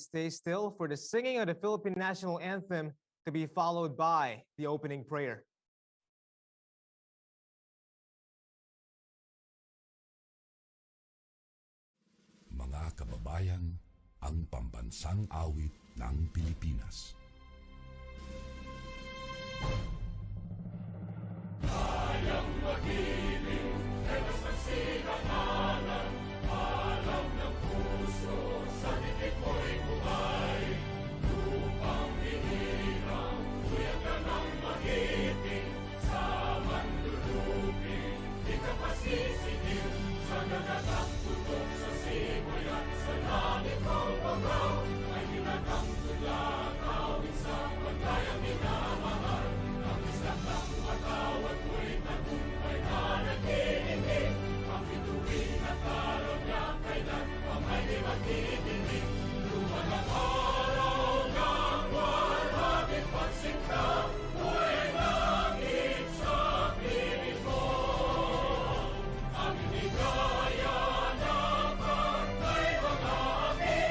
stay still for the singing of the Philippine national anthem to be followed by the opening prayer. Mga kababayan, ang pambansang awit ng Pilipinas. Kayang magiging, tegas ng sinangalan, alam ng puso, sa dikit mo'y buhay. Lupang hinirang, kuya ka ng magiting, sa manluluping, di ka pasisingil, sa nagatak tutok sa simoy at sa langit mong pagaw, ay hinatang tulad, awit sa paglayang minamahal. Ang isang ng matawad mo'y tagumpay na naghihiling, ang bituin at araw niya kailan pa may di magtitingin. Lumalang araw ng walang pagsinta, mo'y langit sa piling mo. Ang inigaya na pagkay mga api,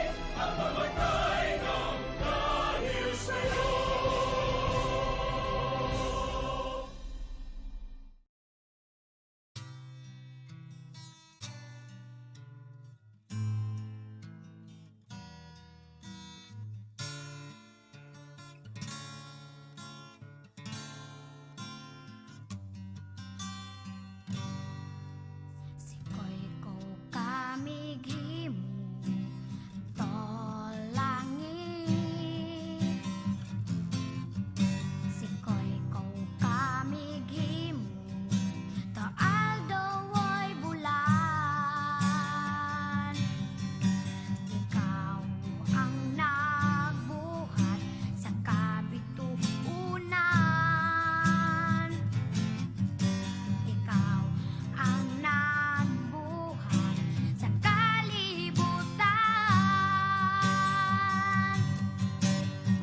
ang mamatay ng dahil sa'yo. Sikoy ko kami gimu tolangit. Sikoy ko kami gimu taal dawoy bulan. Ikaw ang nagbuhat sa kabituunan. Ikaw ang nagbuhat sa kalibutan.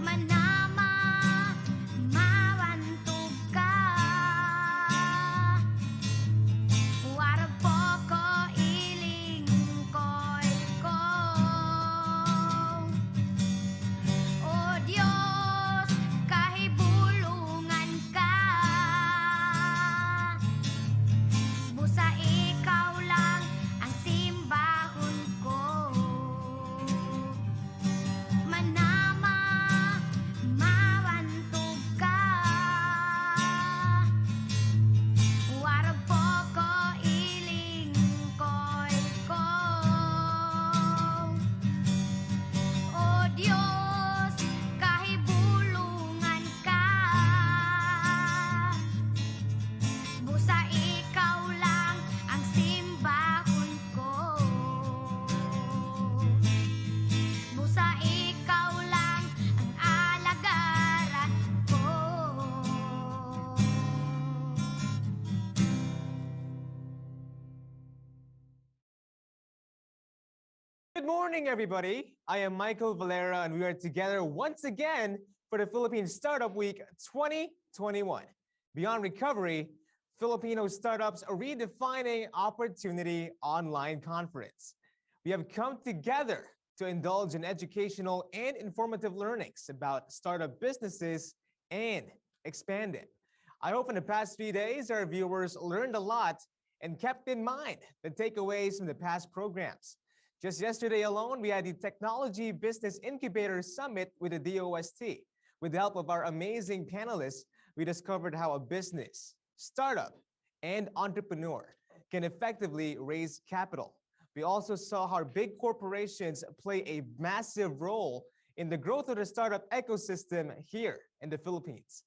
Manama, mawantog ka. Warag po ko ilingkoy ko. O Diyos, kahibulungan ka. Busa ikaw lang ang simbahon ko. Manama, mawantog ka. Warag po ko ilingkoy ko. O Diyos, kahibulungan ka. Busa ikaw lang ang simbahon ko. Busa ikaw lang ang alagaran ko. Good morning, everybody. I am Michael Valera, and we are together once again for the Philippine Startup Week 2021. Beyond Recovery, Filipino Startups Redefining Opportunity online conference. We have come together to indulge in educational and informative learnings about startup businesses and expand it. I hope in the past 3 days, our viewers learned a lot and kept in mind the takeaways from the past programs. Just yesterday alone, we had the Technology Business Incubator Summit with the DOST. With the help of our amazing panelists, we discovered how a business, startup, and entrepreneur can effectively raise capital. We also saw how big corporations play a massive role in the growth of the startup ecosystem here in the Philippines.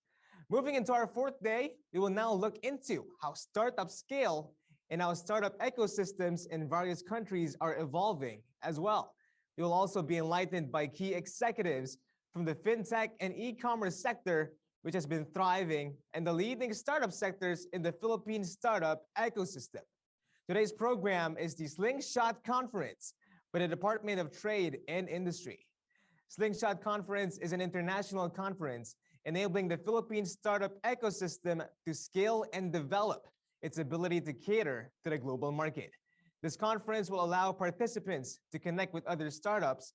Moving into our fourth day, we will now look into how startups scale and how startup ecosystems in various countries are evolving as well. We will also be enlightened by key executives from the fintech and e-commerce sector, which has been thriving, and the leading startup sectors in the Philippine startup ecosystem. Today's program is the Slingshot Conference by the Department of Trade and Industry. Slingshot Conference is an international conference enabling the Philippine startup ecosystem to scale and develop its ability to cater to the global market. This conference will allow participants to connect with other startups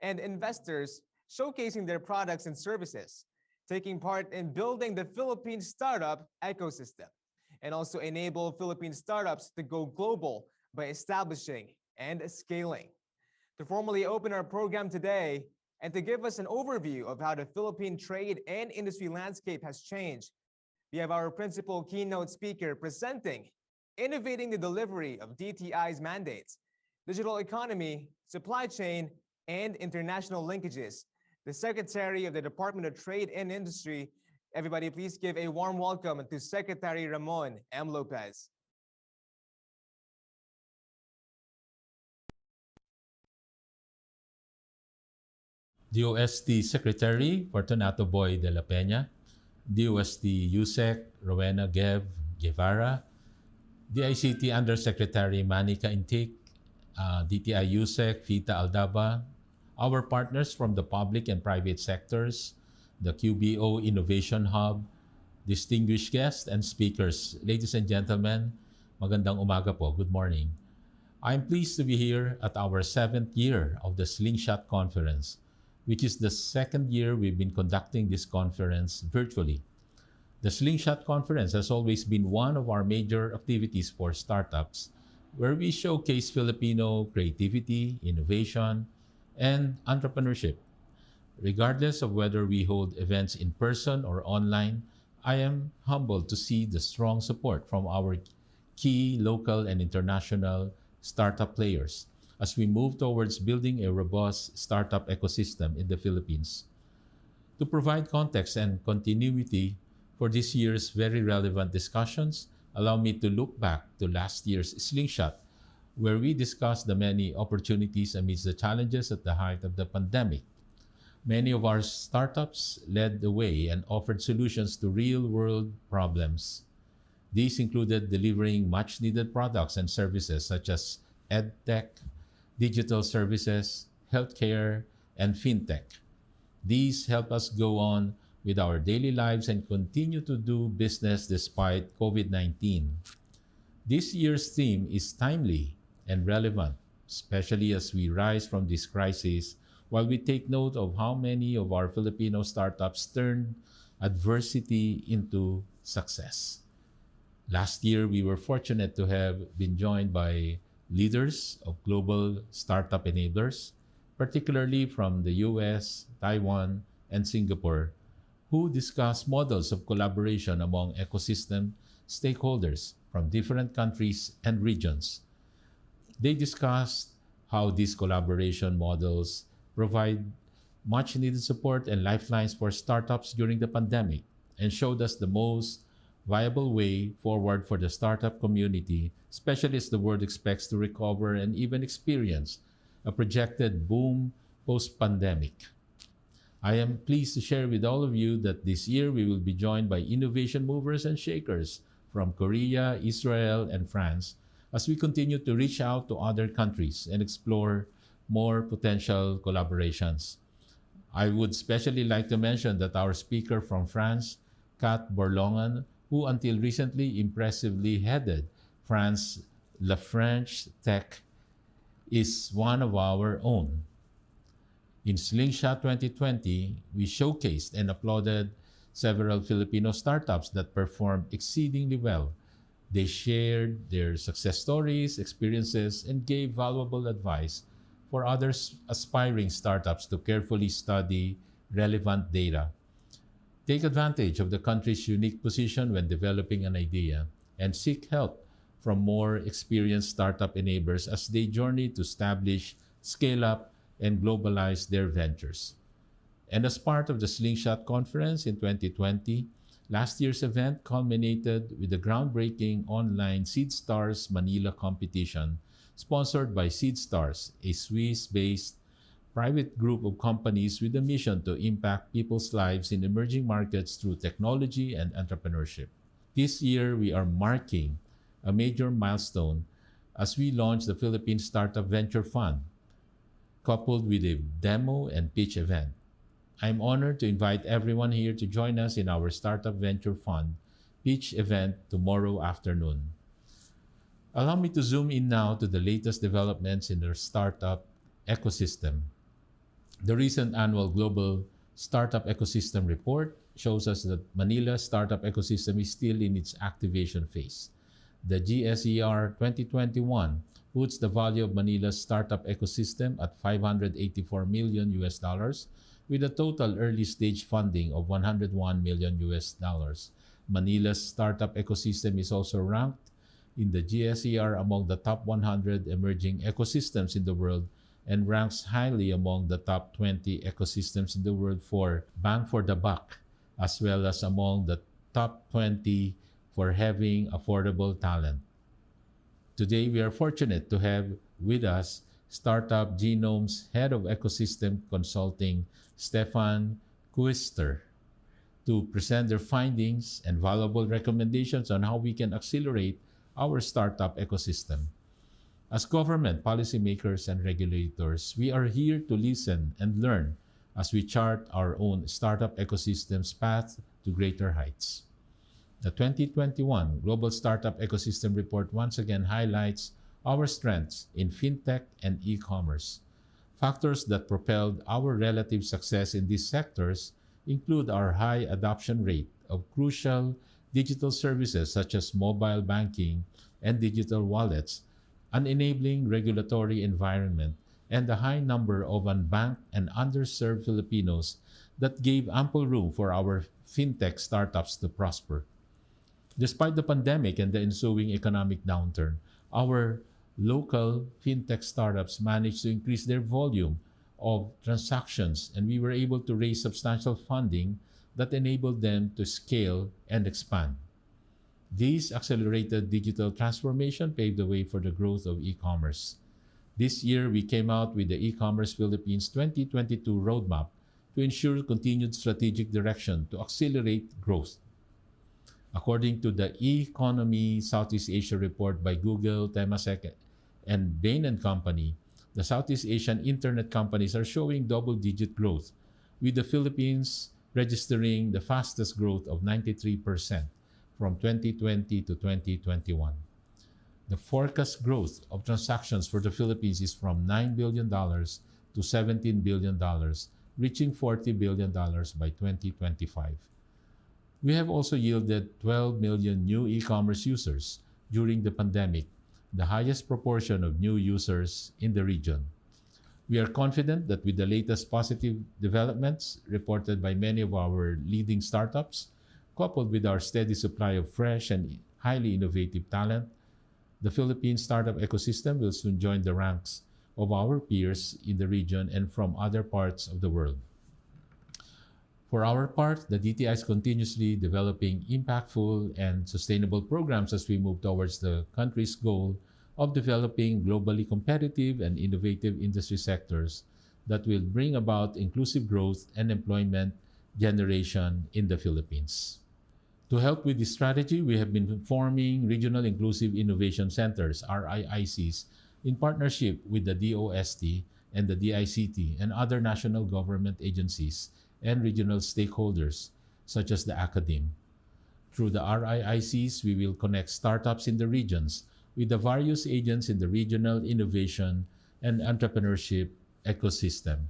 and investors showcasing their products and services, taking part in building the Philippine startup ecosystem, and also enable Philippine startups to go global by establishing and scaling. To formally open our program today and to give us an overview of how the Philippine trade and industry landscape has changed, we have our principal keynote speaker presenting Innovating the Delivery of DTI's Mandates, Digital Economy, Supply Chain, and International Linkages, the Secretary of the Department of Trade and Industry. Everybody, please give a warm welcome to Secretary Ramon M. Lopez. DOST Secretary Fortunato Boy de la Peña, DOST USEC Rowena Guevara, DICT Undersecretary Manica Intik, DTI USEC Fita Aldaba, our partners from the public and private sectors, the QBO Innovation Hub, distinguished guests and speakers, ladies and gentlemen, magandang umaga po, good morning. I'm pleased to be here at our 7th year of the Slingshot Conference, which is the second year we've been conducting this conference virtually. The Slingshot Conference has always been one of our major activities for startups, where we showcase Filipino creativity, innovation, and entrepreneurship. Regardless of whether we hold events in person or online, I am humbled to see the strong support from our key local and international startup players as we move towards building a robust startup ecosystem in the Philippines. To provide context and continuity for this year's very relevant discussions, allow me to look back to last year's Slingshot, where we discussed the many opportunities amidst the challenges at the height of the pandemic. Many of our startups led the way and offered solutions to real-world problems. These included delivering much-needed products and services such as EdTech, digital services, healthcare, and fintech. These help us go on with our daily lives and continue to do business despite COVID-19. This year's theme is timely and relevant, especially as we rise from this crisis, while we take note of how many of our Filipino startups turned adversity into success. Last year, we were fortunate to have been joined by leaders of global startup enablers, particularly from the US, Taiwan, and Singapore, who discussed models of collaboration among ecosystem stakeholders from different countries and regions. They discussed how these collaboration models provide much needed support and lifelines for startups during the pandemic and showed us the most viable way forward for the startup community, especially as the world expects to recover and even experience a projected boom post-pandemic. I am pleased to share with all of you that this year we will be joined by innovation movers and shakers from Korea, Israel, and France as we continue to reach out to other countries and explore more potential collaborations. I would especially like to mention that our speaker from France, Kat Borlongan, who until recently impressively headed France La French Tech, is one of our own. In Slingshot 2020, we showcased and applauded several Filipino startups that performed exceedingly well. They shared their success stories, experiences, and gave valuable advice for other aspiring startups to carefully study relevant data. Take advantage of the country's unique position when developing an idea and seek help from more experienced startup enablers as they journey to establish, scale up, and globalize their ventures. And as part of the Slingshot Conference in 2020, last year's event culminated with the groundbreaking online SeedStars Manila competition sponsored by SeedStars, a Swiss-based private group of companies with a mission to impact people's lives in emerging markets through technology and entrepreneurship. This year, we are marking a major milestone as we launch the Philippine Startup Venture Fund, coupled with a demo and pitch event. I'm honored to invite everyone here to join us in our Startup Venture Fund pitch event tomorrow afternoon. Allow me to zoom in now to the latest developments in the startup ecosystem. The recent annual Global Startup Ecosystem Report shows us that Manila's startup ecosystem is still in its activation phase. The GSER 2021 puts the value of Manila's startup ecosystem at 584 million US dollars with a total early stage funding of 101 million US dollars. Manila's startup ecosystem is also ranked in the GSER among the top 100 emerging ecosystems in the world and ranks highly among the top 20 ecosystems in the world for bang for the buck, as well as among the top 20 for having affordable talent. Today, we are fortunate to have with us Startup Genome's Head of Ecosystem Consulting, Stefan Kuister, to present their findings and valuable recommendations on how we can accelerate our startup ecosystem. As government policymakers and regulators, we are here to listen and learn as we chart our own startup ecosystem's path to greater heights. The 2021 Global Startup Ecosystem Report once again highlights our strengths in fintech and e-commerce. Factors that propelled our relative success in these sectors include our high adoption rate of crucial digital services such as mobile banking and digital wallets, an enabling regulatory environment, and the high number of unbanked and underserved Filipinos that gave ample room for our fintech startups to prosper. Despite the pandemic and the ensuing economic downturn, our local fintech startups managed to increase their volume of transactions, and we were able to raise substantial funding that enabled them to scale and expand. This accelerated digital transformation paved the way for the growth of e-commerce. This year, we came out with the E-commerce Philippines 2022 roadmap to ensure continued strategic direction to accelerate growth. According to the E-Economy Southeast Asia report by Google, Temasek, and Bain & Company, the Southeast Asian internet companies are showing double-digit growth, with the Philippines registering the fastest growth of 93% from 2020 to 2021. The forecast growth of transactions for the Philippines is from $9 billion to $17 billion, reaching $40 billion by 2025. We have also yielded 12 million new e-commerce users during the pandemic, the highest proportion of new users in the region. We are confident that with the latest positive developments reported by many of our leading startups, coupled with our steady supply of fresh and highly innovative talent, the Philippine startup ecosystem will soon join the ranks of our peers in the region and from other parts of the world. For our part, the DTI is continuously developing impactful and sustainable programs as we move towards the country's goal of developing globally competitive and innovative industry sectors that will bring about inclusive growth and employment generation in the Philippines. To help with this strategy, we have been forming Regional Inclusive Innovation Centers, RIICs, in partnership with the DOST and the DICT and other national government agencies and regional stakeholders, such as the academe. Through the RIICs, we will connect startups in the regions with the various agents in the regional innovation and entrepreneurship ecosystem.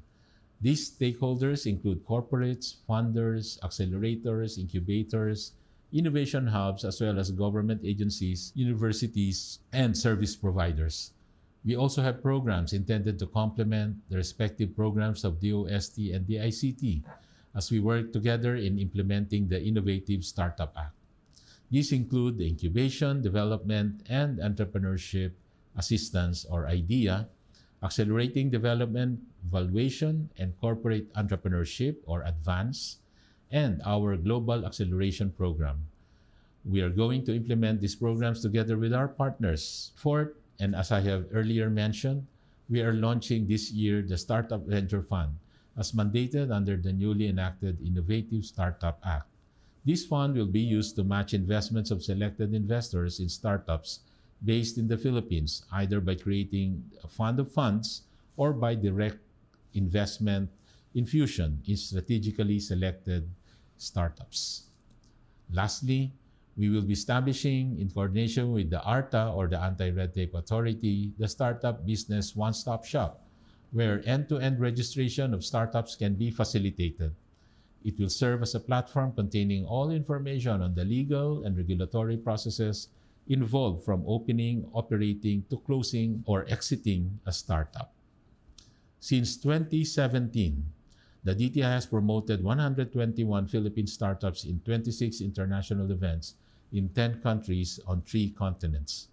These stakeholders include corporates, funders, accelerators, incubators, innovation hubs, as well as government agencies, universities, and service providers. We also have programs intended to complement the respective programs of DOST and DICT as we work together in implementing the Innovative Startup Act. These include the Incubation, Development, and Entrepreneurship Assistance, or IDEA, Accelerating Development, Valuation, and Corporate Entrepreneurship, or ADVANCE, and our Global Acceleration Program. We are going to implement these programs together with our partners. Fourth, and as I have earlier mentioned, we are launching this year the Startup Venture Fund as mandated under the newly enacted Innovative Startup Act. This fund will be used to match investments of selected investors in startups based in the Philippines, either by creating a fund of funds or by direct investment infusion in strategically selected startups. Lastly, we will be establishing, in coordination with the ARTA, or the Anti-Red Tape Authority, the Startup Business One-Stop Shop, where end-to-end registration of startups can be facilitated. It will serve as a platform containing all information on the legal and regulatory processes involved from opening, operating, to closing or exiting a startup. Since 2017, the DTI has promoted 121 Philippine startups in 26 international events in 10 countries on 3 continents.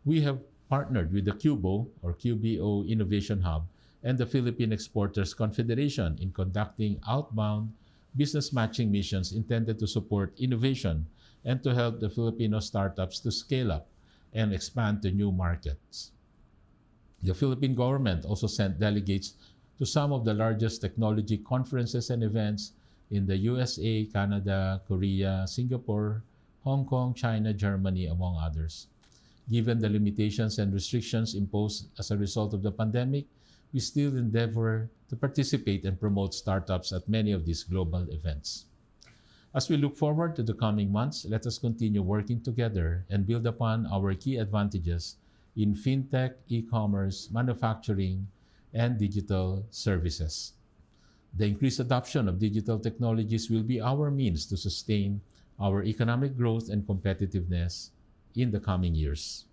We have partnered with the QBO or QBO Innovation Hub and the Philippine Exporters Confederation in conducting outbound business matching missions intended to support innovation and to help the Filipino startups to scale up and expand to new markets. The Philippine government also sent delegates to some of the largest technology conferences and events in the USA, Canada, Korea, Singapore, Hong Kong, China, Germany, among others. Given the limitations and restrictions imposed as a result of the pandemic, we still endeavor to participate and promote startups at many of these global events. As we look forward to the coming months, let us continue working together and build upon our key advantages in fintech, e-commerce, manufacturing, and digital services. The increased adoption of digital technologies will be our means to sustain our economic growth and competitiveness in the coming years.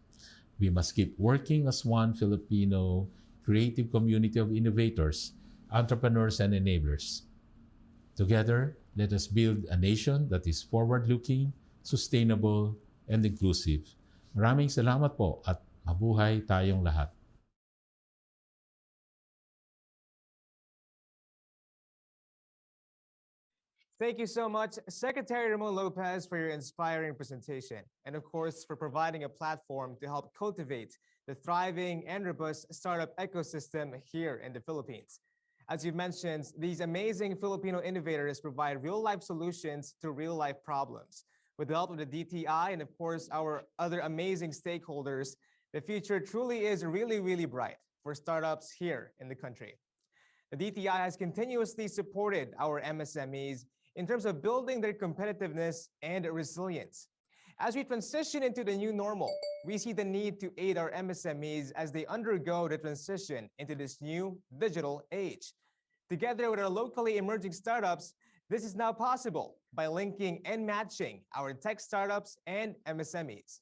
We must keep working as one Filipino creative community of innovators, entrepreneurs, and enablers. Together, let us build a nation that is forward-looking, sustainable, and inclusive. Maraming salamat po at mabuhay tayong lahat. Thank you so much, Secretary Ramon Lopez, for your inspiring presentation, and of course, for providing a platform to help cultivate the thriving and robust startup ecosystem here in the Philippines. As you mentioned, these amazing Filipino innovators provide real-life solutions to real-life problems. With the help of the DTI and of course our other amazing stakeholders, the future truly is really, really bright for startups here in the country. The DTI has continuously supported our MSMEs in terms of building their competitiveness and resilience. As we transition into the new normal, we see the need to aid our MSMEs as they undergo the transition into this new digital age. Together with our locally emerging startups, this is now possible by linking and matching our tech startups and MSMEs.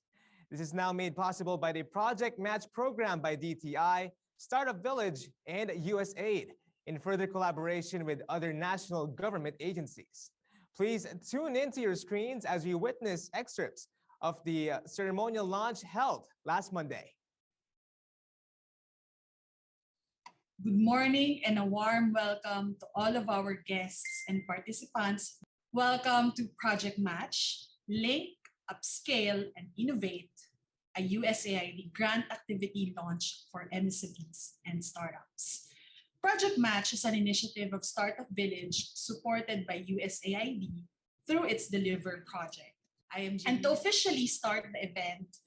This is now made possible by the Project Match program by DTI, Startup Village, and USAID, in further collaboration with other national government agencies. Please tune into your screens as we witness excerpts of the ceremonial launch held last Monday. Good morning and a warm welcome to all of our guests and participants. Welcome to Project Match, Link, Upscale, and Innovate, a USAID grant activity launch for MSMEs and startups. Project Match is an initiative of Startup Village supported by USAID through its Deliver project. And to officially start the event,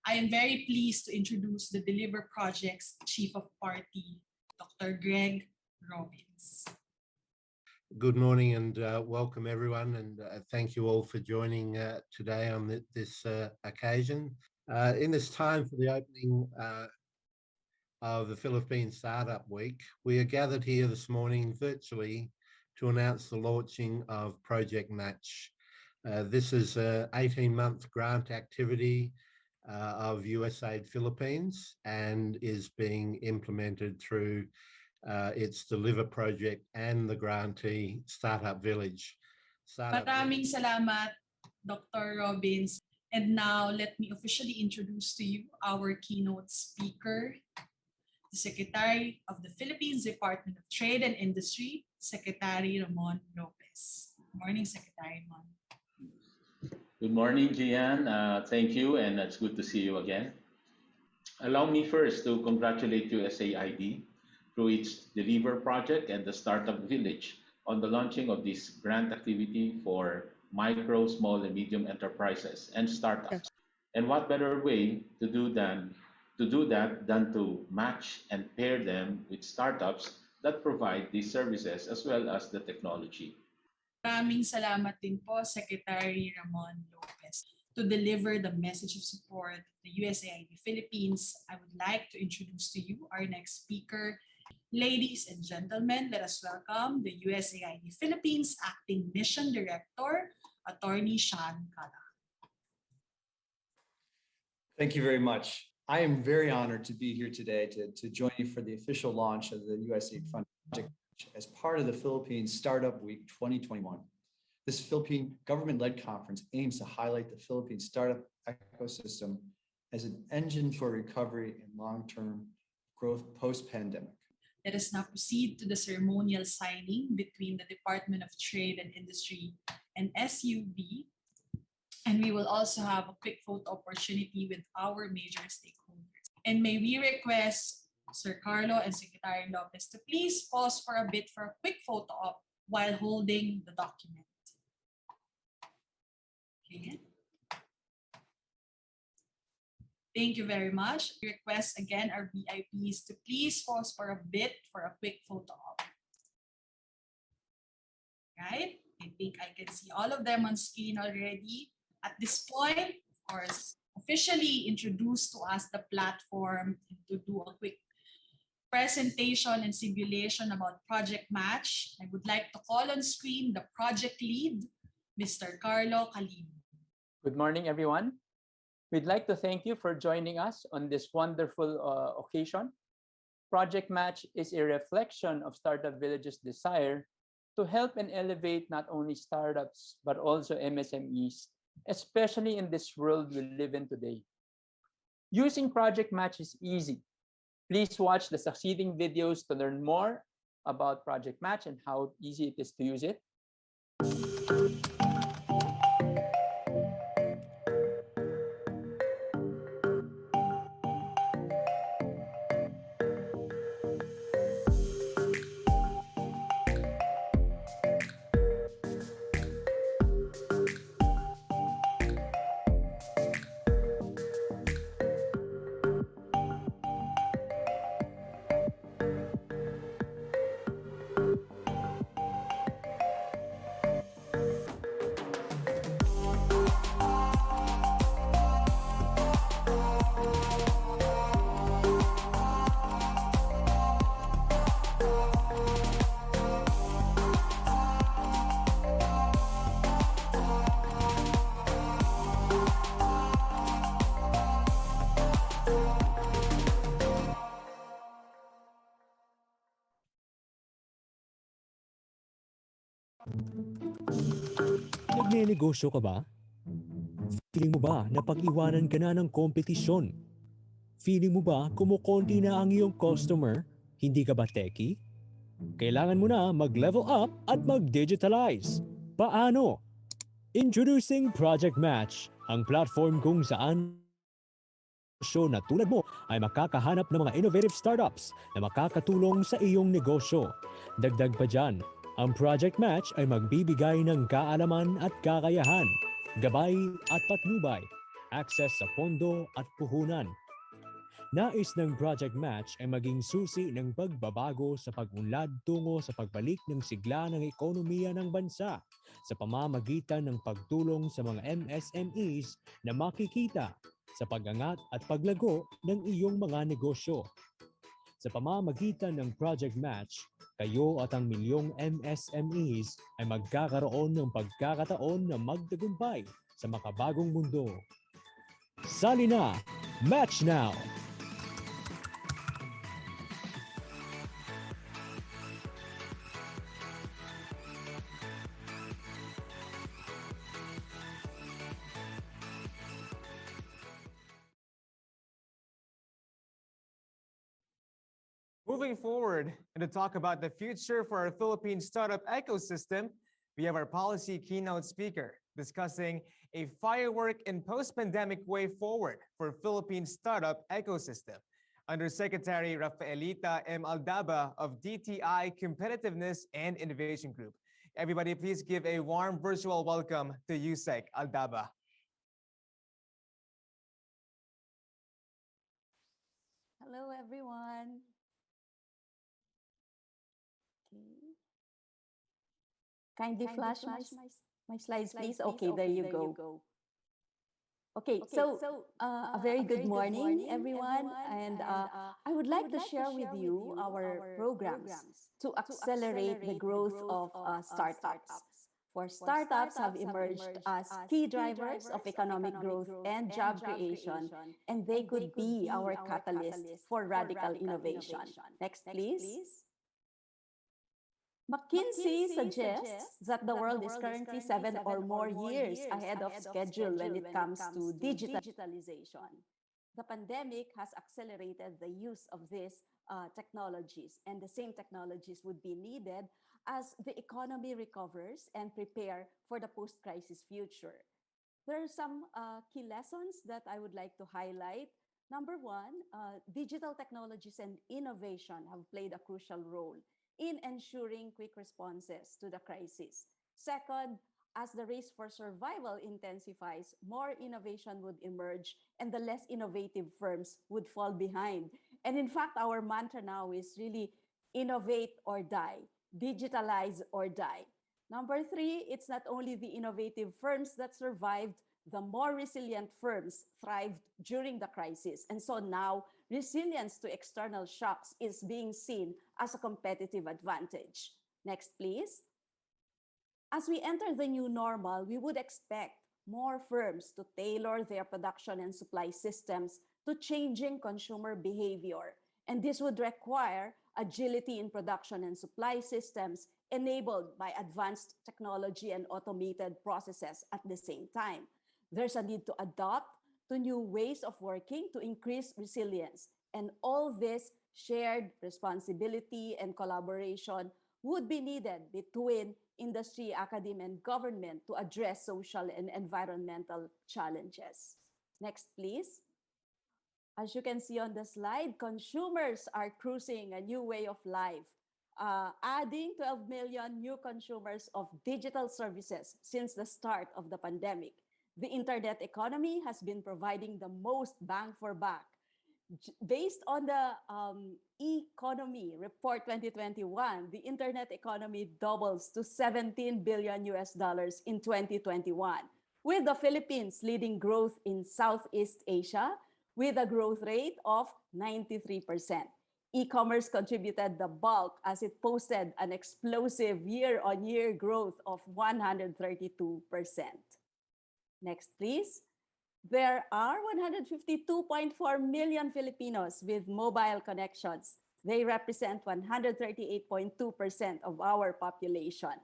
I am very pleased to introduce the Deliver project's Chief of Party, Dr. Greg Robbins. Good morning and welcome everyone, and thank you all for joining today on this occasion. In this time for the opening of the Philippine Startup Week, we are gathered here this morning virtually to announce the launching of Project Match. This is an 18-month grant activity of USAID Philippines and is being implemented through its Deliver project and the grantee Startup Village. Maraming salamat, Dr. Robbins. And now let me officially introduce to you our keynote speaker, the Secretary of the Philippines Department of Trade and Industry, Secretary Ramon Lopez. Good morning, Secretary Ramon. Good morning, Gian. Thank you, and it's good to see you again. Allow me first to congratulate USAID through its Deliver project and the Startup Village on the launching of this grant activity for micro, small, and medium enterprises and startups. And what better way to do that than to match and pair them with startups that provide these services as well as the technology. Maraming salamat din po, Secretary Ramon Lopez. To deliver the message of support of the USAID Philippines, I would like to introduce to you our next speaker, Ladies and gentlemen, let us welcome the USAID Philippines Acting Mission Director, Attorney Sean Cala. Thank you very much. I am very honored to be here today to join you for the official launch of the USAID Fund Project as part of the Philippines Startup Week 2021. This Philippine government-led conference aims to highlight the Philippine startup ecosystem as an engine for recovery and long-term growth post-pandemic. Let us now proceed to the ceremonial signing between the Department of Trade and Industry and SUB. And we will also have a quick photo opportunity with our major stakeholders. And may we request Sir Carlo and Secretary Lopez to please pause for a bit for a quick photo op while holding the document. Okay. Thank you very much. We request again our VIPs to please pause for a bit for a quick photo op. Right? I think I can see all of them on screen already. At this point, of course, officially introduced to us the platform to do a quick presentation and simulation about Project Match. I would like to call on screen the project lead, Mr. Carlo Calino. Good morning, everyone. We'd like to thank you for joining us on this wonderful occasion. Project Match is a reflection of Startup Village's desire to help and elevate not only startups, but also MSMEs, especially in this world we live in today. Using Project Match is easy. Please watch the succeeding videos to learn more about Project Match and how easy it is to use it. Nagnenegosyo ka ba? Feeling mo ba na pag-iwanan ka na ng kompetisyon? Feeling mo ba kumukonti na ang iyong customer? Hindi ka ba techie? Kailangan mo na mag-level up at mag-digitalize. Paano? Introducing Project Match, ang platform kung saan negosyo na tulad mo ay makakahanap ng mga innovative startups na makakatulong sa iyong negosyo. Dagdag pa dyan, ang Project Match ay magbibigay ng kaalaman at kakayahan, gabay at patnubay, access sa pondo at puhunan. Nais ng Project Match ay maging susi ng pagbabago sa pag-unlad tungo sa pagbalik ng sigla ng ekonomiya ng bansa sa pamamagitan ng pagtulong sa mga MSMEs na makikita sa pag-angat at paglago ng iyong mga negosyo. Sa pamamagitan ng Project Match, kayo at ang milyong MSMEs ay magkakaroon ng pagkakataon na magtagumpay sa makabagong mundo. Sali na! Match now! Moving forward, and to talk about the future for our Philippine startup ecosystem, we have our policy keynote speaker discussing a firework and post-pandemic way forward for Philippine startup ecosystem. Undersecretary Rafaelita M. Aldaba of DTI Competitiveness and Innovation Group. Everybody, please give a warm virtual welcome to USEC Aldaba. Hello, everyone. Okay. Kindly flash my slides, please. Okay, there you go. Okay, a very good morning, everyone. And I would like to share with you our programs to accelerate the growth of startups. For startups have emerged as key drivers of economic growth and job creation, and they could be our catalyst for radical innovation. Next, please. McKinsey suggests that the world is currently 7 or more years ahead of schedule when it comes to digitalization. The pandemic has accelerated the use of these technologies, and the same technologies would be needed as the economy recovers and prepare for the post-crisis future. There are some key lessons that I would like to highlight. Number one, digital technologies and innovation have played a crucial role in ensuring quick responses to the crisis. Second, as the race for survival intensifies, more innovation would emerge and the less innovative firms would fall behind. And in fact, our mantra now is really innovate or die, digitalize or die. Number three, it's not only the innovative firms that survived, the more resilient firms thrived during the crisis. And so now resilience to external shocks is being seen as a competitive advantage. Next, please. As we enter the new normal, we would expect more firms to tailor their production and supply systems to changing consumer behavior. And this would require agility in production and supply systems enabled by advanced technology and automated processes at the same time. There's a need to adapt to new ways of working to increase resilience. And all this shared responsibility and collaboration would be needed between industry, academia, and government to address social and environmental challenges. Next, please. As you can see on the slide, consumers are cruising a new way of life, adding 12 million new consumers of digital services since the start of the pandemic. The internet economy has been providing the most bang for buck. Based on the economy report 2021, the internet economy doubles to 17 billion US dollars in 2021, with the Philippines leading growth in Southeast Asia with a growth rate of 93%. E-commerce contributed the bulk as it posted an explosive year-on-year growth of 132%. Next, please. There are 152.4 million Filipinos with mobile connections. They represent 138.2% of our population.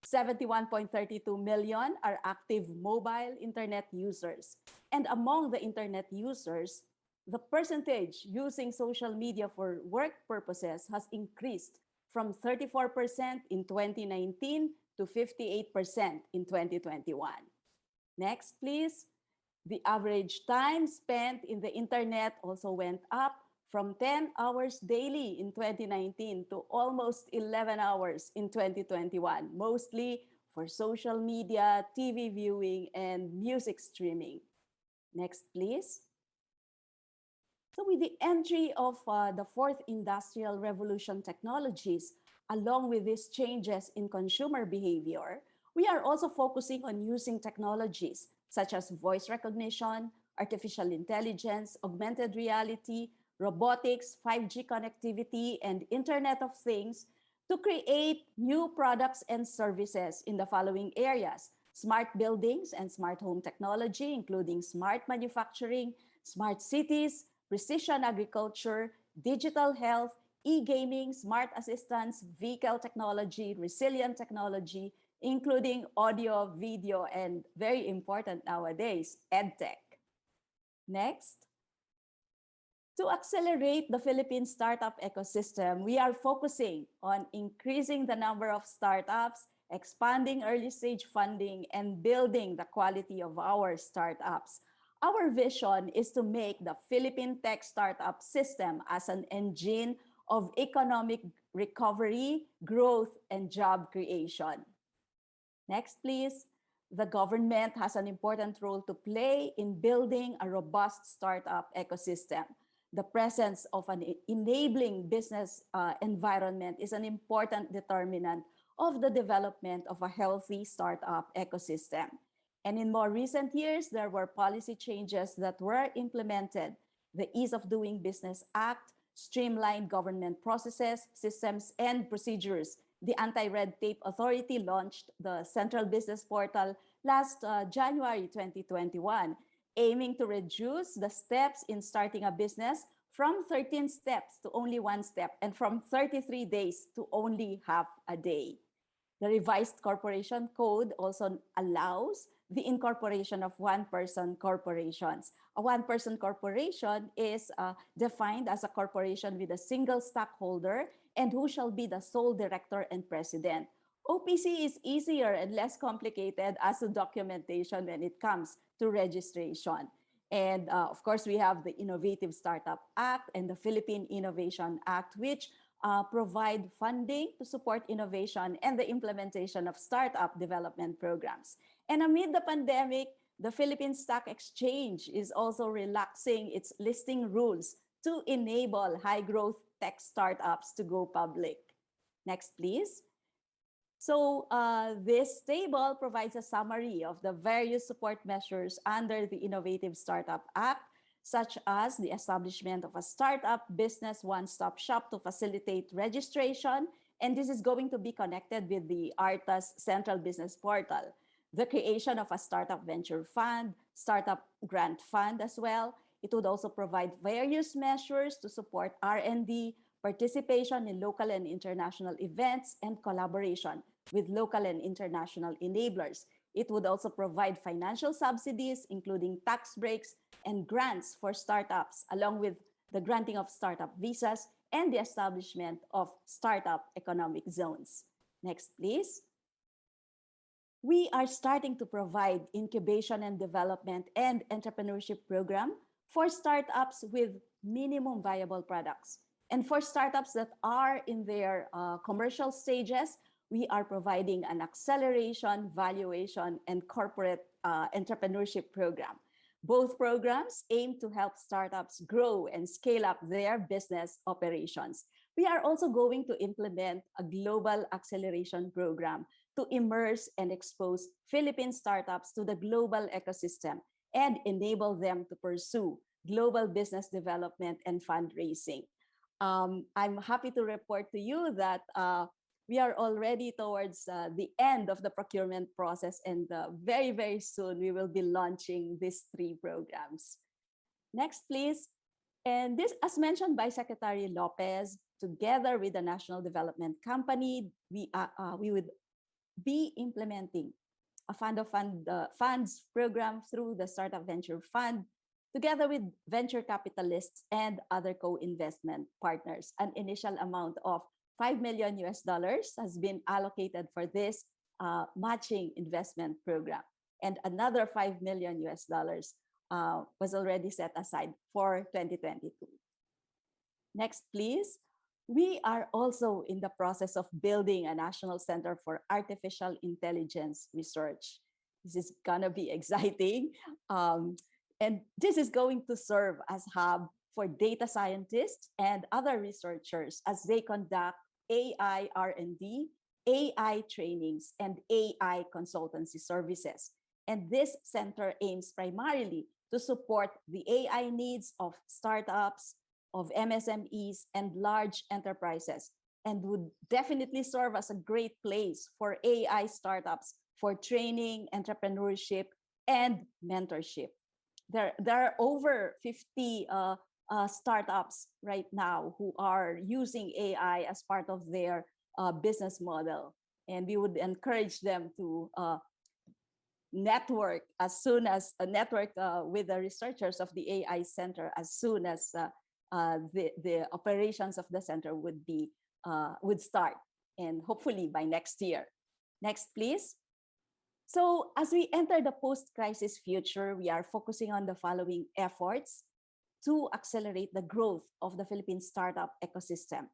71.32 million are active mobile internet users. And among the internet users, the percentage using social media for work purposes has increased from 34% in 2019 to 58% in 2021. Next, please. The average time spent in the internet also went up from 10 hours daily in 2019 to almost 11 hours in 2021, mostly for social media, TV viewing, and music streaming. Next, please. So with the entry of the fourth industrial revolution technologies, along with these changes in consumer behavior, we are also focusing on using technologies such as voice recognition, artificial intelligence, augmented reality, robotics, 5G connectivity, and Internet of Things to create new products and services in the following areas: smart buildings and smart home technology, including smart manufacturing, smart cities, precision agriculture, digital health, e-gaming, smart assistants, vehicle technology, resilient technology, including audio, video, and very important nowadays, EdTech. Next. To accelerate the Philippine startup ecosystem, we are focusing on increasing the number of startups, expanding early stage funding, and building the quality of our startups. Our vision is to make the Philippine tech startup system as an engine of economic recovery, growth, and job creation. Next, please. The government has an important role to play in building a robust startup ecosystem. The presence of an enabling business environment is an important determinant of the development of a healthy startup ecosystem. And in more recent years, there were policy changes that were implemented. The Ease of Doing Business Act streamlined government processes, systems, and procedures. The Anti-Red Tape Authority launched the Central Business Portal last January 2021, aiming to reduce the steps in starting a business from 13 steps to only 1 step and from 33 days to only half a day. The revised corporation code also allows the incorporation of one-person corporations. A one-person corporation is defined as a corporation with a single stockholder and who shall be the sole director and president. OPC is easier and less complicated as to documentation when it comes to registration. And of course, we have the Innovative Startup Act and the Philippine Innovation Act, which provide funding to support innovation and the implementation of startup development programs. And amid the pandemic, the Philippine Stock Exchange is also relaxing its listing rules to enable high-growth tech startups to go public. Next, please. So this table provides a summary of the various support measures under the Innovative Startup Act, such as the establishment of a startup business one-stop shop to facilitate registration. And this is going to be connected with the ARTA's Central Business Portal. The creation of a startup venture fund, startup grant fund as well. It would also provide various measures to support R&D, participation in local and international events, and collaboration with local and international enablers. It would also provide financial subsidies, including tax breaks and grants for startups, along with the granting of startup visas and the establishment of startup economic zones. Next, please. We are starting to provide incubation and development and entrepreneurship program for startups with minimum viable products. And for startups that are in their commercial stages, we are providing an acceleration, valuation, and corporate entrepreneurship program. Both programs aim to help startups grow and scale up their business operations. We are also going to implement a global acceleration program to immerse and expose Philippine startups to the global ecosystem and enable them to pursue global business development and fundraising. I'm happy to report to you that we are already towards the end of the procurement process, and very, very soon we will be launching these 3 programs. Next, please. And this, as mentioned by Secretary Lopez, together with the National Development Company, we would be implementing a funds program through the Startup Venture Fund, together with venture capitalists and other co-investment partners. An initial amount of $5 million has been allocated for this matching investment program. And another $5 million was already set aside for 2022. Next, please. We are also in the process of building a National Center for Artificial Intelligence Research. This is gonna be exciting. And this is going to serve as a hub for data scientists and other researchers as they conduct AI R&D, AI trainings, and AI consultancy services. And this center aims primarily to support the AI needs of startups, of MSMEs, and large enterprises, and would definitely serve as a great place for AI startups for training, entrepreneurship, and mentorship. There are over 50 startups right now who are using AI as part of their business model. And we would encourage them to network with the researchers of the AI Center as soon as the operations of the center would start, and hopefully by next year. Next, please. So as we enter the post-crisis future, we are focusing on the following efforts to accelerate the growth of the Philippine startup ecosystem.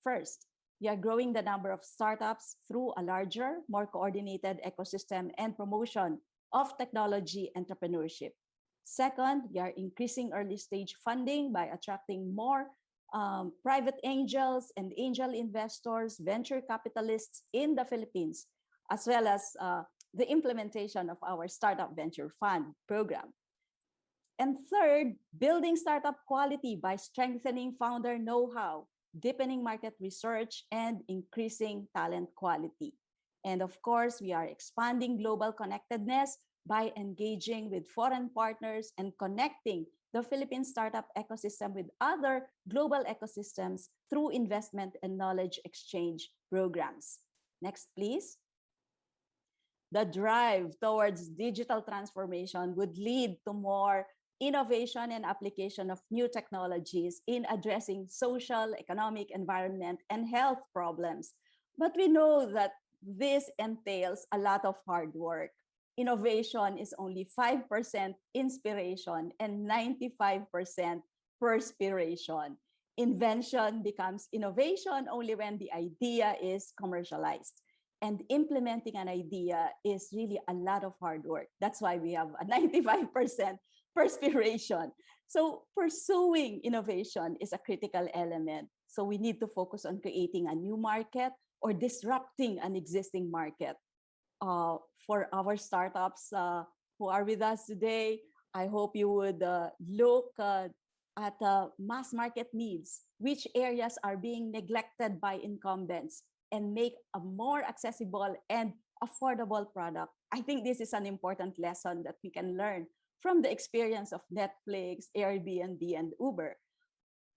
First, we are growing the number of startups through a larger, more coordinated ecosystem and promotion of technology entrepreneurship. Second, we are increasing early stage funding by attracting more private angels and angel investors, venture capitalists in the Philippines, as well as the implementation of our Startup Venture Fund program. And third, building startup quality by strengthening founder know-how, deepening market research, and increasing talent quality. And of course, we are expanding global connectedness by engaging with foreign partners and connecting the Philippine startup ecosystem with other global ecosystems through investment and knowledge exchange programs. Next, please. The drive towards digital transformation would lead to more innovation and application of new technologies in addressing social, economic, environment, and health problems. But we know that this entails a lot of hard work. Innovation is only 5% inspiration and 95% perspiration. Invention becomes innovation only when the idea is commercialized. And implementing an idea is really a lot of hard work. That's why we have a 95% perspiration. So pursuing innovation is a critical element. So we need to focus on creating a new market or disrupting an existing market. For our startups who are with us today, I hope you would look at mass market needs, which areas are being neglected by incumbents, and make a more accessible and affordable product. I think this is an important lesson that we can learn from the experience of Netflix, Airbnb, and Uber.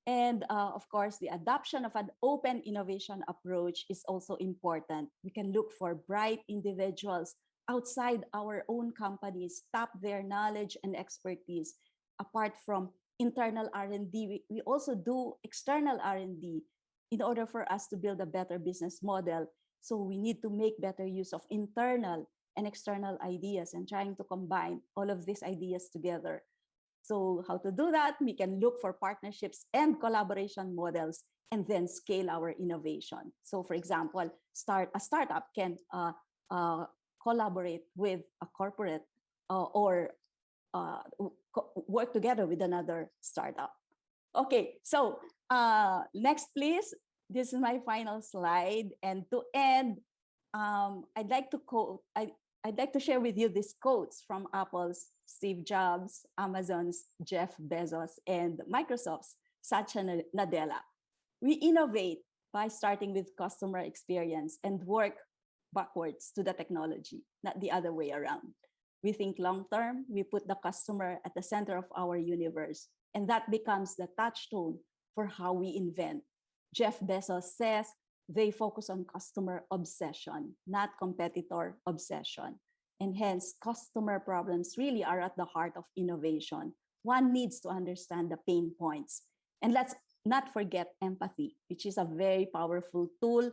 And of course, the adoption of an open innovation approach is also important. We can look for bright individuals outside our own companies, tap their knowledge and expertise. Apart from internal R&D, we also do external R&D in order for us to build a better business model. So we need to make better use of internal and external ideas and trying to combine all of these ideas together. So how to do that? We can look for partnerships and collaboration models and then scale our innovation. So for example, a startup can collaborate with a corporate or work together with another startup. Okay, so next please. This is my final slide. And to end, I'd like to share with you these quotes from Apple's Steve Jobs, Amazon's Jeff Bezos, and Microsoft's Satya Nadella. We innovate by starting with customer experience and work backwards to the technology, not the other way around. We think long-term, we put the customer at the center of our universe, and that becomes the touchstone for how we invent. Jeff Bezos says they focus on customer obsession, not competitor obsession. And hence, customer problems really are at the heart of innovation. One needs to understand the pain points. And let's not forget empathy, which is a very powerful tool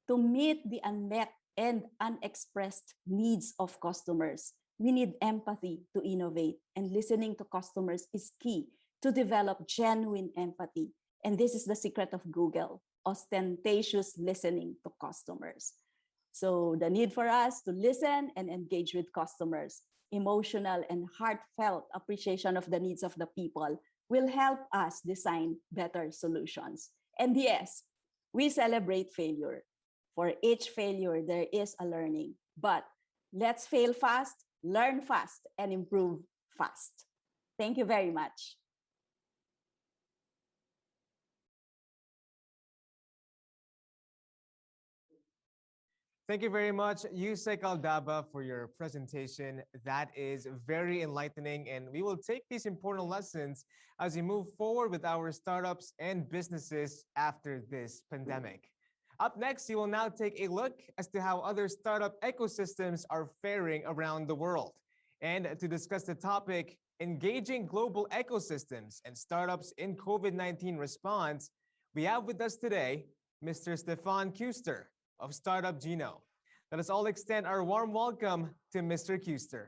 to meet the unmet and unexpressed needs of customers. We need empathy to innovate, and listening to customers is key to develop genuine empathy. And this is the secret of Google, ostentatious listening to customers. So the need for us to listen and engage with customers, emotional and heartfelt appreciation of the needs of the people will help us design better solutions. And yes, we celebrate failure. For each failure, there is a learning. But let's fail fast, learn fast, and improve fast. Thank you very much. Thank you very much, Yusek Aldaba, for your presentation. That is very enlightening, and we will take these important lessons as we move forward with our startups and businesses after this pandemic. Up next, you will now take a look as to how other startup ecosystems are faring around the world. And to discuss the topic, engaging global ecosystems and startups in COVID-19 response, we have with us today Mr. Stefan Kuster of Startup Geno. Let us all extend our warm welcome to Mr. Kuster.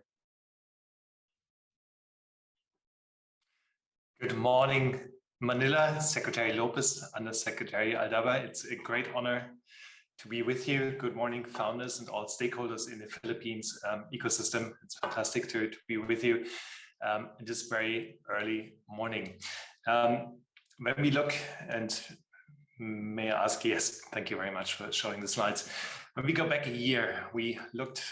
Good morning, Manila, Secretary Lopez, Undersecretary Aldaba. It's a great honor to be with you. Good morning, founders and all stakeholders in the Philippines ecosystem. It's fantastic to be with you in this very early morning. When we look, and may I ask, yes, thank you very much for showing the slides. When we go back a year, we looked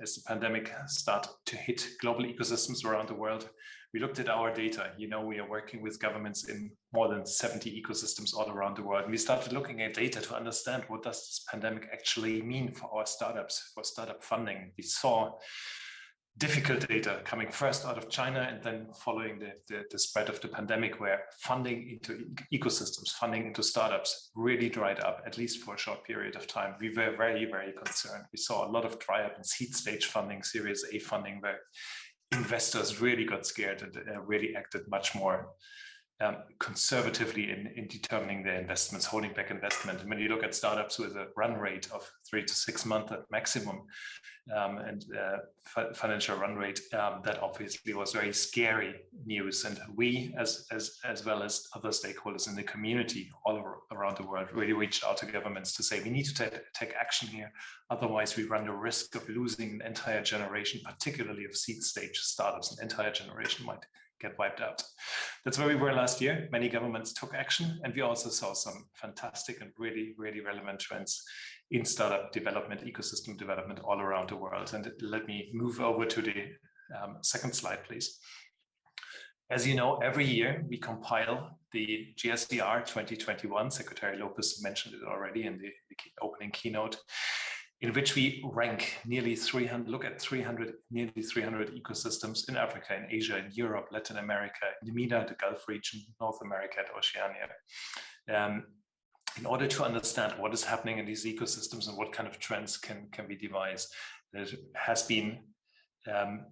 as the pandemic started to hit global ecosystems around the world, we looked at our data. You know, we are working with governments in more than 70 ecosystems all around the world. And we started looking at data to understand what does this pandemic actually mean for our startups, for startup funding. We saw difficult data coming first out of China and then following the spread of the pandemic, where funding into ecosystems, funding into startups really dried up, at least for a short period of time. We were very, very concerned. We saw a lot of dry up in seed stage funding, Series A funding, where investors really got scared and really acted much more conservatively in determining their investments, holding back investment. And when you look at startups with a run rate of 3 to 6 months at maximum, and financial run rate, that obviously was very scary news. And we, as well as other stakeholders in the community all around the world, really reached out to governments to say we need to take action here. Otherwise, we run the risk of losing an entire generation, particularly of seed stage startups. An entire generation might get wiped out. That's where we were last year. Many governments took action, and we also saw some fantastic and really, really relevant trends in startup development, ecosystem development all around the world. And let me move over to the second slide, please. As you know, every year we compile the GSDR 2021. Secretary Lopez mentioned it already in the opening keynote, in which we rank nearly 300, look at nearly 300 ecosystems in Africa, in Asia, in Europe, Latin America, in the MENA, the Gulf region, North America, and Oceania. In order to understand what is happening in these ecosystems and what kind of trends can be devised, there has been an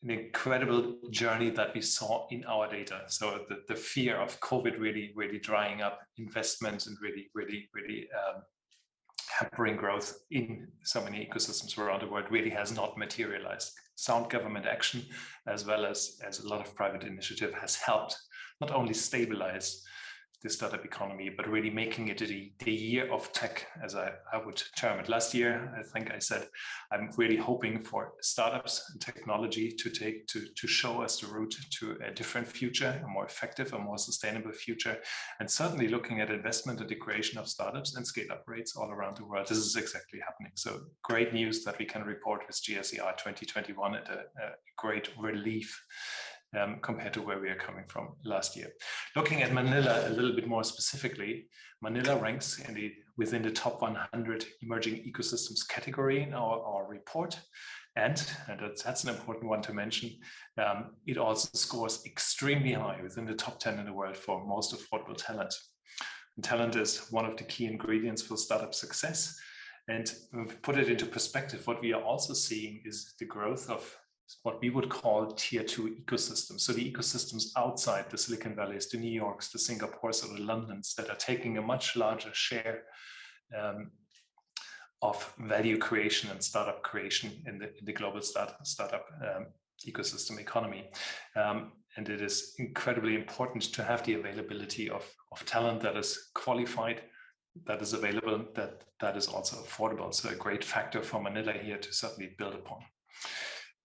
incredible journey that we saw in our data. So the fear of COVID really, really drying up investments and really hampering growth in so many ecosystems around the world really has not materialized. Sound government action, as well as a lot of private initiative, has helped not only stabilize the startup economy, but really making it the year of tech, as I would term it. Last year, I think I said, I'm really hoping for startups and technology to show us the route to a different future, a more effective, a more sustainable future, and certainly looking at investment and the creation of startups and scale-up rates all around the world. This is exactly happening. So great news that we can report with GSER 2021 at a great relief compared to where we are coming from last year. Looking at Manila a little bit more specifically, Manila ranks within the top 100 emerging ecosystems category in our report. And that's an important one to mention, it also scores extremely high within the top 10 in the world for most affordable talent. And talent is one of the key ingredients for startup success. And when we put it into perspective, what we are also seeing is the growth of what we would call tier 2 ecosystems. So the ecosystems outside the Silicon Valleys, the New Yorks, the Singapores, or the Londons that are taking a much larger share of value creation and startup creation in the global startup ecosystem economy. And it is incredibly important to have the availability of talent that is qualified, that is available, that is also affordable. So a great factor for Manila here to certainly build upon.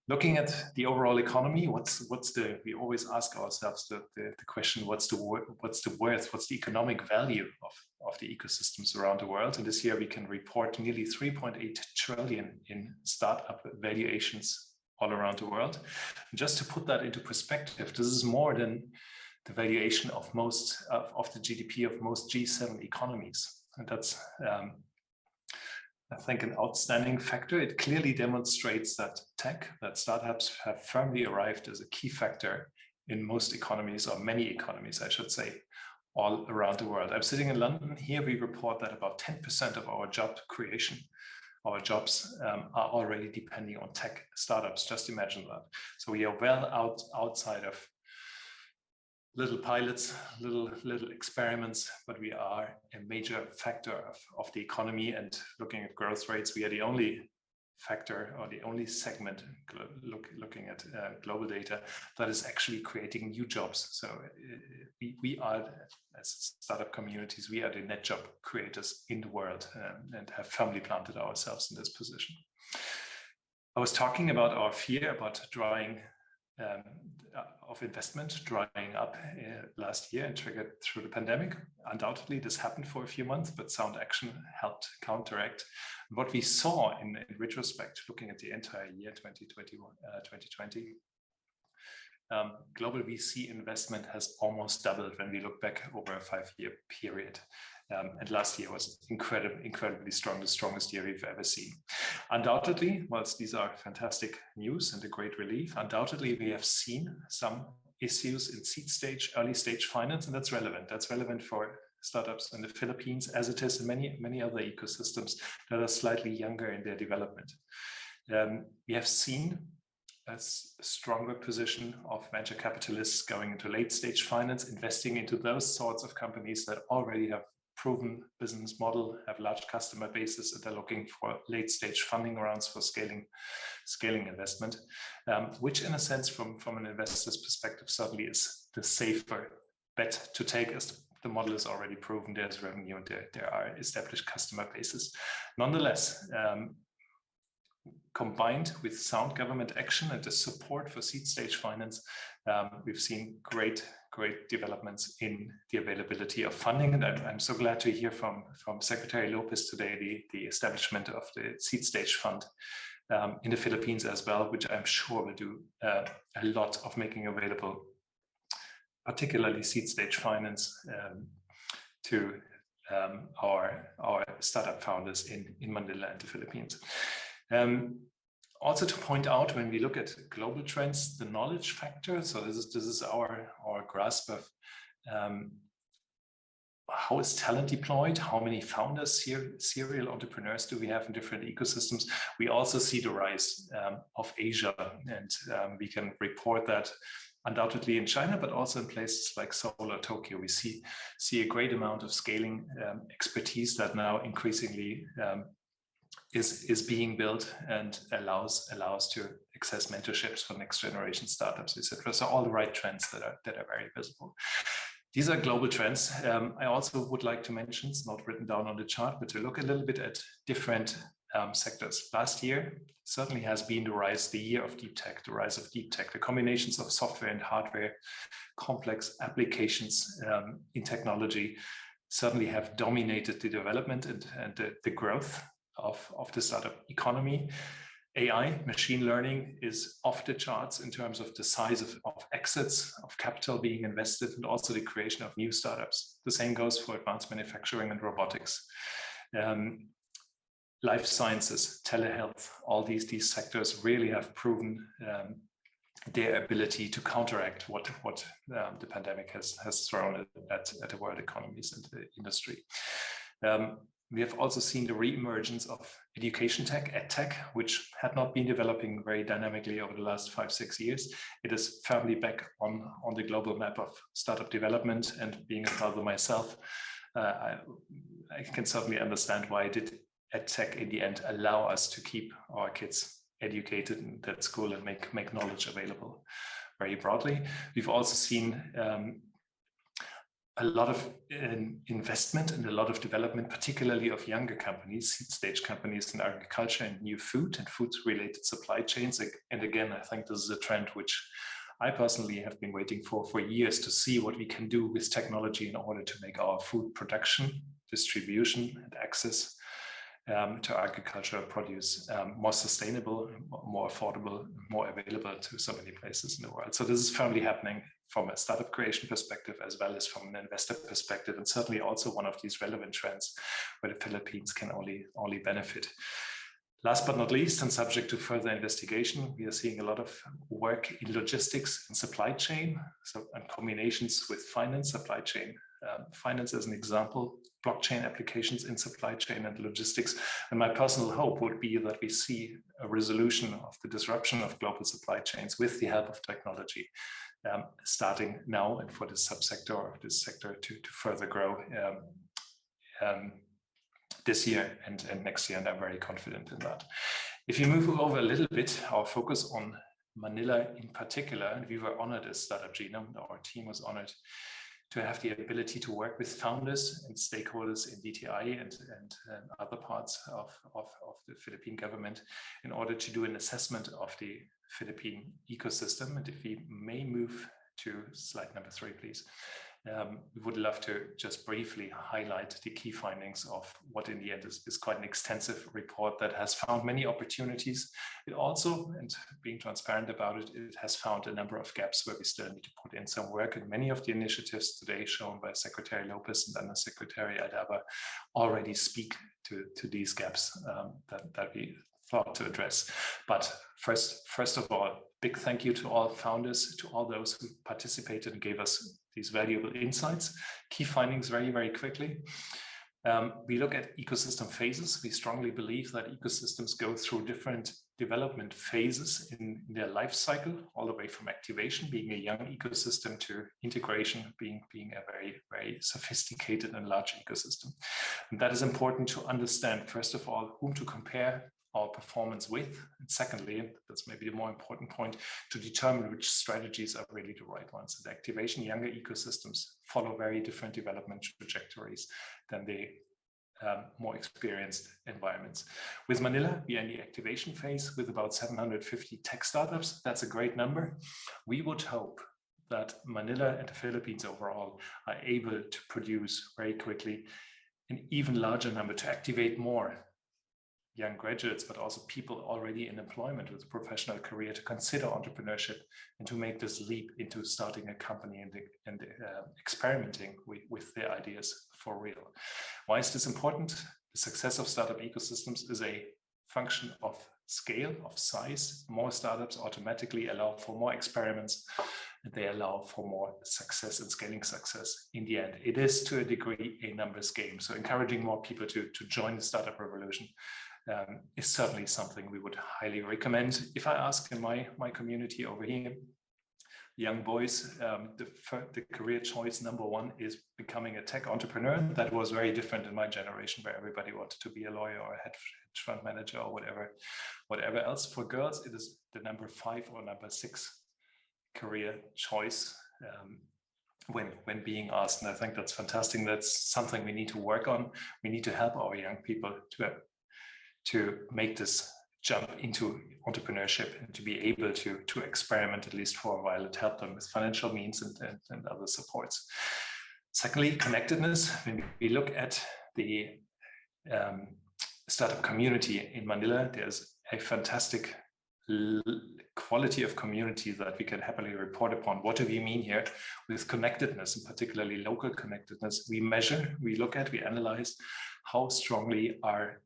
Looking at the overall economy, we always ask ourselves the question, what's the worth, what's the economic value of the ecosystems around the world? And this year we can report nearly 3.8 trillion in startup valuations all around the world. And just to put that into perspective, this is more than the valuation of most of the GDP of most G7 economies. And that's I think an outstanding factor. It clearly demonstrates that startups have firmly arrived as a key factor in most economies, or many economies, I should say, all around the world. I'm sitting in London. Here we report that about 10% of our job creation, our jobs are already depending on tech startups. Just imagine that. So we are well outside of little pilots, little experiments, but we are a major factor of the economy. And looking at growth rates, we are the only factor or the only segment looking at global data that is actually creating new jobs. So we are, as startup communities, we are the net job creators in the world, and have firmly planted ourselves in this position. I was talking about our fear about drying of investment drying up last year and triggered through the pandemic. Undoubtedly, this happened for a few months, but sound action helped counteract. What we saw in retrospect, looking at the entire year 2020, global VC investment has almost doubled when we look back over a 5-year period. And last year was incredibly strong, the strongest year we've ever seen. Undoubtedly, whilst these are fantastic news and a great relief, undoubtedly we have seen some issues in seed stage, early stage finance, and that's relevant. That's relevant for startups in the Philippines, as it is in many other ecosystems that are slightly younger in their development. We have seen a stronger position of venture capitalists going into late stage finance, investing into those sorts of companies that already have proven business model, have large customer bases, and they're looking for late stage funding rounds for scaling investment, which in a sense from an investor's perspective certainly is the safer bet to take, as the model is already proven, there's revenue and there are established customer bases. Nonetheless, combined with sound government action and the support for seed stage finance, we've seen great developments in the availability of funding. And I'm so glad to hear from Secretary Lopez today, the establishment of the seed stage fund in the Philippines as well, which I'm sure will do a lot of making available, particularly seed stage finance to our startup founders in Manila and the Philippines. Also to point out, when we look at global trends, the knowledge factor, so this is our grasp of how is talent deployed, how many founders, serial entrepreneurs do we have in different ecosystems. We also see the rise of Asia, and we can report that undoubtedly in China, but also in places like Seoul or Tokyo. We see a great amount of scaling expertise that now increasingly is being built and allows to access mentorships for next generation startups, etc. So all the right trends that are very visible. These are global trends. I also would like to mention, it's not written down on the chart, but to look a little bit at different sectors. Last year certainly has been the year of deep tech, the rise of deep tech, the combinations of software and hardware, complex applications in technology certainly have dominated the development and the growth of the startup economy. AI, machine learning, is off the charts in terms of the size of exits, of capital being invested, and also the creation of new startups. The same goes for advanced manufacturing and robotics. Life sciences, telehealth, all these sectors really have proven their ability to counteract what the pandemic has thrown at the world economies and the industry. We have also seen the re-emergence of education tech, edtech, which had not been developing very dynamically over the last 5-6 years. It is firmly back on the global map of startup development, and being a father myself, I can certainly understand why did edtech in the end allow us to keep our kids educated in that school and make knowledge available very broadly. We've also seen a lot of investment and a lot of development, particularly of younger companies, seed stage companies in agriculture and new food and food-related supply chains. And again, I think this is a trend which I personally have been waiting for years, to see what we can do with technology in order to make our food production, distribution, and access to agricultural produce more sustainable, more affordable, more available to so many places in the world. So this is firmly happening from a startup creation perspective, as well as from an investor perspective, and certainly also one of these relevant trends where the Philippines can only benefit. Last but not least, and subject to further investigation, we are seeing a lot of work in logistics and supply chain, so and combinations with finance, supply chain, finance as an example, blockchain applications in supply chain and logistics. And my personal hope would be that we see a resolution of the disruption of global supply chains with the help of technology, starting now, and for this subsector or this sector to further grow this year and next year, and I'm very confident in that. If you move over a little bit, our focus on Manila in particular, and we were honored as Startup Genome, our team was honored to have the ability to work with founders and stakeholders in DTI and other parts of the Philippine government in order to do an assessment of the Philippine ecosystem. And if we may move to slide number 3, please. We would love to just briefly highlight the key findings of what in the end is quite an extensive report that has found many opportunities. It also, and being transparent about it, it has found a number of gaps where we still need to put in some work. And many of the initiatives today shown by Secretary Lopez and Under Secretary Aldaba already speak to these gaps that we thought to address. But first of all, big thank you to all founders, to all those who participated and gave us these valuable insights. Key findings very, very quickly. We look at ecosystem phases. We strongly believe that ecosystems go through different development phases in their life cycle, all the way from activation, being a young ecosystem, to integration, being a very, very sophisticated and large ecosystem. And that is important to understand, first of all, whom to compare our performance with, and secondly, and that's maybe the more important point, to determine which strategies are really the right ones. At activation, younger ecosystems follow very different development trajectories than the more experienced environments. With Manila, we are in the activation phase with about 750 tech startups. That's a great number. We would hope that Manila and the Philippines overall are able to produce very quickly an even larger number, to activate more young graduates, but also people already in employment with a professional career, to consider entrepreneurship and to make this leap into starting a company and experimenting with their ideas for real. Why is this important? The success of startup ecosystems is a function of scale, of size. More startups automatically allow for more experiments, and they allow for more success and scaling success in the end. It is, to a degree, a numbers game. So encouraging more people to join the startup revolution is certainly something we would highly recommend. If I ask in my community over here, young boys, the career choice #1 is becoming a tech entrepreneur. That was very different in my generation, where everybody wanted to be a lawyer or a hedge fund manager or whatever else. For girls, it is the #5 or #6 career choice when being asked. And I think that's fantastic. That's something we need to work on. We need to help our young people to make this jump into entrepreneurship and to be able to experiment, at least for a while. It helped them with financial means and other supports. Secondly, connectedness. When we look at the startup community in Manila, there's a fantastic quality of community that we can happily report upon. What do we mean here with connectedness, and particularly local connectedness? We measure, we look at, we analyze how strongly are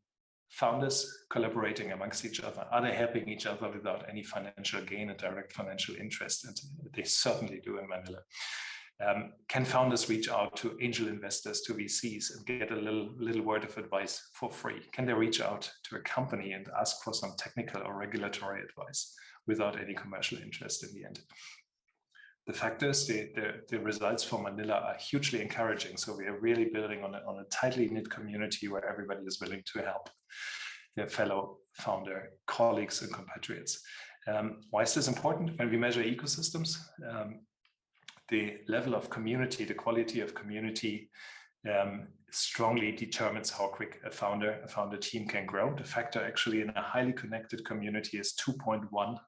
founders collaborating amongst each other. Are they helping each other without any financial gain and direct financial interest? And they certainly do in Manila. Can founders reach out to angel investors, to VCs, and get a little word of advice for free? Can they reach out to a company and ask for some technical or regulatory advice without any commercial interest in the end? The factors, the results for Manila are hugely encouraging. So we are really building on a tightly knit community where everybody is willing to help their fellow founder colleagues and compatriots. Why is this important? When we measure ecosystems, the level of community, the quality of community strongly determines how quick a founder team can grow. The factor actually in a highly connected community is 2.1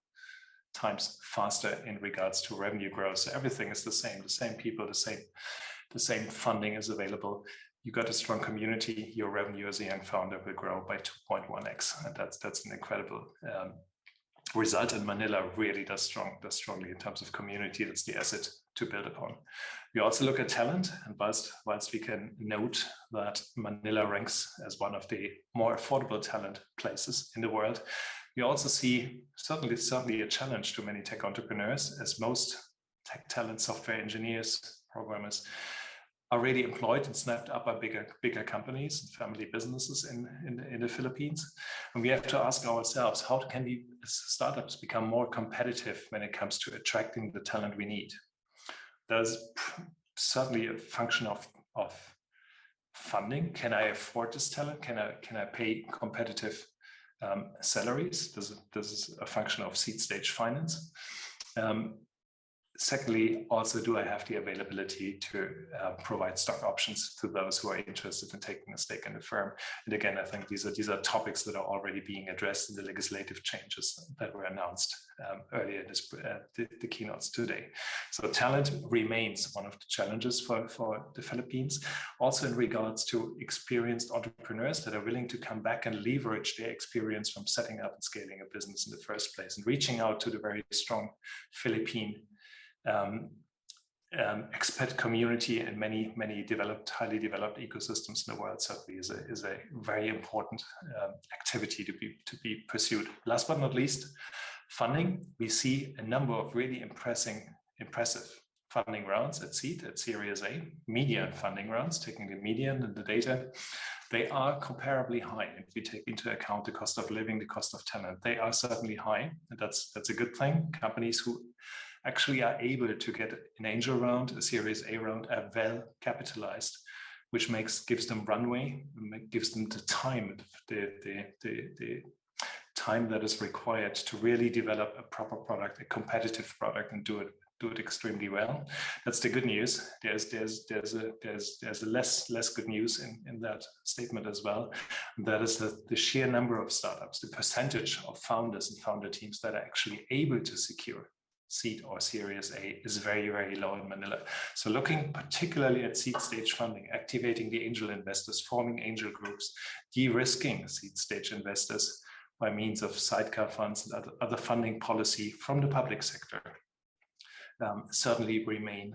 times faster in regards to revenue growth. So everything is the same people, the same funding is available. You got a strong community, your revenue as a young founder will grow by 2.1x, and that's an incredible result. And Manila really does strongly in terms of community. That's the asset to build upon. We also look at talent, and whilst we can note that Manila ranks as one of the more affordable talent places in the world, we also see certainly a challenge to many tech entrepreneurs, as most tech talent, software engineers, programmers are really employed and snapped up by bigger companies and family businesses in the Philippines. And we have to ask ourselves, how can we as startups become more competitive when it comes to attracting the talent we need? There's certainly a function of funding. Can I afford this talent? Can I pay competitive salaries? This is a function of seed stage finance. secondly, also do I have the availability to provide stock options to those who are interested in taking a stake in the firm? And again, I think these are topics that are already being addressed in the legislative changes that were announced earlier in the keynotes today. So talent remains one of the challenges for the Philippines, also in regards to experienced entrepreneurs that are willing to come back and leverage their experience from setting up and scaling a business in the first place, and reaching out to the very strong Philippine expat community and many highly developed ecosystems in the world certainly is a very important activity to be pursued. Last but not least, funding. We see a number of really impressive funding rounds at Seed, at Series A, median funding rounds, taking the median and the data. They are comparably high. If we take into account the cost of living, the cost of talent, they are certainly high. And that's a good thing. Companies who actually are able to get an angel round, a Series A round, are well capitalized, which gives them runway, gives them the time, the time that is required to really develop a proper product, a competitive product, and do it extremely well. That's the good news. There's a less good news in that statement as well. And that is that the sheer number of startups, the percentage of founders and founder teams that are actually able to secure seed or Series A is very, very low in Manila. So looking particularly at seed stage funding, activating the angel investors, forming angel groups, de-risking seed stage investors by means of sidecar funds and other funding policy from the public sector certainly remain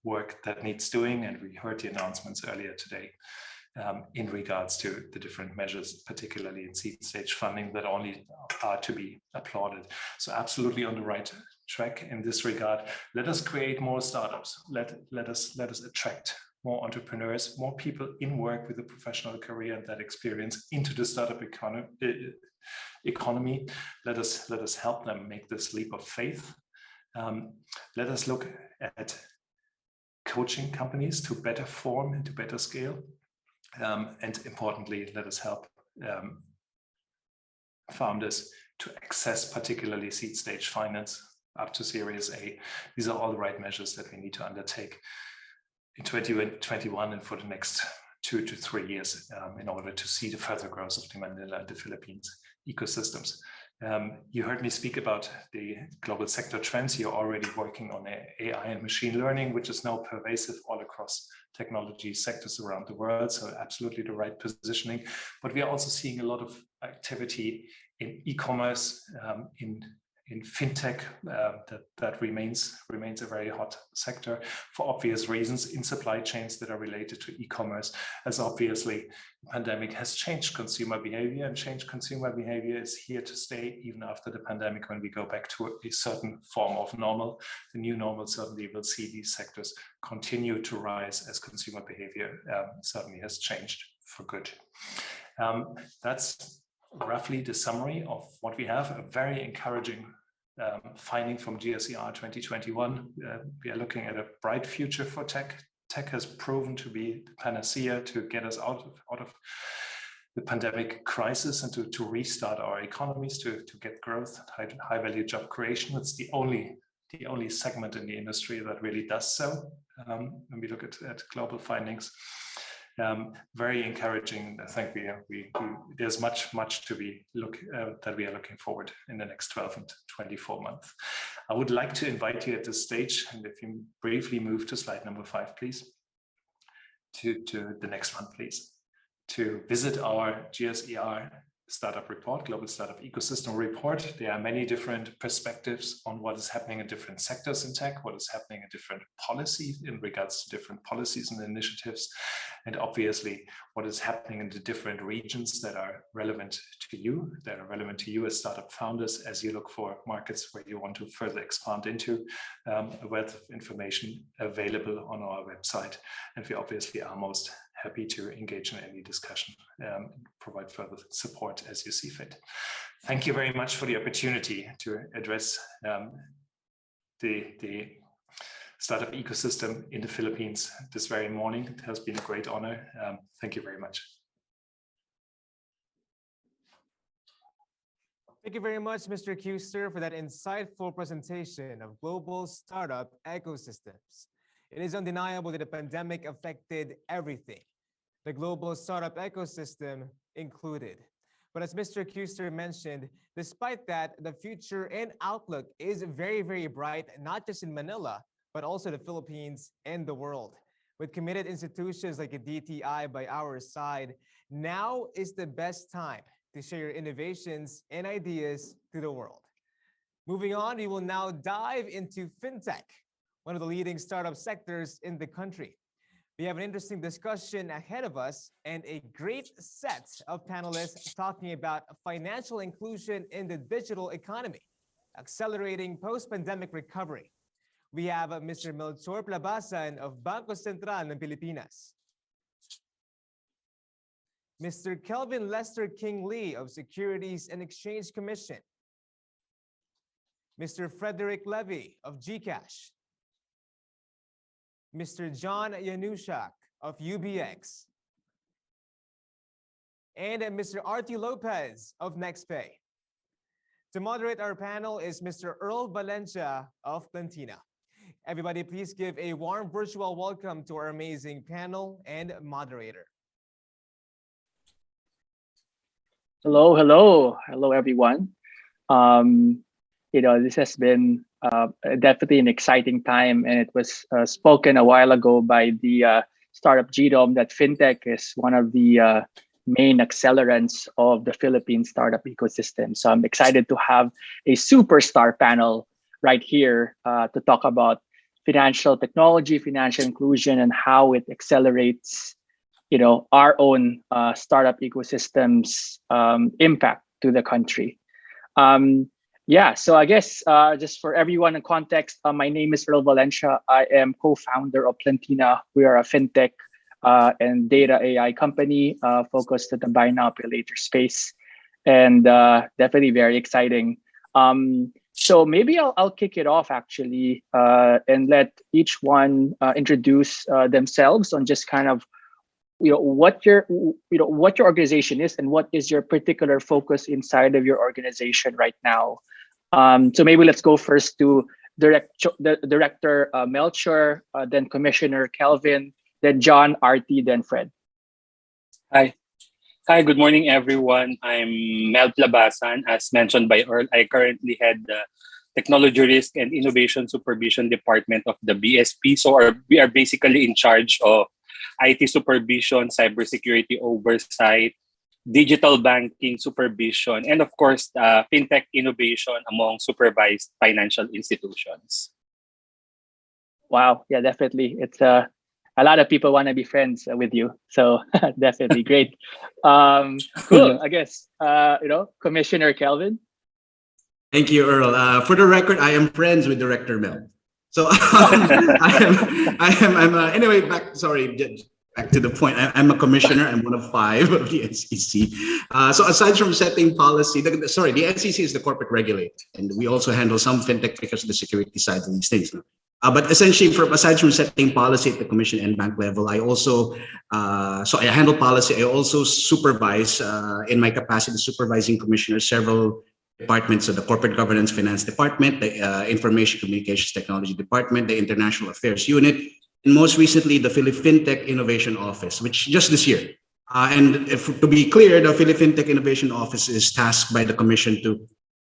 work that needs doing. And we heard the announcements earlier today in regards to the different measures, particularly in seed stage funding, that only are to be applauded. So absolutely on the right track in this regard. Let us create more startups. Let us attract more entrepreneurs, more people in work with a professional career and that experience into the startup economy. Let us help them make this leap of faith. Let us look at coaching companies to better form and to better scale. And importantly, let us help founders to access particularly seed stage finance up to Series A. These are all the right measures that we need to undertake in 2021 and for the next 2 to 3 years in order to see the further growth of the Manila and the Philippines ecosystems. You heard me speak about the global sector trends. You're already working on AI and machine learning, which is now pervasive all across technology sectors around the world. So absolutely the right positioning. But we are also seeing a lot of activity in e-commerce, in fintech that remains a very hot sector for obvious reasons, in supply chains that are related to e-commerce, as obviously the pandemic has changed consumer behavior, and changed consumer behavior is here to stay even after the pandemic. When we go back to a certain form of normal, the new normal, certainly will see these sectors continue to rise as consumer behavior certainly has changed for good. That's roughly the summary of what we have. A very encouraging finding from GSER 2021. We are looking at a bright future for tech. Tech has proven to be the panacea to get us out of the pandemic crisis and to restart our economies, to get growth, high value job creation. It's the only segment in the industry that really does so when we look at global findings. Very encouraging. I think there's much to be that we are looking forward in the next 12 and 24 months. I would like to invite you at this stage, and if you briefly move to slide number 5, please, to the next one, please, to visit our GSER startup report, Global Startup Ecosystem Report. There are many different perspectives on what is happening in different sectors in tech, what is happening in different policies in regards to different policies and initiatives, and obviously what is happening in the different regions that are relevant to you, as startup founders, as you look for markets where you want to further expand into. A wealth of information available on our website, and we obviously are most happy to engage in any discussion and provide further support as you see fit. Thank you very much for the opportunity to address the startup ecosystem in the Philippines this very morning. It has been a great honor. Thank you very much. Thank you very much, Mr. Kuster, for that insightful presentation of global startup ecosystems. It is undeniable that the pandemic affected everything, the global startup ecosystem included. But as Mr. Kuster mentioned, despite that, the future and outlook is very, very bright, not just in Manila, but also the Philippines and the world. With committed institutions like a DTI by our side, now is the best time to share your innovations and ideas to the world. Moving on, we will now dive into fintech, one of the leading startup sectors in the country. We have an interesting discussion ahead of us and a great set of panelists talking about financial inclusion in the digital economy, accelerating post-pandemic recovery. We have Mr. Melchor Plabasan of Bangko Sentral ng Pilipinas, Mr. Kelvin Lester King Lee of Securities and Exchange Commission, Mr. Frederick Levy of GCash, Mr. John Yanushak of UBX, and Mr. Artie Lopez of NextPay. To moderate our panel is Mr. Earl Valencia of Plantina. Everybody, please give a warm virtual welcome to our amazing panel and moderator. Hello, everyone. This has been definitely an exciting time, and it was spoken a while ago by the startup GDOM that fintech is one of the main accelerants of the Philippine startup ecosystem. So I'm excited to have a superstar panel right here to talk about financial technology, financial inclusion, and how it accelerates our own startup ecosystem's impact to the country. So I guess just for everyone in context, my name is Earl Valencia. I am co-founder of Plantina. We are a fintech and data AI company focused on the buy now, pay later space, and definitely very exciting. So maybe I'll kick it off actually and let each one introduce themselves on just kind of what your organization is and what is your particular focus inside of your organization right now. So maybe let's go first to Director Melchor, then Commissioner Kelvin, then John, Artie, then Fred. Hi, good morning, everyone. I'm Mel Plabasan. As mentioned by Earl, I currently head the Technology Risk and Innovation Supervision Department of the BSP. So we are basically in charge of IT supervision, cybersecurity oversight, digital banking supervision, and of course, fintech innovation among supervised financial institutions. Wow, yeah, definitely. It's a lot of people want to be friends with you. So definitely great. Cool, I guess, Commissioner Kelvin. Thank you, Earl. For the record, I am friends with Director Mel. So anyway, back to the point. I'm a commissioner. I'm one of 5 of the SEC. So aside from setting policy, the SEC is the corporate regulator, and we also handle some fintech because of the security side of these things. But essentially, aside from setting policy at the commission and bank level, I also I handle policy. I also supervise in my capacity supervising commissioner several departments of the Corporate Governance Finance Department, the Information Communications Technology Department, the International Affairs Unit, and most recently the Fintech Innovation Office, which just this year. And to be clear, the Fintech Innovation Office is tasked by the Commission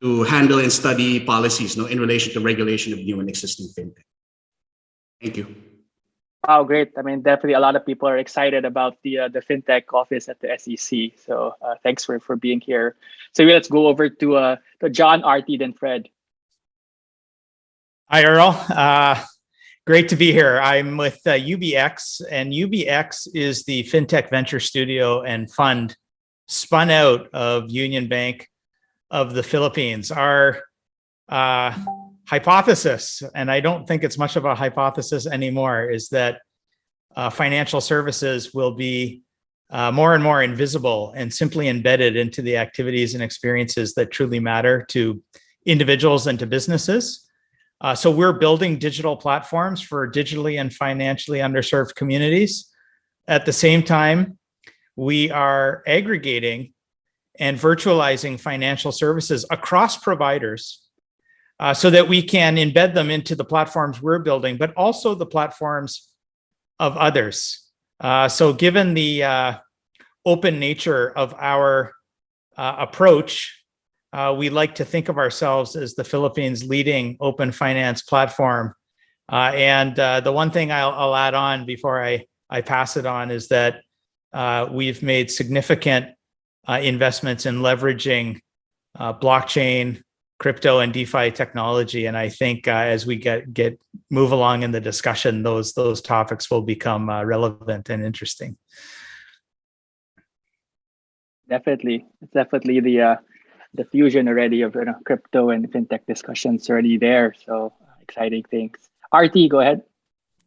to handle and study policies in relation to regulation of new and existing fintech. Thank you. Oh, great. I mean, definitely a lot of people are excited about the fintech office at the SEC. So thanks for being here. So let's go over to John, Artie, then Fred. Hi, Earl. Great to be here. I'm with UBX, and UBX is the fintech venture studio and fund spun out of Union Bank of the Philippines. Our hypothesis, and I don't think it's much of a hypothesis anymore, is that financial services will be more and more invisible and simply embedded into the activities and experiences that truly matter to individuals and to businesses. So we're building digital platforms for digitally and financially underserved communities. At the same time, we are aggregating and virtualizing financial services across providers so that we can embed them into the platforms we're building, but also the platforms of others. So given the open nature of our approach, we like to think of ourselves as the Philippines' leading open finance platform. And the one thing I'll add on before I pass it on is that we've made significant investments in leveraging blockchain, crypto, and DeFi technology. And I think as we move along in the discussion, those topics will become relevant and interesting. Definitely, it's definitely the fusion already of crypto and fintech discussions already there. So exciting things. RT, go ahead.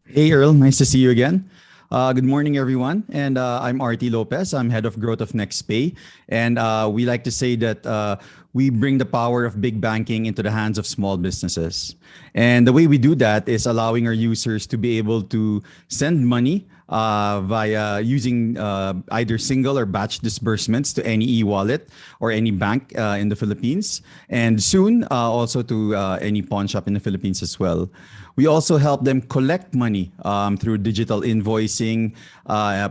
Hey Earl, nice to see you again. Good morning, everyone. And I'm RT Lopez. I'm head of growth of NextPay. And we like to say that we bring the power of big banking into the hands of small businesses. And the way we do that is allowing our users to be able to send money via using either single or batch disbursements to any e-wallet or any bank in the Philippines, and soon also to any pawn shop in the Philippines as well. We also help them collect money through digital invoicing,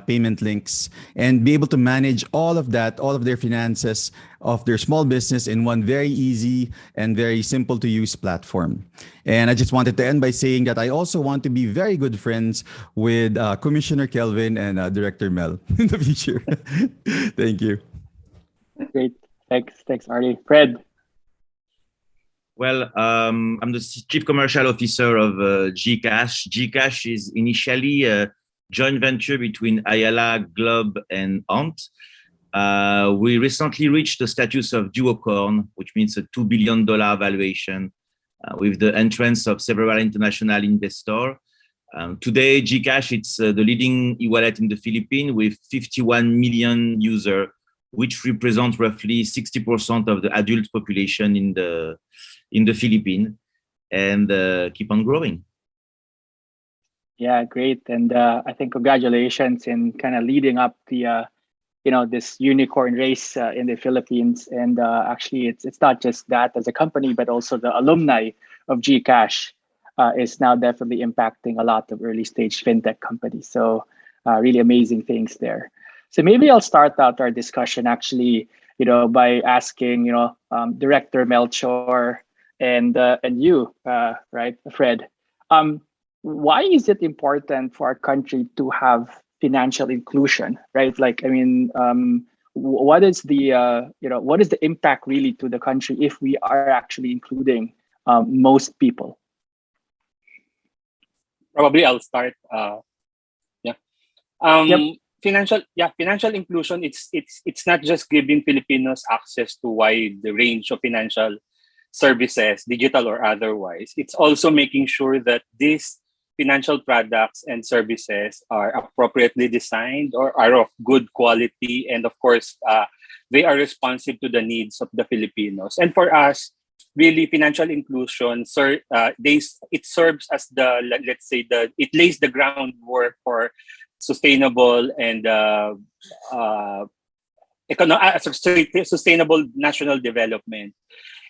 payment links, and be able to manage all of that, all of their finances of their small business in one very easy and very simple to use platform. And I just wanted to end by saying that I also want to be very good friends with Commissioner Kelvin and Director Mel in the future. Thank you. Great. Thanks, Artie. Fred. Well, I'm the Chief Commercial Officer of GCash. GCash is initially a joint venture between Ayala, Globe, and Ant. We recently reached the status of duocorn, which means a $2 billion valuation, with the entrance of several international investors. Today, GCash it's the leading e-wallet in the Philippines with 51 million users, which represents roughly 60% of the adult population in the Philippines, and keep on growing. Yeah, great. And I think congratulations in kind of leading up the this unicorn race in the Philippines. And actually, it's not just that as a company, but also the alumni of GCash is now definitely impacting a lot of early stage fintech companies. So really amazing things there. So maybe I'll start out our discussion actually, by asking, Director Melchor and you, right, Fred, why is it important for our country to have financial inclusion, right? Like, I mean, what is the what is the impact really to the country if we are actually including most people? Probably I'll start. Yep. Financial inclusion. It's not just giving Filipinos access to wide range of financial services, digital or otherwise. It's also making sure that these financial products and services are appropriately designed or are of good quality, and of course, they are responsive to the needs of the Filipinos. And for us, really, financial inclusion, it serves as it lays the groundwork for sustainable and sustainable national development.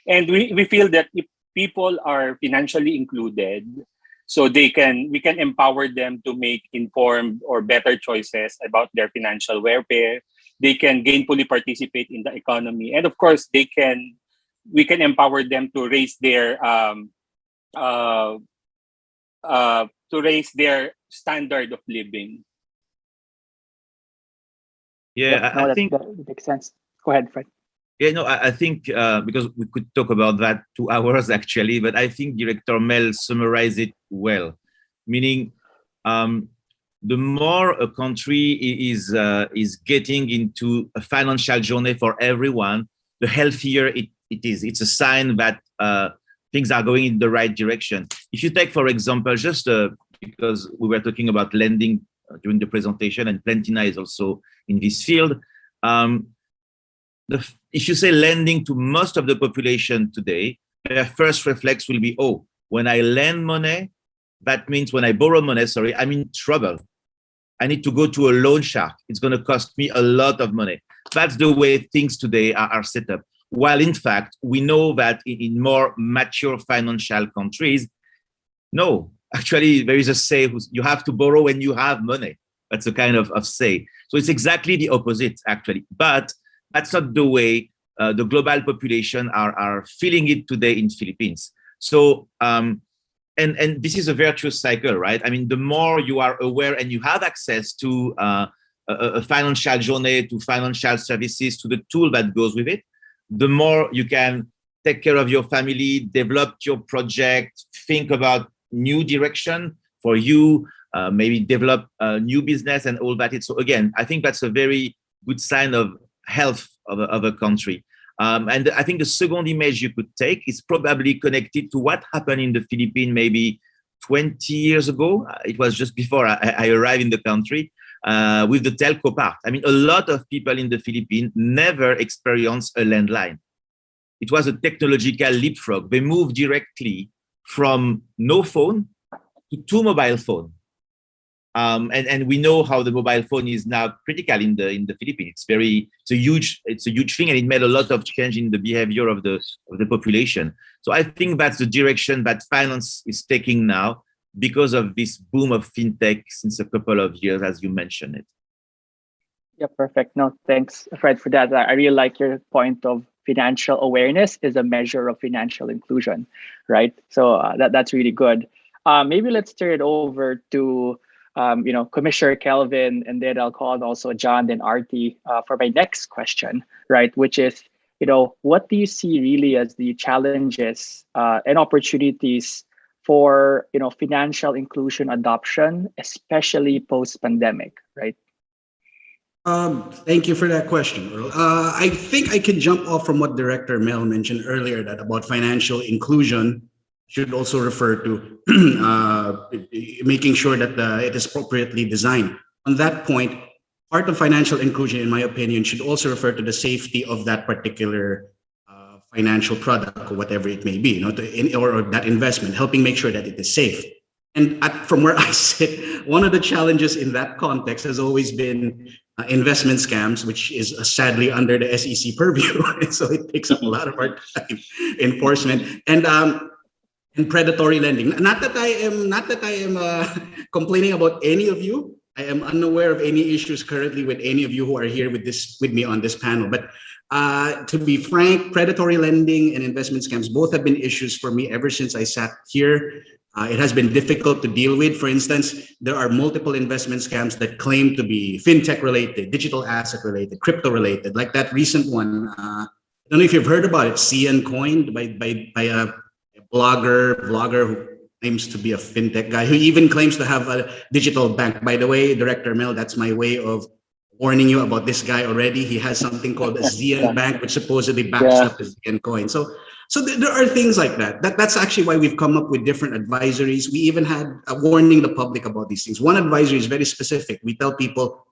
And we feel that if people are financially included, so we can empower them to make informed or better choices about their financial welfare. They can gainfully participate in the economy, and of course, we can empower them to raise their standard of living. Yeah, I think that makes sense. Go ahead, Fred. Yeah, no, I think because we could talk about that 2 hours actually, but I think Director Mel summarized it well. Meaning, the more a country is getting into a financial journey for everyone, the healthier it is. It's a sign that things are going in the right direction. If you take, for example, just because we were talking about lending during the presentation, and Plentina is also in this field. If you say lending to most of the population today, their first reflex will be, oh, when I lend money, that means when I borrow money, I'm in trouble. I need to go to a loan shark. It's going to cost me a lot of money. that's the way things today are set up. While in fact, we know that in more mature financial countries, no, actually there is a say, you have to borrow when you have money. That's a kind of say. So it's exactly the opposite, actually. But that's not the way the global population are feeling it today in Philippines. So, and this is a virtuous cycle, right? I mean, the more you are aware and you have access to a financial journey, to financial services, to the tool that goes with it, the more you can take care of your family, develop your project, think about new direction for you, maybe develop a new business and all that. So again, I think that's a very good sign of health of a country. And I think the second image you could take is probably connected to what happened in the Philippines maybe 20 years ago. It was just before I arrived in the country with the telco part. I mean, a lot of people in the Philippines never experienced a landline. It was a technological leapfrog. They moved directly from no phone to 2 mobile phone. And we know how the mobile phone is now critical in the Philippines. It's a huge thing, and it made a lot of change in the behavior of the population. So I think that's the direction that finance is taking now because of this boom of fintech since a couple of years, as you mentioned it. Yeah, perfect. No, thanks, Fred, for that. I really like your point of financial awareness is a measure of financial inclusion, right? So that's really good. Maybe let's turn it over to Commissioner Kelvin, and then I'll call also John, then Artie for my next question, right? Which is, what do you see really as the challenges and opportunities for, financial inclusion adoption, especially post-pandemic, right? Thank you for that question, Earl. I think I can jump off from what Director Mel mentioned earlier, that about financial inclusion should also refer to making sure that it is appropriately designed. On that point, part of financial inclusion, in my opinion, should also refer to the safety of that particular financial product or whatever it may be, or that investment, helping make sure that it is safe. And from where I sit, one of the challenges in that context has always been investment scams, which is sadly under the SEC purview. So it takes up a lot of our time, enforcement, and predatory lending. Not that I am complaining about any of you. I am unaware of any issues currently with any of you who are here with me on this panel. But to be frank, predatory lending and investment scams both have been issues for me ever since I sat here. It has been difficult to deal with. For instance, there are multiple investment scams that claim to be fintech related, digital asset related, crypto related, like that recent one. I don't know if you've heard about it, CN Coin by a vlogger who claims to be a fintech guy, who even claims to have a digital bank. By the way, Director Mel, that's my way of warning you about this guy already. He has something called a ZN Bank, which supposedly backs up the ZN Coin. So there are things like that. That's actually why we've come up with different advisories. We even had warning the public about these things. One advisory is very specific. We tell people,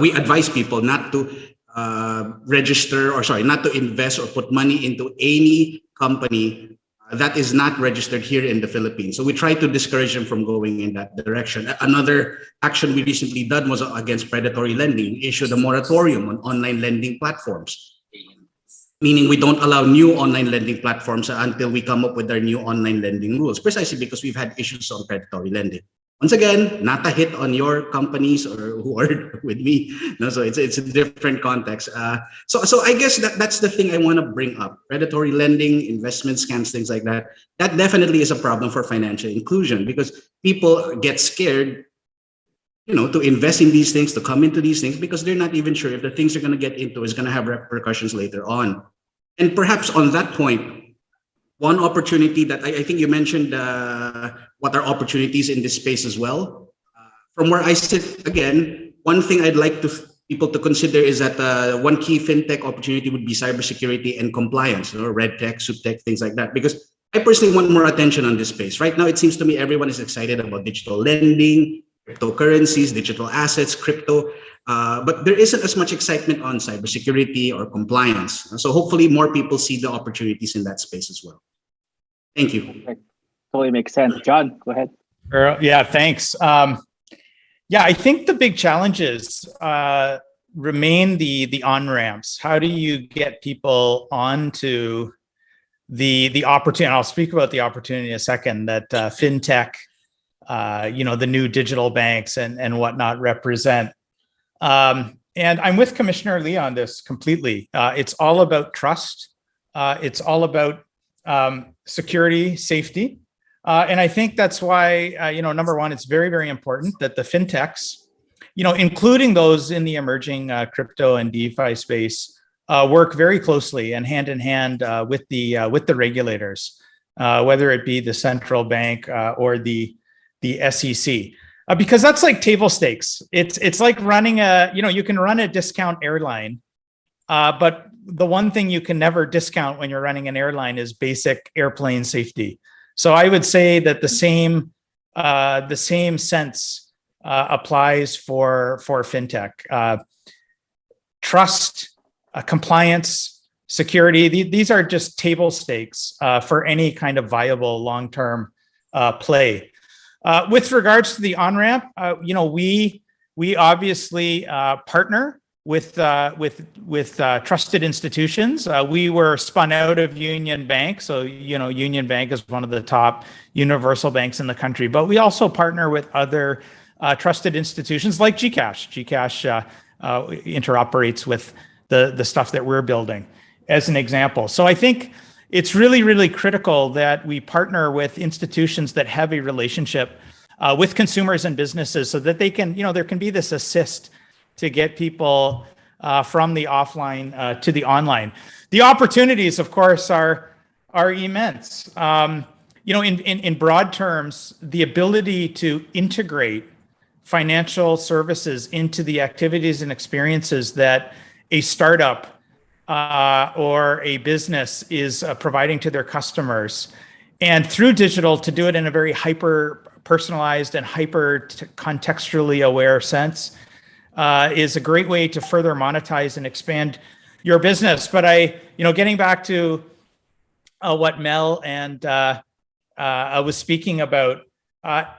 we advise people not to not to invest or put money into any company that is not registered here in the Philippines. So we try to discourage them from going in that direction. Another action we recently done was against predatory lending. We issued a moratorium on online lending platforms, meaning we don't allow new online lending platforms until we come up with our new online lending rules, precisely because we've had issues on predatory lending. Once again, not a hit on your companies or who are with me. No, so it's a different context. So I guess that's the thing I want to bring up. Predatory lending, investment scams, things like that. That definitely is a problem for financial inclusion because people get scared, to invest in these things, to come into these things, because they're not even sure if the things they're going to get into is going to have repercussions later on. And perhaps on that point, one opportunity that I think you mentioned, what are opportunities in this space as well. From where I sit, again, one thing I'd like people to consider is that one key fintech opportunity would be cybersecurity and compliance, red tech, SupTech, things like that. Because I personally want more attention on this space. Right now, it seems to me everyone is excited about digital lending, cryptocurrencies, digital assets, crypto, but there isn't as much excitement on cybersecurity or compliance. So hopefully more people see the opportunities in that space as well. Thank you. Totally makes sense. John, go ahead. Yeah, thanks. I think the big challenges remain the on-ramps? How do you get people onto the opportunity? I'll speak about the opportunity in a second that fintech, the new digital banks and whatnot represent. And I'm with Commissioner Lee on this completely. It's all about trust. It's all about security, safety. And I think that's why, number one, it's very, very important that the fintechs, including those in the emerging crypto and DeFi space, work very closely and hand in hand with the regulators, whether it be the central bank or the SEC. Because that's like table stakes. It's like running you can run a discount airline, but the one thing you can never discount when you're running an airline is basic airplane safety. So I would say that the same sense applies for fintech. Trust, compliance, security. These are just table stakes for any kind of viable long-term play. With regards to the on-ramp, we obviously partner with trusted institutions. We were spun out of Union Bank, so Union Bank is one of the top universal banks in the country. But we also partner with other trusted institutions like GCash. GCash interoperates with the stuff that we're building, as an example. So I think it's really, really critical that we partner with institutions that have a relationship with consumers and businesses, so that they can, there can be this assist to get people from the offline to the online. The opportunities, of course, are immense. In broad terms, the ability to integrate financial services into the activities and experiences that a startup or a business is providing to their customers, and through digital to do it in a very hyper personalized and hyper contextually aware sense is a great way to further monetize and expand your business. But getting back to what Mel and I was speaking about,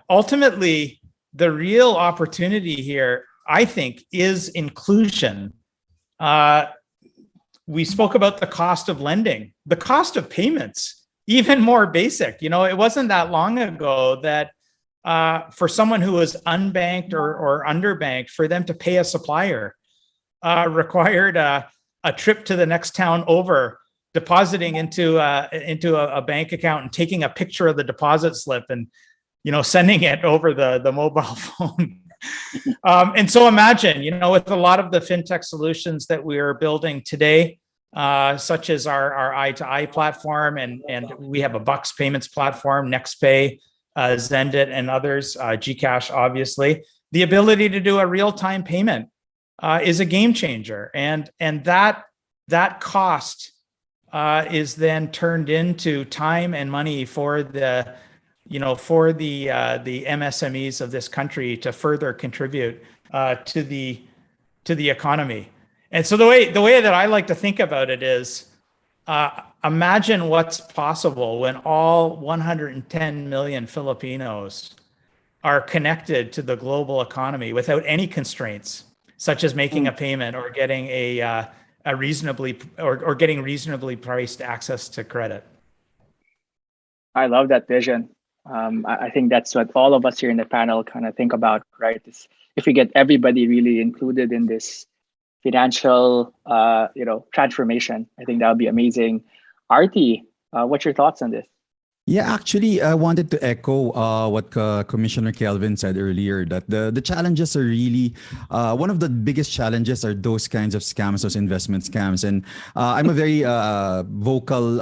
ultimately the real opportunity here, I think, is inclusion. We spoke about the cost of lending, the cost of payments, even more basic. It wasn't that long ago that for someone who was unbanked or underbanked, for them to pay a supplier required a trip to the next town over, depositing into a bank account and taking a picture of the deposit slip and sending it over the mobile phone. And so imagine, with a lot of the fintech solutions that we are building today, such as our eye-to-eye platform, and we have a Bucks payments platform, NextPay, Zendit, and others, GCash, obviously, the ability to do a real-time payment is a game changer, and that cost is then turned into time and money for the MSMEs of this country to further contribute to the economy. And so the way that I like to think about it is, imagine what's possible when all 110 million Filipinos are connected to the global economy without any constraints, such as making a payment or getting reasonably priced access to credit. I love that vision. I think that's what all of us here in the panel kind of think about, right? If we get everybody really included in this financial, transformation, I think that would be amazing. Artie, what's your thoughts on this? Yeah, actually, I wanted to echo what Commissioner Kelvin said earlier, that the challenges are really, one of the biggest challenges are those kinds of scams, those investment scams. And I'm a very vocal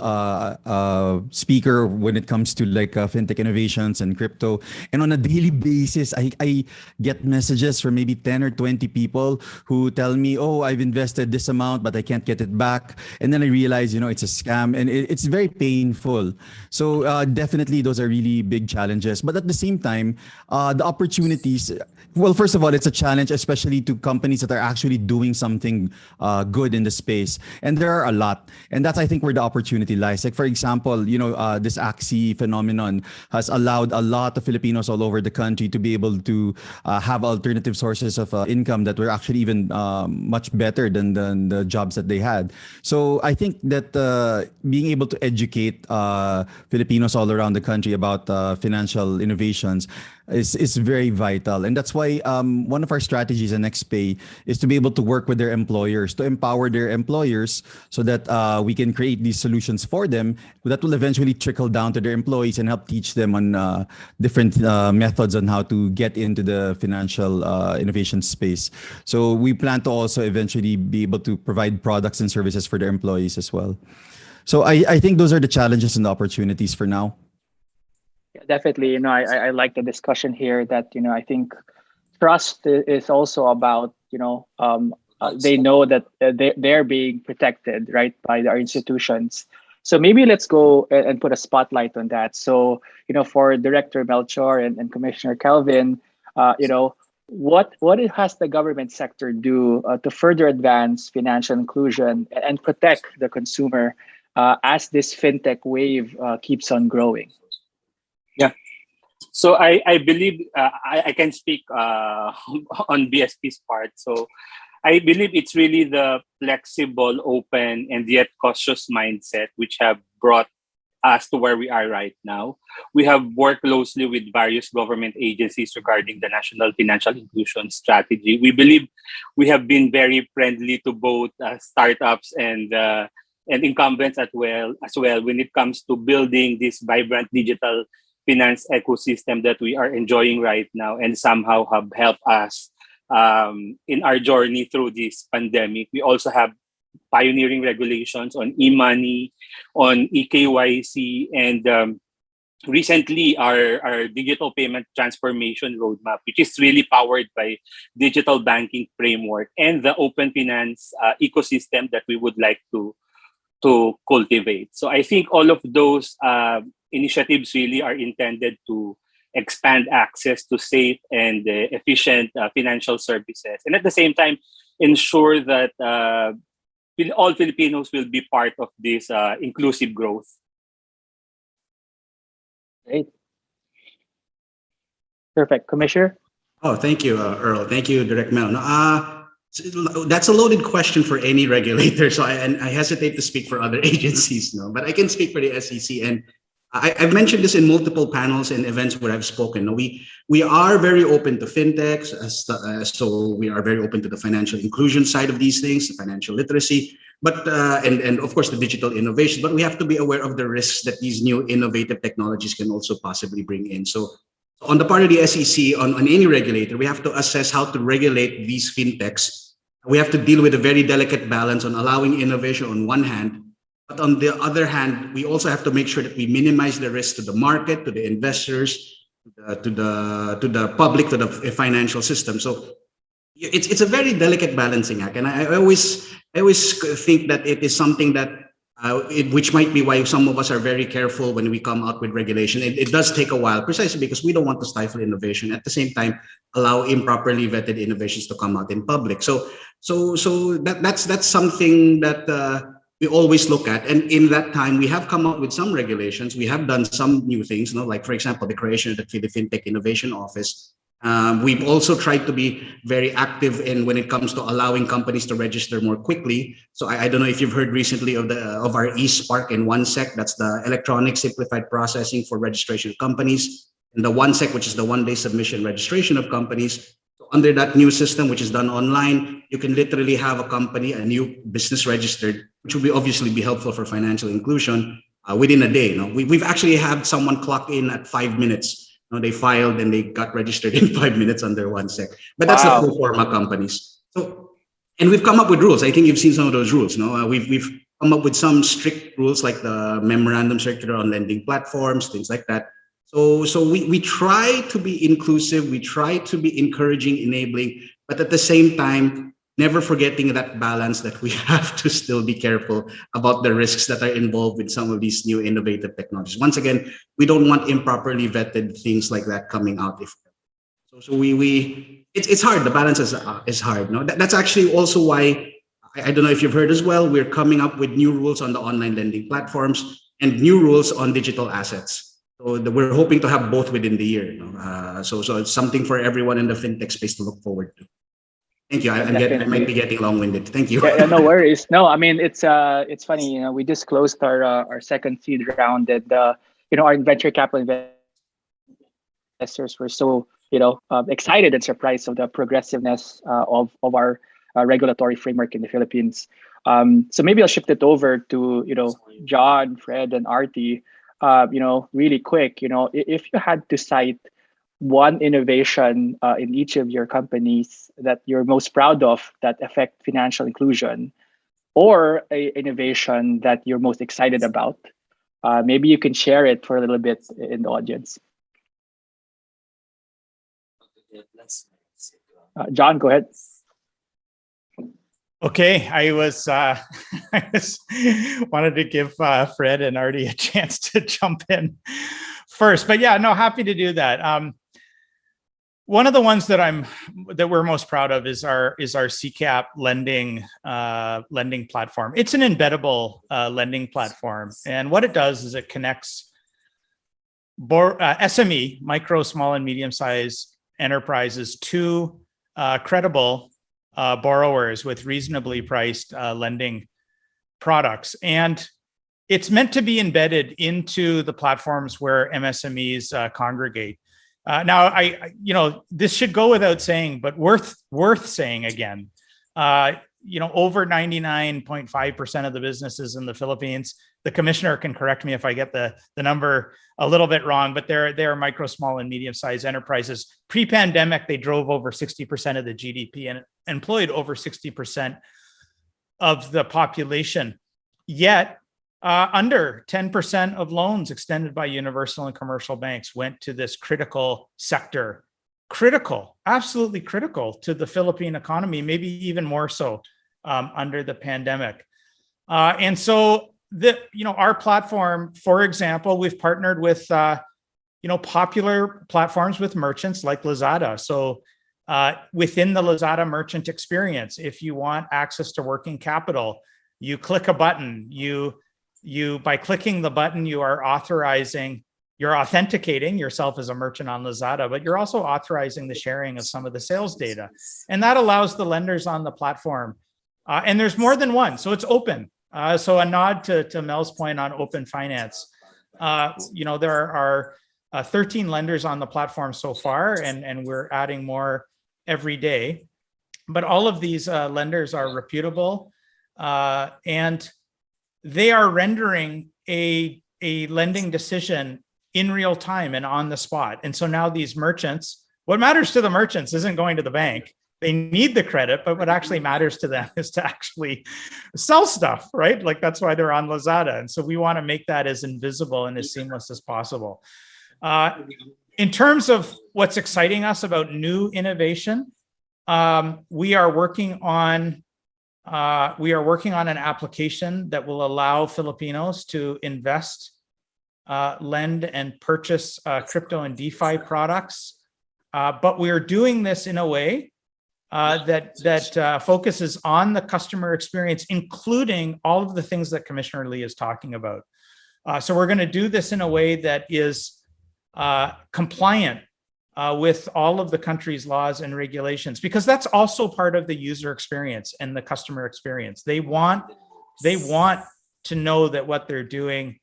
speaker when it comes to fintech innovations and crypto. And on a daily basis, I get messages from maybe 10 or 20 people who tell me, oh, I've invested this amount, but I can't get it back. And then I realize, it's a scam, and it's very painful. So definitely those are really big challenges. But at the same time, the opportunities, well, first of all, it's a challenge, especially to companies that are actually doing something good in the space. And there are a lot. And that's, I think, where the opportunity lies. Like, for example, this AXI phenomenon has allowed a lot of Filipinos all over the country to be able to have alternative sources of income that were actually even much better than the jobs that they had. So I think that being able to educate Filipinos all around the country about financial innovations is very vital. And that's why one of our strategies in NextPay is to be able to work with their employers, to empower their employers so that we can create these solutions for them that will eventually trickle down to their employees and help teach them on different methods on how to get into the financial innovation space. So we plan to also eventually be able to provide products and services for their employees as well. So I think those are the challenges and the opportunities for now. Yeah, definitely. I like the discussion here that, I think trust is also about, they know that they're being protected, right, by our institutions. So maybe let's go and put a spotlight on that. So, for Director Melchor and Commissioner Kelvin, what has the government sector do to further advance financial inclusion and protect the consumer as this fintech wave keeps on growing? Yeah. So I believe I can speak on BSP's part. So I believe it's really the flexible, open, and yet cautious mindset which have brought us to where we are right now. We have worked closely with various government agencies regarding the National Financial Inclusion Strategy. We believe we have been very friendly to both startups and incumbents as well when it comes to building this vibrant digital finance ecosystem that we are enjoying right now, and somehow have helped us in our journey through this pandemic. We also have pioneering regulations on e-money, on eKYC, and recently our digital payment transformation roadmap, which is really powered by digital banking framework and the open finance ecosystem that we would like to cultivate. So I think all of those initiatives really are intended to expand access to safe and efficient financial services, and at the same time ensure that all Filipinos will be part of this inclusive growth. Great. Perfect. Commissioner? Oh, thank you, Earl. Thank you, Direct Mel. That's a loaded question for any regulator, so I hesitate to speak for other agencies, but I can speak for the SEC. And I've mentioned this in multiple panels and events where I've spoken. We are very open to fintechs, so we are very open to the financial inclusion side of these things, the financial literacy, but and of course the digital innovation. But we have to be aware of the risks that these new innovative technologies can also possibly bring in. So on the part of the SEC, on any regulator, we have to assess how to regulate these fintechs. We have to deal with a very delicate balance on allowing innovation on one hand, but on the other hand, we also have to make sure that we minimize the risk to the market, to the investors, to the public, to the financial system. So it's a very delicate balancing act, and I always think that it is something that which might be why some of us are very careful when we come out with regulation. It does take a while, precisely because we don't want to stifle innovation. At the same time, allow improperly vetted innovations to come out in public. So that's something that we always look at. And in that time, we have come up with some regulations. We have done some new things, like, for example, the creation of the FinTech Innovation Office. We've also tried to be very active when it comes to allowing companies to register more quickly. So I don't know if you've heard recently of our eSpark and OneSec. That's the electronic simplified processing for registration of companies, and the OneSec, which is the one-day submission registration of companies. Under that new system, which is done online, you can literally have a company, a new business registered, which will obviously be helpful for financial inclusion within a day. We've actually had someone clock in at 5 minutes. They filed and they got registered in 5 minutes under OneSec. But that's the pro forma companies. So, and we've come up with rules. I think you've seen some of those rules. We've come up with some strict rules, like the memorandum circular on lending platforms, things like that. So we try to be inclusive, we try to be encouraging, enabling, but at the same time, never forgetting that balance that we have to still be careful about the risks that are involved with some of these new innovative technologies. Once again, we don't want improperly vetted things like that coming out. It's hard. The balance is hard. No, that's actually also why I don't know if you've heard as well. We're coming up with new rules on the online lending platforms and new rules on digital assets. So we're hoping to have both within the year. So it's something for everyone in the fintech space to look forward to. Thank you. I might be getting long-winded. Thank you. Yeah, no worries. No, I mean it's funny. You know, we just closed our second seed round, and you know, our venture capital investors were so excited and surprised of the progressiveness of our regulatory framework in the Philippines. So maybe I'll shift it over to John, Fred, and Artie. Really quick. If you had to cite one innovation in each of your companies that you're most proud of that affect financial inclusion, or a innovation that you're most excited about, maybe you can share it for a little bit in the audience. John, go ahead. Okay, I wanted to give Fred and Artie a chance to jump in first, but yeah, no, happy to do that. One of the ones that we're most proud of is our CCAP lending platform. It's an embeddable lending platform, and what it does is it connects SME, micro, small, and medium-sized enterprises to credible borrowers with reasonably priced lending products. And it's meant to be embedded into the platforms where MSMEs congregate. Now, this should go without saying, but worth saying again. Over 99.5% of the businesses in the Philippines, the commissioner can correct me if I get the number a little bit wrong, but they're micro, small, and medium-sized enterprises. Pre-pandemic, they drove over 60% of the GDP and employed over 60% of the population. Yet, under 10% of loans extended by universal and commercial banks went to this critical sector. Critical, absolutely critical to the Philippine economy, maybe even more so under the pandemic. And so our platform, for example, we've partnered with popular platforms with merchants like Lazada. So within the Lazada merchant experience, if you want access to working capital, you click a button. By clicking the button, you're authenticating yourself as a merchant on Lazada, but you're also authorizing the sharing of some of the sales data. And that allows the lenders on the platform. And there's more than one, so it's open. So a nod to Mel's point on open finance. There are 13 lenders on the platform so far, and we're adding more every day. But all of these lenders are reputable, and they are rendering a lending decision in real time and on the spot. And so now these merchants, what matters to the merchants isn't going to the bank. They need the credit, but what actually matters to them is to actually sell stuff, right? Like that's why they're on Lazada. And so we want to make that as invisible and as seamless as possible. In terms of what's exciting us about new innovation, we are working on an application that will allow Filipinos to invest, lend, and purchase crypto and DeFi products. But we are doing this in a way that focuses on the customer experience, including all of the things that Commissioner Lee is talking about. So we're going to do this in a way that is compliant with all of the country's laws and regulations, because that's also part of the user experience and the customer experience. They want to know that what they're doing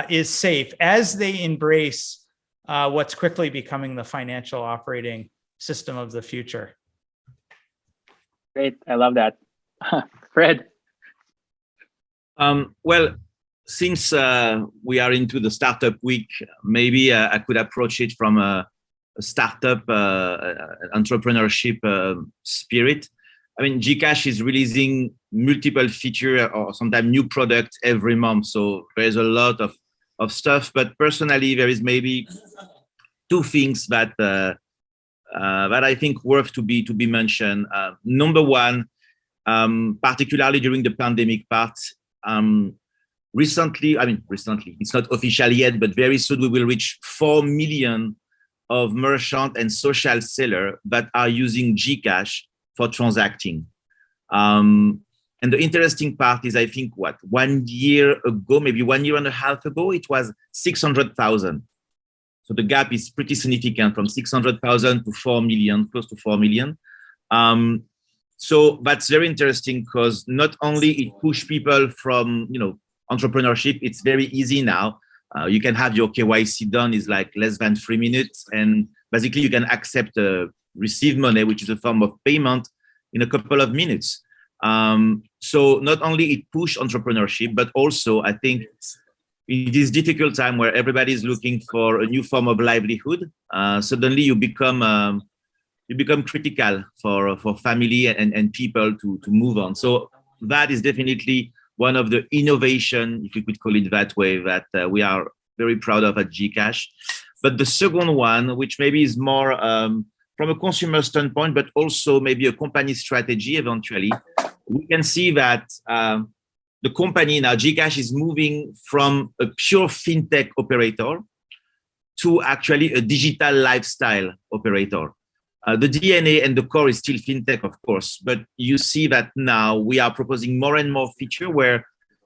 is safe as they embrace what's quickly becoming the financial operating system of the future. Great, I love that. Fred. Well, since we are into the startup week, maybe I could approach it from a startup entrepreneurship spirit. I mean, Gcash is releasing multiple features or sometimes new products every month. So there's a lot of stuff. But personally, there is maybe two things that I think worth to be mentioned. Number one particularly during the pandemic part. Recently, it's not official yet, but very soon we will reach 4 million of merchant and social seller that are using GCash for transacting. And the interesting part is, I think, 1 year ago, maybe 1 year and a half ago, it was 600,000. So the gap is pretty significant, from 600,000 to 4 million, close to 4 million. So that's very interesting, because not only it push people from, entrepreneurship, it's very easy now. You can have your KYC done is like less than 3 minutes, and basically you can accept receive money, which is a form of payment, in a couple of minutes. So not only it push entrepreneurship, but also I think in this difficult time where everybody is looking for a new form of livelihood, suddenly you become critical for family and people to move on. So that is definitely one of the innovation, if you could call it that way, that we are very proud of at GCash. But the second one, which maybe is more from a consumer standpoint, but also maybe a company strategy eventually, we can see that the company now, GCash, is moving from a pure fintech operator to actually a digital lifestyle operator. The DNA and the core is still fintech, of course, but you see that now we are proposing more and more feature where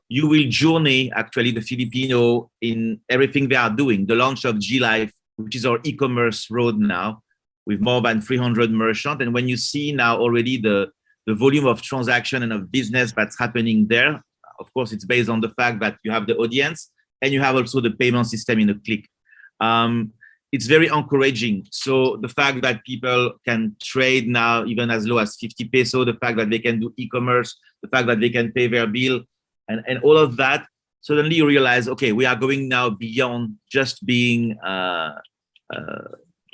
you will journey actually the Filipino in everything they are doing. The launch of G-Life, which is our e-commerce road now, with more than 300 merchants. And when you see now already the volume of transaction and of business that's happening there, of course, it's based on the fact that you have the audience and you have also the payment system in a click. It's very encouraging. So the fact that people can trade now even as low as 50 peso, the fact that they can do e-commerce, the fact that they can pay their bill, and all of that, suddenly you realize, okay, we are going now beyond just being a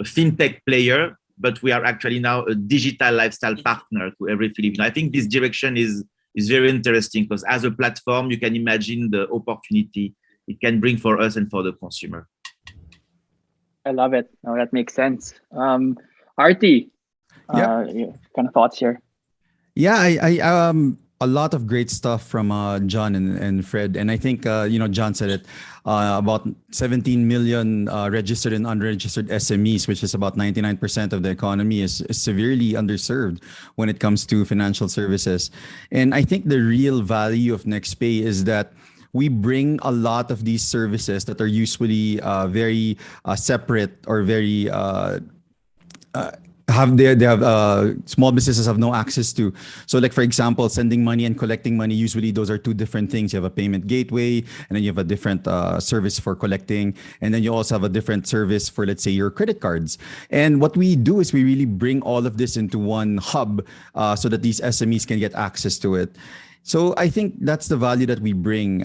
fintech player, but we are actually now a digital lifestyle partner to every Filipino. I think this direction is very interesting, because as a platform, you can imagine the opportunity it can bring for us and for the consumer. I love it. No, that makes sense. Artie, kind of thoughts here? Yeah, I a lot of great stuff from John and Fred, and I think John said it, about 17 million registered and unregistered SMEs, which is about 99% of the economy, is severely underserved when it comes to financial services. And I think the real value of NextPay is that we bring a lot of these services that are usually very separate or very small businesses have no access to. So like, for example, sending money and collecting money, usually those are two different things. You have a payment gateway, and then you have a different service for collecting, and then you also have a different service for, let's say, your credit cards. And what we do is we really bring all of this into one hub so that these SMEs can get access to it. So I think that's the value that we bring.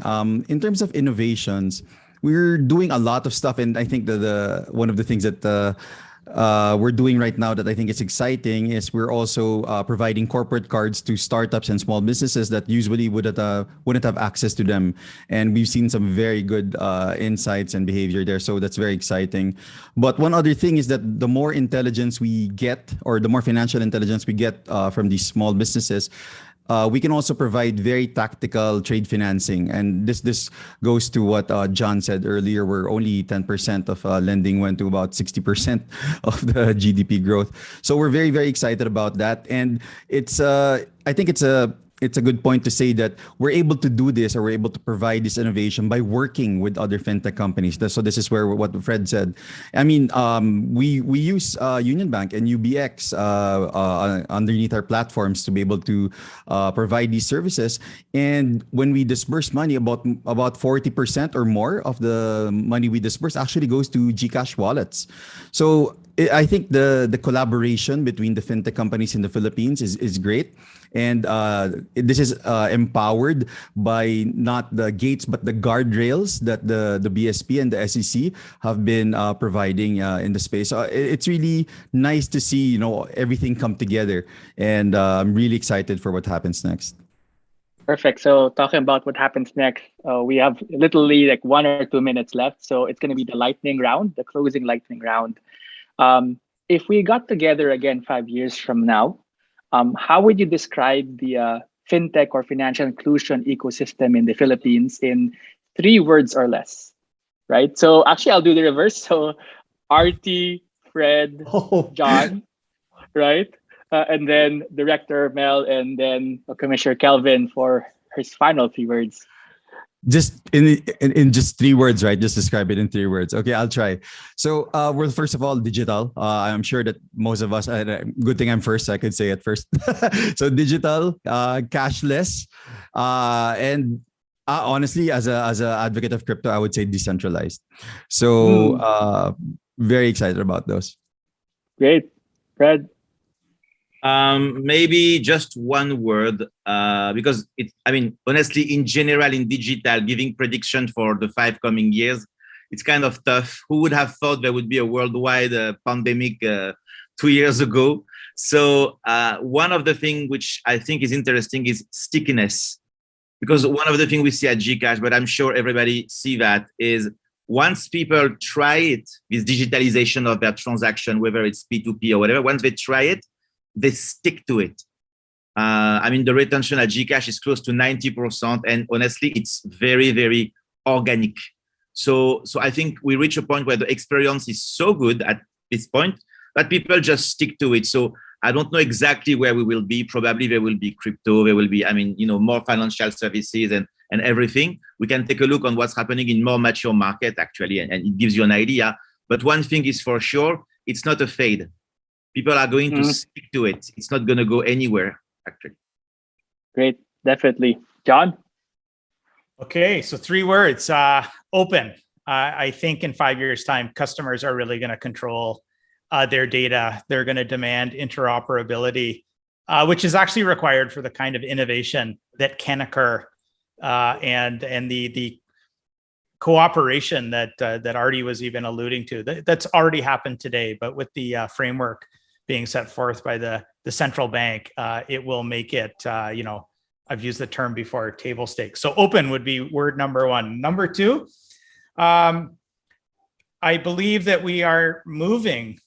In terms of innovations, we're doing a lot of stuff, and I think that one of the things that we're doing right now that I think is exciting is we're also providing corporate cards to startups and small businesses that usually wouldn't have access to them. And we've seen some very good insights and behavior there. So that's very exciting. But one other thing is that the more intelligence we get, or the more financial intelligence we get from these small businesses, we can also provide very tactical trade financing. And this goes to what John said earlier, where only 10% of lending went to about 60% of the GDP growth. So we're very, very excited about that. And I think it's a good point to say that we're able to do this, or we're able to provide this innovation by working with other fintech companies. So this is where what Fred said. I mean, we use Union Bank and UBX underneath our platforms to be able to provide these services. And when we disburse money, about 40% or more of the money we disburse actually goes to GCash wallets. So I think the collaboration between the fintech companies in the Philippines is great. And this is empowered by not the gates, but the guardrails that the BSP and the SEC have been providing in the space. So it's really nice to see everything come together, and I'm really excited for what happens next. Perfect. So talking about what happens next, we have literally like 1 or 2 minutes left. So it's going to be the lightning round, the closing lightning round. If we got together again 5 years from now, how would you describe the fintech or financial inclusion ecosystem in the Philippines in 3 words or less, right? So actually, I'll do the reverse. So Artie, Fred, John, right? And then Director Mel, and then Commissioner Kelvin for his final 3 words. Just in just 3 words, right? Just describe it in 3 words. Okay, I'll try. So, well, first of all, digital. I'm sure that most of us. Good thing I'm first. So I could say it first. So digital, cashless, and honestly, as a advocate of crypto, I would say decentralized. So, very excited about those. Great, Fred. Maybe just one word, because honestly, in general, in digital, giving prediction for the 5 coming years, it's kind of tough. Who would have thought there would be a worldwide pandemic 2 years ago? So one of the things which I think is interesting is stickiness, because one of the things we see at Gcash, but I'm sure everybody see that, is once people try it, this digitalization of their transaction, whether it's P2P or whatever, once they try it, they stick to it. The retention at Gcash is close to 90%, and honestly, it's very, very organic. So I think we reach a point where the experience is so good at this point that people just stick to it. So I don't know exactly where we will be. Probably there will be crypto, there will be, more financial services and everything. We can take a look on what's happening in more mature market, actually, and it gives you an idea. But one thing is for sure, it's not a fade. People are going to stick to it. It's not going to go anywhere, actually. Great, definitely. John? Okay, so 3 words. Open. I think in 5 years' time, customers are really going to control their data. They're going to demand interoperability, which is actually required for the kind of innovation that can occur, and the cooperation that Artie was even alluding to. That's already happened today, but with the framework being set forth by the central bank, it will make it, I've used the term before, table stakes. So open would be word number 1. Number 2, I believe that we are moving.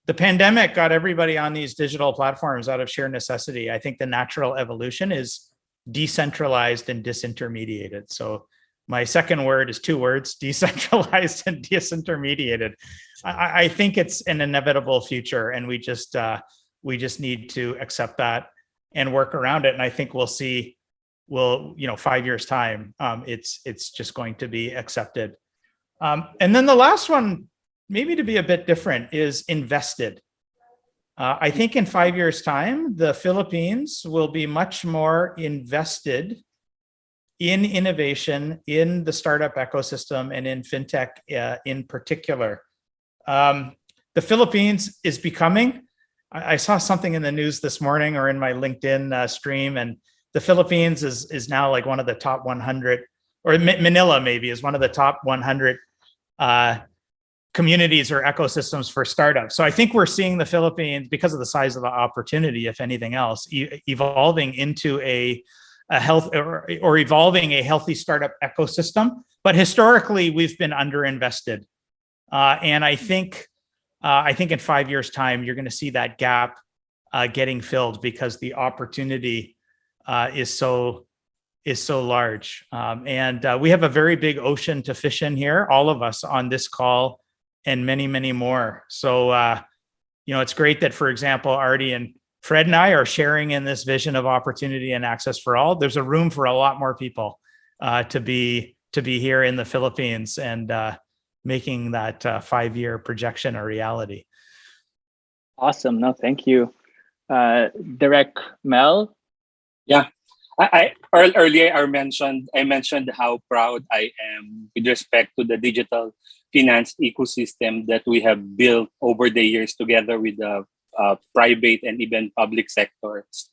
The pandemic got everybody on these digital platforms out of sheer necessity. I think the natural evolution is decentralized and disintermediated. So my second word is 2 words: decentralized and disintermediated. I think it's an inevitable future, and we just need to accept that and work around it. And I think we'll see, 5 years time, it's just going to be accepted. And then the last one, maybe to be a bit different, is invested. I think in 5 years time, the Philippines will be much more invested in innovation, in the startup ecosystem, and in fintech in particular. The Philippines is becoming, I saw something in the news this morning or in my LinkedIn stream, and the Philippines is now like one of the top 100, or Manila maybe is one of the top 100 communities or ecosystems for startups. So I think we're seeing the Philippines, because of the size of the opportunity, if anything else, evolving into a evolving a healthy startup ecosystem. But historically, we've been underinvested. And I think in 5 years' time, you're going to see that gap getting filled, because the opportunity is so large. And we have a very big ocean to fish in here, all of us on this call, and many, many more. So, it's great that, for example, Artie and Fred and I are sharing in this vision of opportunity and access for all. There's a room for a lot more people to be here in the Philippines and making that 5-year projection a reality. Awesome. No, thank you. Direct Mel? Yeah. Earlier I mentioned how proud I am with respect to the digital finance ecosystem that we have built over the years together with the private and even public sectors.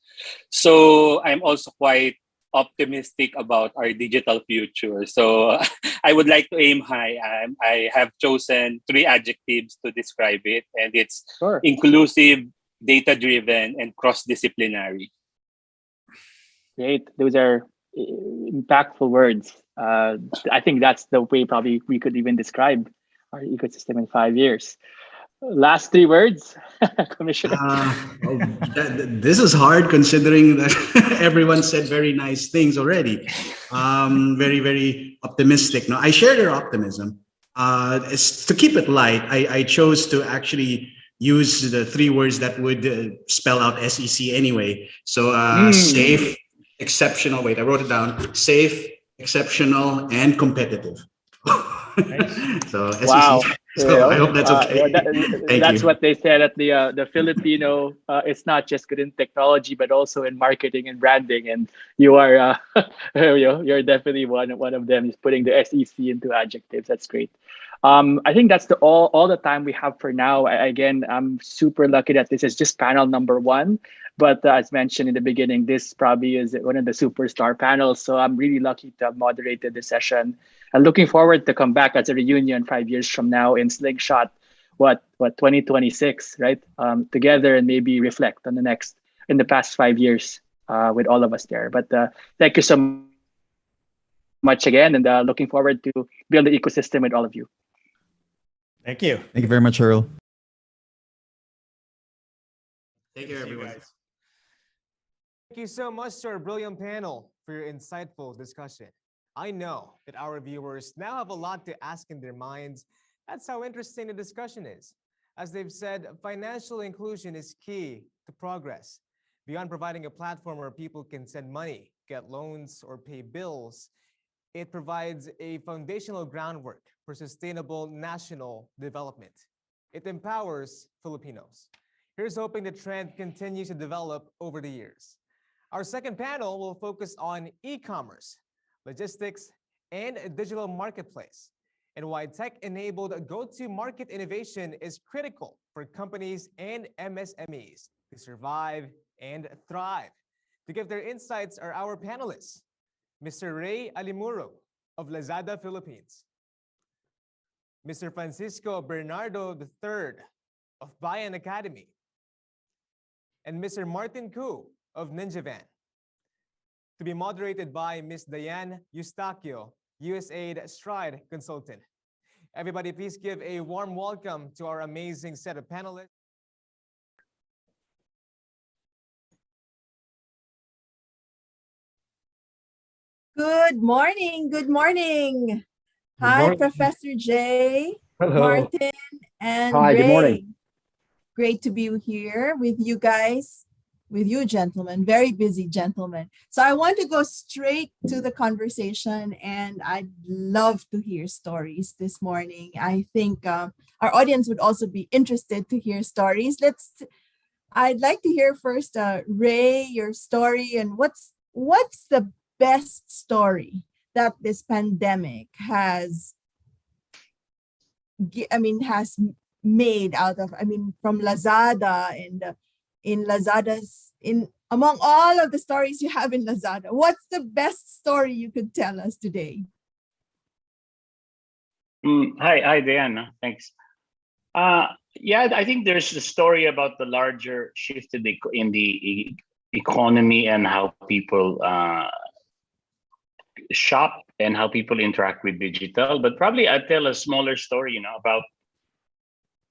So I'm also quite optimistic about our digital future. So I would like to aim high. I have chosen 3 adjectives to describe it, and it's inclusive, data-driven, and cross-disciplinary. Great. Those are impactful words. I think that's the way probably we could even describe our ecosystem in 5 years. Last three words, Commissioner. Well, this is hard considering that everyone said very nice things already. Very, very optimistic. No, I share their optimism. It's to keep it light. I chose to actually use the three words that would spell out SEC anyway. So safe, exceptional. Wait, I wrote it down. Safe, exceptional, and competitive. So SEC. Wow. So I hope that's okay. Thank That's you. what they said at the Filipino. It's not just good in technology, but also in marketing and branding. And you are you're definitely one of them. Is putting the SEC into adjectives. That's great. I think that's all the time we have for now. Again, I'm super lucky that this is just panel number 1. But as mentioned in the beginning, this probably is one of the superstar panels. So I'm really lucky to have moderated this session. And looking forward to come back as a reunion 5 years from now in Slingshot, 2026, right? Together and maybe reflect on the past 5 years with all of us there. But thank you so much again, and looking forward to build the ecosystem with all of you. Thank you. Thank you very much, Earl. Take care, everyone. Thank you so much to our brilliant panel for your insightful discussion. I know that our viewers now have a lot to ask in their minds. That's how interesting the discussion is. As they've said, financial inclusion is key to progress. Beyond providing a platform where people can send money, get loans, or pay bills, it provides a foundational groundwork for sustainable national development. It empowers Filipinos. Here's hoping the trend continues to develop over the years. Our second panel will focus on e-commerce, logistics, and a digital marketplace, and why tech-enabled go-to-market innovation is critical for companies and MSMEs to survive and thrive. To give their insights are our panelists, Mr. Ray Alimuro of Lazada Philippines, Mr. Francisco Bernardo III of Bayan Academy, and Mr. Martin Koo of NinjaVan. To be moderated by Ms. Diane Eustaquio, USAID Stride Consultant. Everybody, please give a warm welcome to our amazing set of panelists. Good morning. Good morning. Hi, morning. Professor Jay, Hello. Martin, and Hi, Ray. good morning. Great to be here with you guys, with you gentlemen, very busy gentlemen. So I want to go straight to the conversation, and I'd love to hear stories this morning. I think our audience would also be interested to hear stories. I'd like to hear first, Ray, your story, and what's the best story that this pandemic has made out of, from Lazada and among all of the stories you have in Lazada, what's the best story you could tell us today? Hi, Diana. Thanks. Yeah, I think there's the story about the larger shift in the economy and how people shop and how people interact with digital. But probably I'd tell a smaller story, about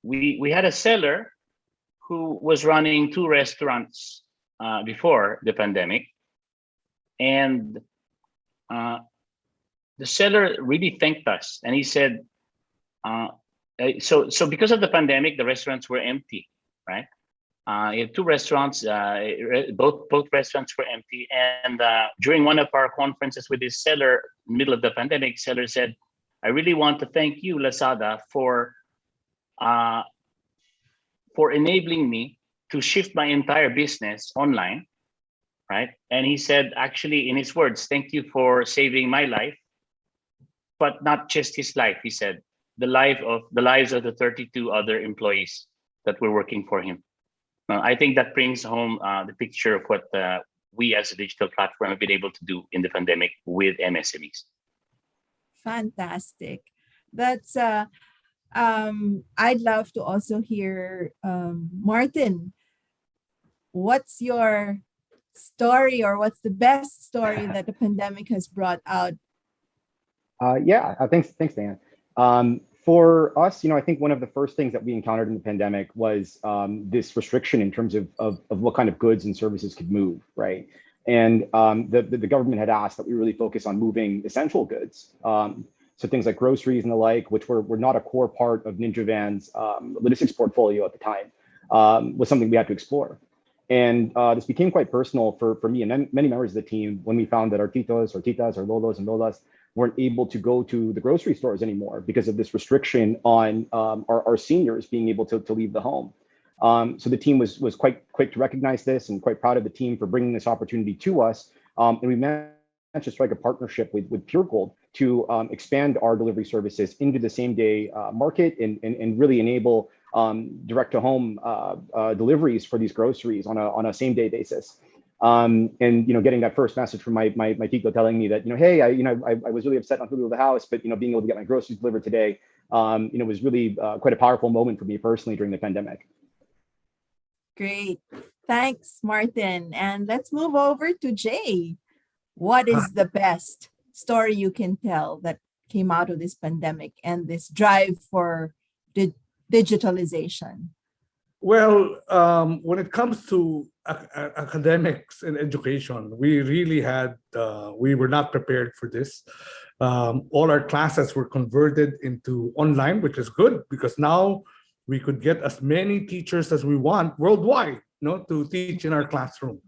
we had a seller who was running 2 restaurants before the pandemic, and the seller really thanked us, and he said, so because of the pandemic, the restaurants were empty, right? He had 2 restaurants, both restaurants were empty, and during one of our conferences with this seller, in the middle of the pandemic, seller said, "I really want to thank you, Lazada, for enabling me to shift my entire business online," right? And he said, actually, in his words, "Thank you for saving my life," but not just his life. He said, the lives of the 32 other employees that were working for him. I think that brings home the picture of what we as a digital platform have been able to do in the pandemic with MSMEs. Fantastic. That's I'd love to also hear Martin. What's your story, or what's the best story that the pandemic has brought out? Yeah, thanks, Dan. For us, I think one of the first things that we encountered in the pandemic was this restriction in terms of what kind of goods and services could move, right? And the government had asked that we really focus on moving essential goods. So things like groceries and the like, which were not a core part of Ninja Van's logistics portfolio at the time, was something we had to explore. And this became quite personal for me and many members of the team when we found that our titos or titas or lolos and lolas weren't able to go to the grocery stores anymore because of this restriction on our seniors being able to leave the home. So the team was quite quick to recognize this and quite proud of the team for bringing this opportunity to us. And we managed to strike a partnership with Pure Gold to expand our delivery services into the same day market and really enable direct to home deliveries for these groceries on a same day basis. And getting that first message from my Tito telling me that hey, I was really upset not to leave the house, but being able to get my groceries delivered today was really quite a powerful moment for me personally during the pandemic. Great. Thanks, Martin. And let's move over to Jay. What is the best story you can tell that came out of this pandemic and this drive for digitalization? Well, when it comes to academics and education, we really we were not prepared for this. All our classes were converted into online, which is good because now we could get as many teachers as we want worldwide, to teach in our classroom.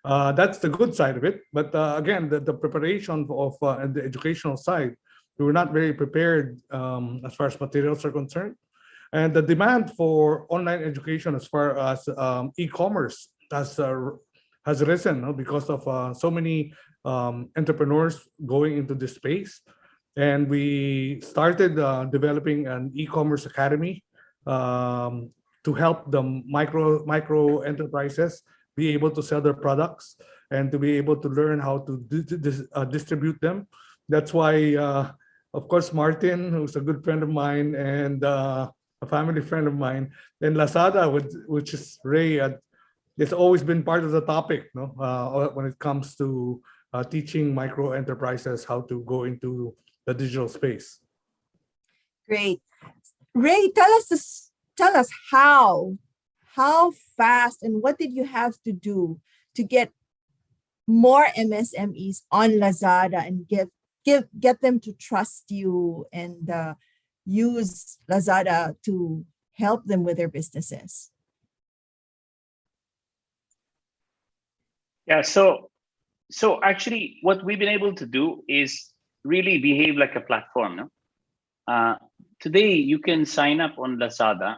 That's the good side of it. But again, the preparation of the educational side, we were not very prepared as far as materials are concerned. And the demand for online education as far as e-commerce has risen because of so many entrepreneurs going into this space. And we started developing an e-commerce academy to help the micro enterprises be able to sell their products and to be able to learn how to distribute them. That's why, of course, Martin, who's a good friend of mine and a family friend of mine, and Lazada, which is Ray, it's always been part of the topic when it comes to teaching micro enterprises how to go into the digital space. Great. Ray, tell us how fast and what did you have to do to get more MSMEs on Lazada and get them to trust you and use Lazada to help them with their businesses? Yeah, so actually what we've been able to do is really behave like a platform. Today you can sign up on Lazada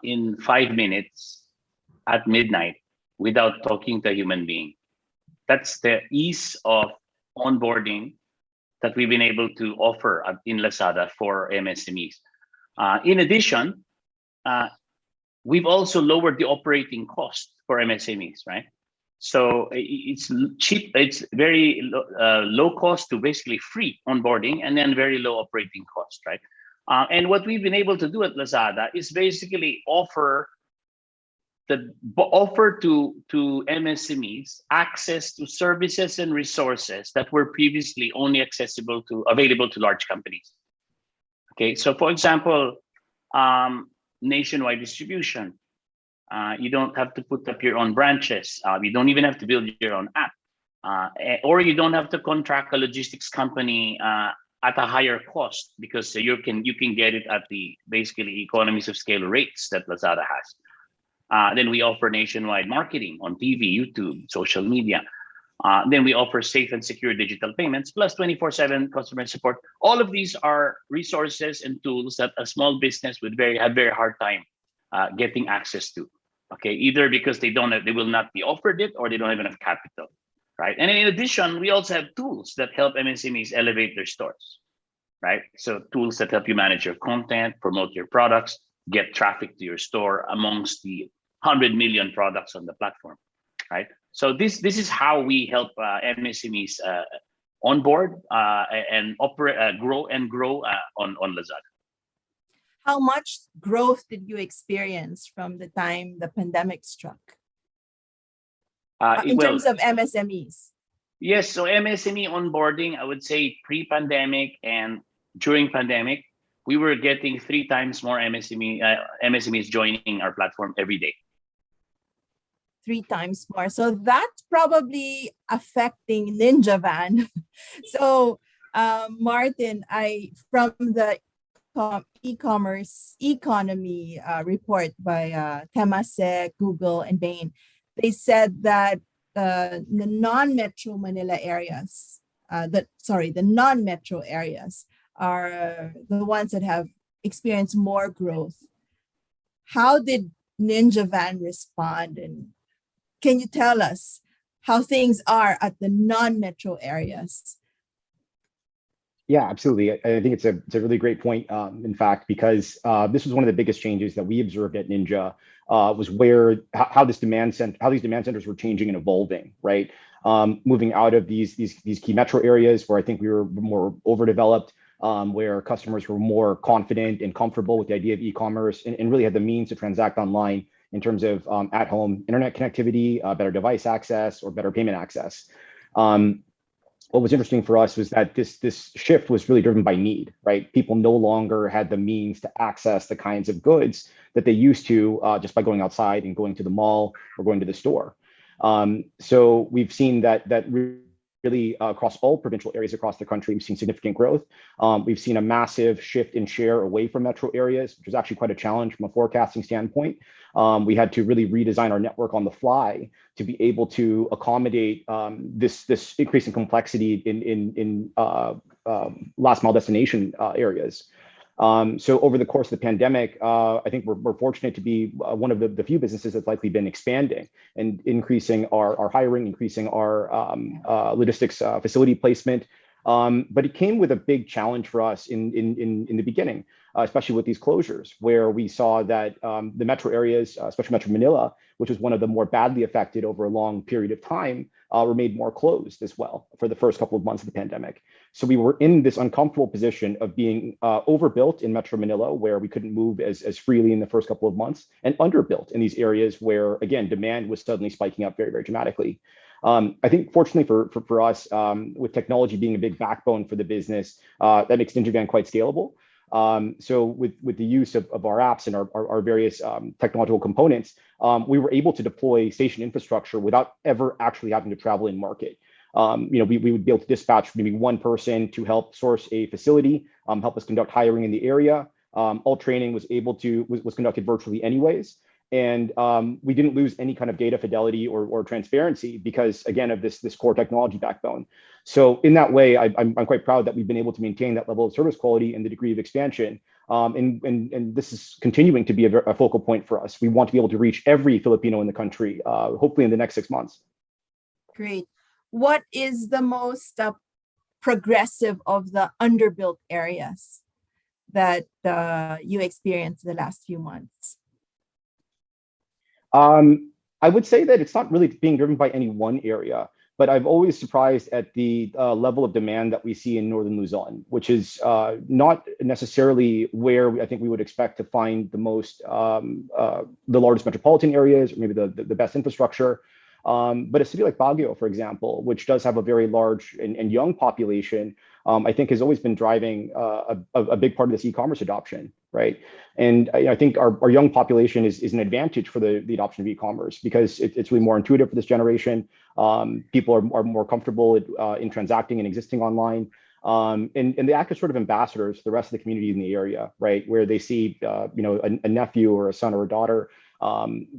in 5 minutes at midnight without talking to a human being. That's the ease of onboarding that we've been able to offer in Lazada for MSMEs. In addition, we've also lowered the operating cost for MSMEs, right? So it's cheap, it's very low cost to basically free onboarding and then very low operating cost, right? And what we've been able to do at Lazada is basically offer to MSMEs access to services and resources that were previously only available to large companies. Okay, so for example, nationwide distribution. You don't have to put up your own branches. You don't even have to build your own app, or you don't have to contract a logistics company at a higher cost because you can get it at the basically economies of scale rates that Lazada has. Then we offer nationwide marketing on TV, YouTube, social media. Then we offer safe and secure digital payments plus 24/7 customer support. All of these are resources and tools that a small business would have very hard time getting access to. Okay, either because they will not be offered it or they don't have enough capital, right? And in addition, we also have tools that help MSMEs elevate their stores, right? So tools that help you manage your content, promote your products, get traffic to your store amongst the 100 million products on the platform, right? So this is how we help MSMEs onboard and operate, grow on Lazada. How much growth did you experience from the time the pandemic struck? In terms of MSMEs? Yes, so MSME onboarding, I would say pre-pandemic and during pandemic we were getting 3 times more MSMEs joining our platform every day. 3 times more. So that's probably affecting Ninja Van. So Martin, from the e-commerce economy report by Temasek, Google, and Bain, they said that the non-metro Manila areas, the non-metro areas are the ones that have experienced more growth. How did Ninja Van respond? And can you tell us how things are at the non-metro areas? Yeah, absolutely. I think it's a really great point, in fact, because this was one of the biggest changes that we observed at Ninja, was how these demand centers were changing and evolving, right? Moving out of these key metro areas where I think we were more overdeveloped, where customers were more confident and comfortable with the idea of e-commerce and really had the means to transact online in terms of at-home internet connectivity, better device access, or better payment access. What was interesting for us was that this shift was really driven by need, right? People no longer had the means to access the kinds of goods that they used to just by going outside and going to the mall or going to the store. So we've seen that really across all provincial areas across the country, we've seen significant growth. We've seen a massive shift in share away from metro areas, which was actually quite a challenge from a forecasting standpoint. We had to really redesign our network on the fly to be able to accommodate this increasing complexity in last mile destination areas. So over the course of the pandemic, I think we're fortunate to be one of the few businesses that's likely been expanding and increasing our hiring, increasing our logistics facility placement. But it came with a big challenge for us in the beginning, especially with these closures, where we saw that the metro areas, especially Metro Manila, which was one of the more badly affected over a long period of time, were made more closed as well for the first couple of months of the pandemic. So we were in this uncomfortable position of being overbuilt in Metro Manila, where we couldn't move as freely in the first couple of months, and underbuilt in these areas where, again, demand was suddenly spiking up very, very dramatically. I think fortunately for us, with technology being a big backbone for the business, that makes Ninja Van quite scalable. So with the use of our apps and our various technological components, we were able to deploy station infrastructure without ever actually having to travel in market. We would be able to dispatch maybe one person to help source a facility, help us conduct hiring in the area. All training was conducted virtually anyways. And we didn't lose any kind of data fidelity or transparency because, again, of this core technology backbone. So in that way, I'm quite proud that we've been able to maintain that level of service quality and the degree of expansion. And this is continuing to be a focal point for us. We want to be able to reach every Filipino in the country, hopefully in the next 6 months. Great. What is the most progressive of the underbuilt areas that you experienced the last few months? I would say that it's not really being driven by any one area, but I've always surprised at the level of demand that we see in Northern Luzon, which is not necessarily where I think we would expect to find the largest metropolitan areas, or maybe the best infrastructure. But a city like Baguio, for example, which does have a very large and young population, I think has always been driving a big part of this e-commerce adoption, right? And I think our young population is an advantage for the adoption of e-commerce because it's really more intuitive for this generation. People are more comfortable in transacting and existing online. And they act as sort of ambassadors for the rest of the community in the area, right? Where they see a nephew or a son or a daughter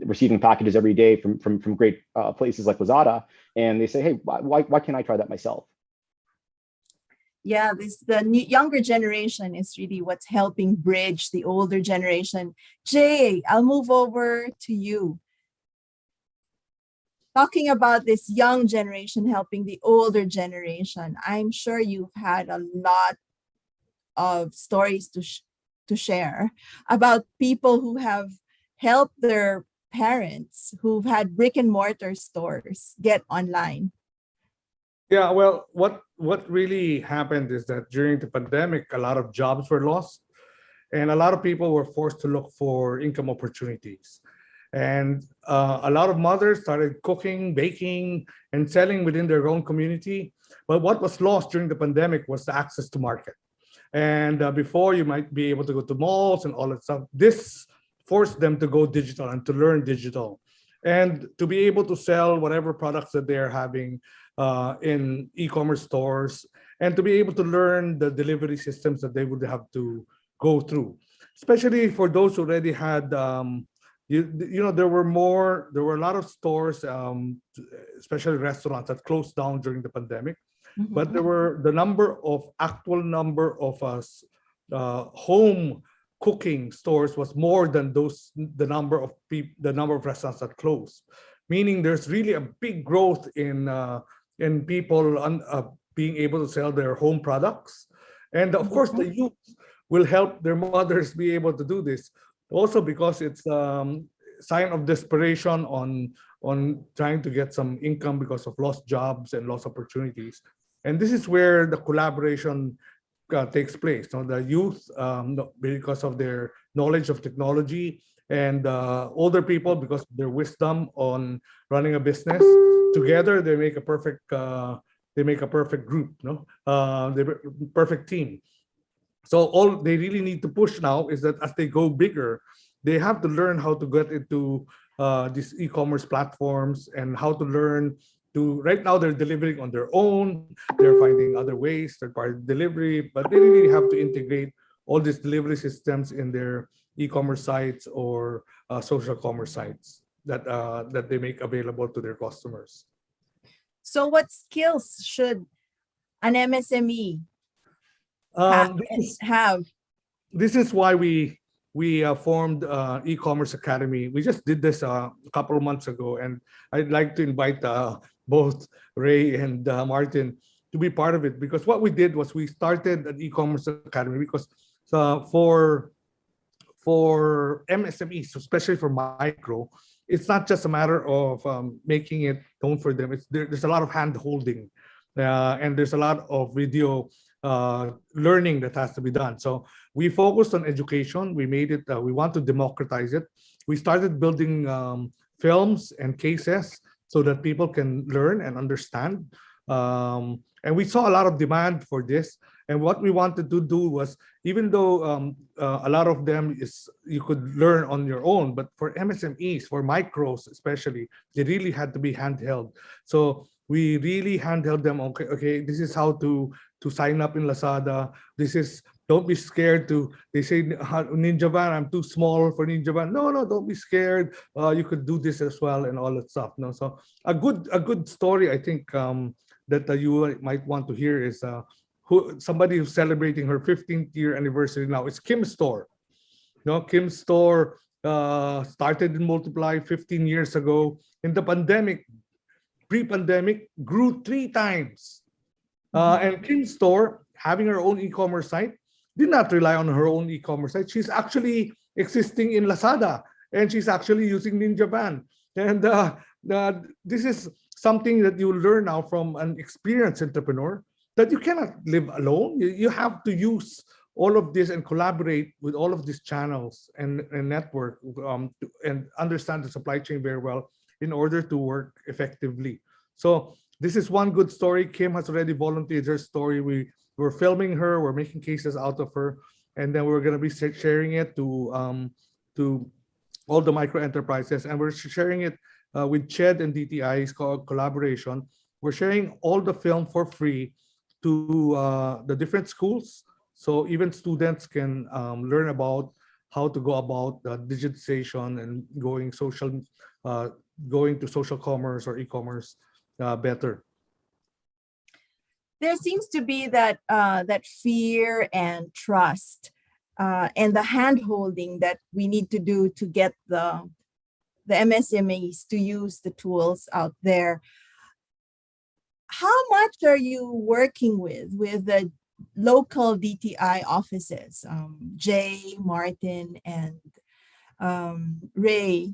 receiving packages every day from great places like Lazada, and they say, hey, why can't I try that myself? Yeah, the younger generation is really what's helping bridge the older generation. Jay, I'll move over to you. Talking about this young generation helping the older generation, I'm sure you've had a lot of stories to share about people who have helped their parents who've had brick and mortar stores get online. Yeah, well, what really happened is that during the pandemic, a lot of jobs were lost and a lot of people were forced to look for income opportunities. And a lot of mothers started cooking, baking, and selling within their own community. But what was lost during the pandemic was the access to market. And before, you might be able to go to malls and all that stuff. This forced them to go digital and to learn digital, and to be able to sell whatever products that they're having in e-commerce stores, and to be able to learn the delivery systems that they would have to go through, especially for those who already had there were a lot of stores, especially restaurants, that closed down during the pandemic. But there were actual number of home cooking stores was more than the number of restaurants that closed, meaning there's really a big growth in people being able to sell their home products. And of course, the youth will help their mothers be able to do this, also because it's sign of desperation on trying to get some income because of lost jobs and lost opportunities. And this is where the collaboration takes place. So the youth, because of their knowledge of technology, and older people because of their wisdom on running a business, together they make a perfect group, the perfect team. So all they really need to push now is that as they go bigger, they have to learn how to get into these e-commerce platforms, and how to learn to. Right now, they're delivering on their own. They're finding other ways, third-party delivery, but they really have to integrate all these delivery systems in their e-commerce sites or social commerce sites that they make available to their customers. So, what skills should an MSME have? This is why we formed e-commerce academy. We just did this a couple of months ago, and I'd like to invite both Ray and Martin to be part of it, because what we did was we started an e-commerce academy because for MSMEs, especially for micro, it's not just a matter of making it known for them. There's a lot of hand holding, and there's a lot of video learning that has to be done. So we focused on education. We made it. We want to democratize it. We started building films and cases so that people can learn and understand. And we saw a lot of demand for this. And what we wanted to do was, even though a lot of them you could learn on your own, but for MSMEs, for micros especially, they really had to be handheld. So we really handheld them. Okay, this is how to sign up in Lazada. This is, don't be scared to, they say, Ninja Van, I'm too small for Ninja Van. No, don't be scared. You could do this as well, and all that stuff. No, so a good story, I think, that you might want to hear is somebody who's celebrating her 15th year anniversary now. It's Kim's store. Kim's store started in Multiply 15 years ago. In the pandemic, pre-pandemic, grew 3 times. And Kim's store, having her own e-commerce site, did not rely on her own e-commerce site. She's actually existing in Lazada, and she's actually using Ninja Van. And this is something that you learn now from an experienced entrepreneur, that you cannot live alone. You have to use all of this and collaborate with all of these channels and network and understand the supply chain very well in order to work effectively. So this is one good story. Kim has already volunteered her story. We're filming her. We're making cases out of her, and then we're going to be sharing it to all the micro enterprises, and we're sharing it with CHED and DTI. It's called collaboration. We're sharing all the film for free to the different schools, so even students can learn about how to go about digitization and going to social commerce or e-commerce better. There seems to be that fear and trust and the hand-holding that we need to do to get the MSMEs to use the tools out there. How much are you working with the local DTI offices, Jay, Martin, and Ray?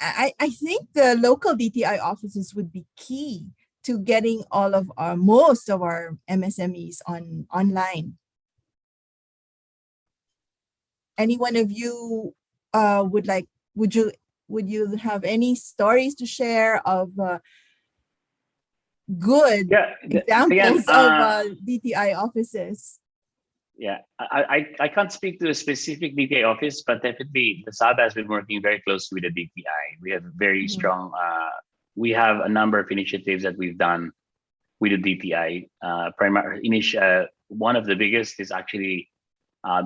I think the local DTI offices would be key to getting most of our MSMEs online. Any one of you would you have any stories to share of good examples of DTI offices? Yeah, I can't speak to a specific DTI office, but definitely the SAB has been working very closely with the DTI. We have very strong, we have a number of initiatives that we've done with the DTI. One of the biggest is actually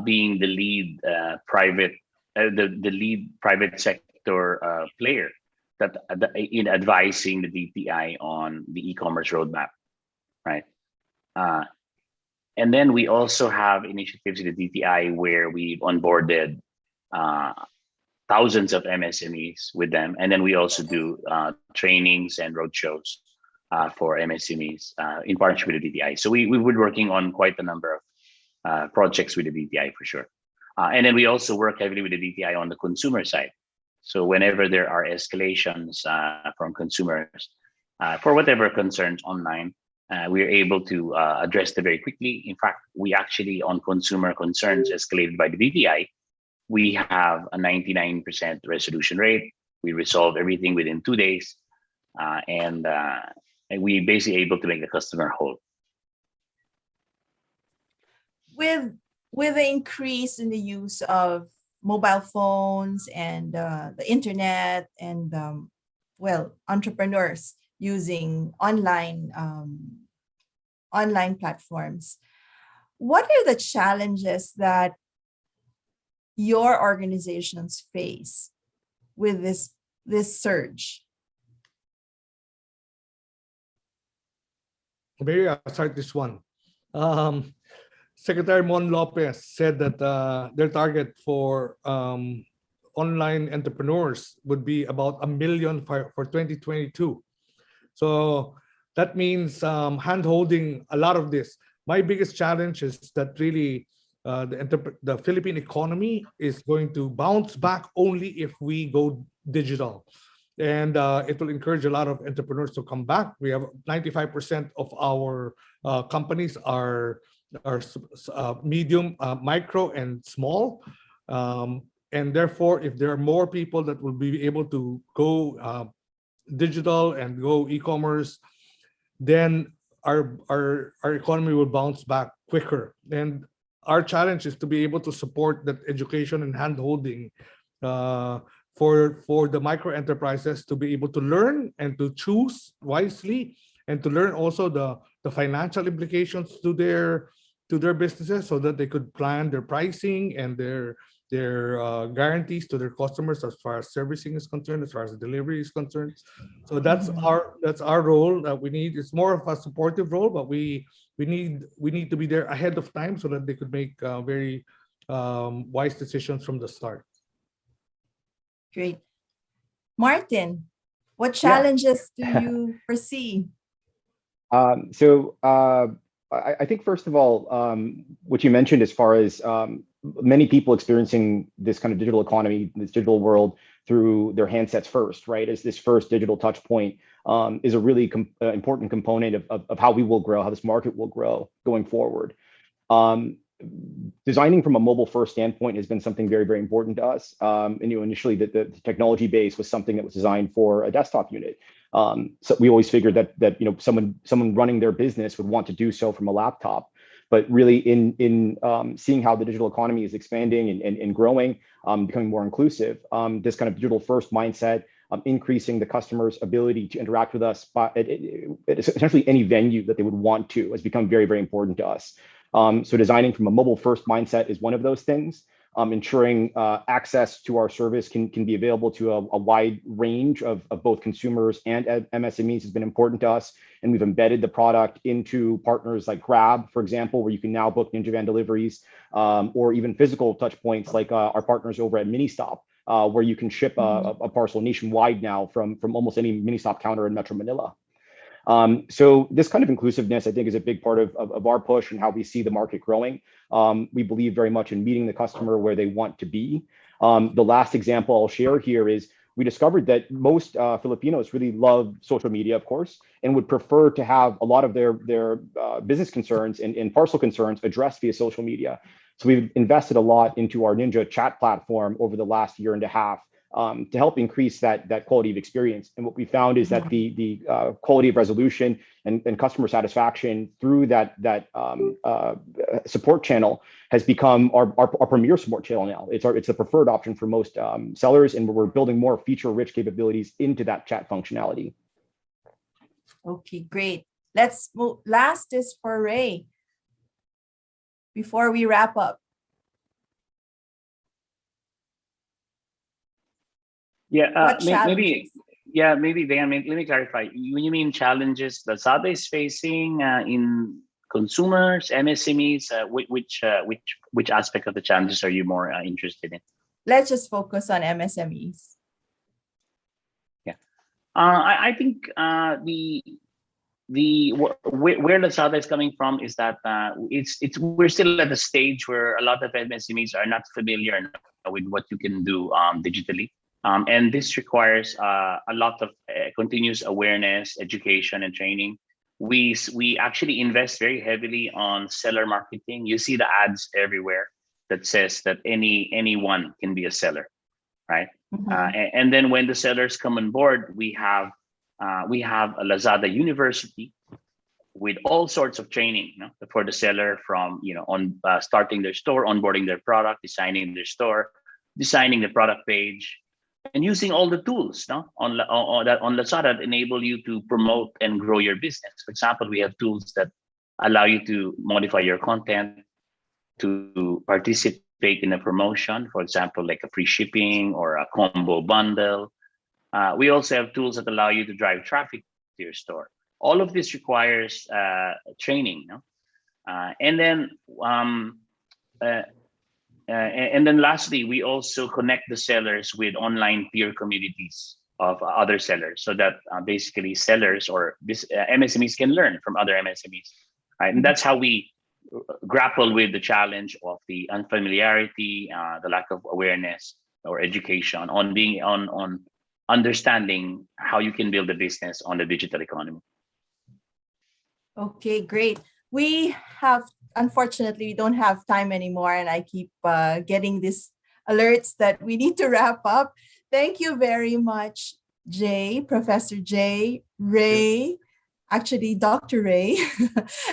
being the lead the lead private sector player that in advising the DTI on the e-commerce roadmap, right? And then we also have initiatives in the DTI where we've onboarded thousands of MSMEs with them. And then we also do trainings and roadshows for MSMEs in partnership with the DTI. So we've been working on quite a number of projects with the DTI for sure. And then we also work heavily with the DTI on the consumer side. So whenever there are escalations from consumers for whatever concerns online, we are able to address them very quickly. In fact, we actually, on consumer concerns escalated by the DTI, we have a 99% resolution rate. We resolve everything within 2 days, and we basically able to make the customer whole. With the increase in the use of mobile phones and the internet and entrepreneurs using online platforms, what are the challenges that your organizations face with this surge? Maybe I'll start this one. Secretary Mon Lopez said that their target for online entrepreneurs would be about 1 million for 2022. So that means hand-holding a lot of this. My biggest challenge is that really the Philippine economy is going to bounce back only if we go digital. And it will encourage a lot of entrepreneurs to come back. We have 95% of our companies are medium, micro, and small. And therefore, if there are more people that will be able to go digital and go e-commerce, then our economy will bounce back quicker. And our challenge is to be able to support that education and hand-holding for the micro enterprises to be able to learn and to choose wisely, and to learn also the financial implications to their businesses, so that they could plan their pricing and their guarantees to their customers as far as servicing is concerned, as far as delivery is concerned. So that's our role that we need. It's more of a supportive role, but we need to be there ahead of time so that they could make very wise decisions from the start. Great. Martin, what challenges do you foresee? I think, first of all, what you mentioned as far as many people experiencing this kind of digital economy, this digital world through their handsets first, right? As this first digital touch point is a really important component of how we will grow, how this market will grow going forward. Designing from a mobile first standpoint has been something very, very important to us. And initially the technology base was something that was designed for a desktop unit. So we always figured that someone running their business would want to do so from a laptop. But really, in seeing how the digital economy is expanding and growing, becoming more inclusive, this kind of digital first mindset, increasing the customer's ability to interact with us at essentially any venue that they would want to, has become very, very important to us. So designing from a mobile first mindset is one of those things. Ensuring access to our service can be available to a wide range of both consumers and MSMEs has been important to us. And we've embedded the product into partners like Grab, for example, where you can now book Ninja Van deliveries, or even physical touch points like our partners over at Ministop, where you can ship a parcel nationwide now from almost any Ministop counter in Metro Manila. So this kind of inclusiveness, I think, is a big part of our push and how we see the market growing. We believe very much in meeting the customer where they want to be. The last example I'll share here is we discovered that most Filipinos really love social media, of course, and would prefer to have a lot of their business concerns and parcel concerns addressed via social media. So we've invested a lot into our Ninja chat platform over the last year and a half to help increase that quality of experience. And what we found is that the quality of resolution and customer satisfaction through that support channel has become our premier support channel now. It's the preferred option for most sellers, and we're building more feature-rich capabilities into that chat functionality. Okay, great. Let's move. Last is for Ray before we wrap up. Yeah, maybe Dan, let me clarify. When you mean challenges Lazada is facing in consumers, MSMEs, which aspect of the challenges are you more interested in? Let's just focus on MSMEs. Yeah, I think where Lazada is coming from is that we're still at the stage where a lot of MSMEs are not familiar with what you can do digitally. And this requires a lot of continuous awareness, education, and training. We actually invest very heavily on seller marketing. You see the ads everywhere that says that anyone can be a seller, right? And then when the sellers come on board, we have a Lazada University with all sorts of training, for the seller, from starting their store, onboarding their product, designing their store, designing the product page, and using all the tools on Lazada that enable you to promote and grow your business. For example, we have tools that allow you to modify your content, to participate in a promotion, for example, like a free shipping or a combo bundle. We also have tools that allow you to drive traffic to your store. All of this requires training. And then lastly, we also connect the sellers with online peer communities of other sellers, so that basically sellers or MSMEs can learn from other MSMEs, right? And that's how we grapple with the challenge of the unfamiliarity, the lack of awareness or education on understanding how you can build a business on the digital economy. Okay, great. Unfortunately, we don't have time anymore, and I keep getting these alerts that we need to wrap up. Thank you very much, Jay, Professor Jay, Ray, actually Dr. Ray,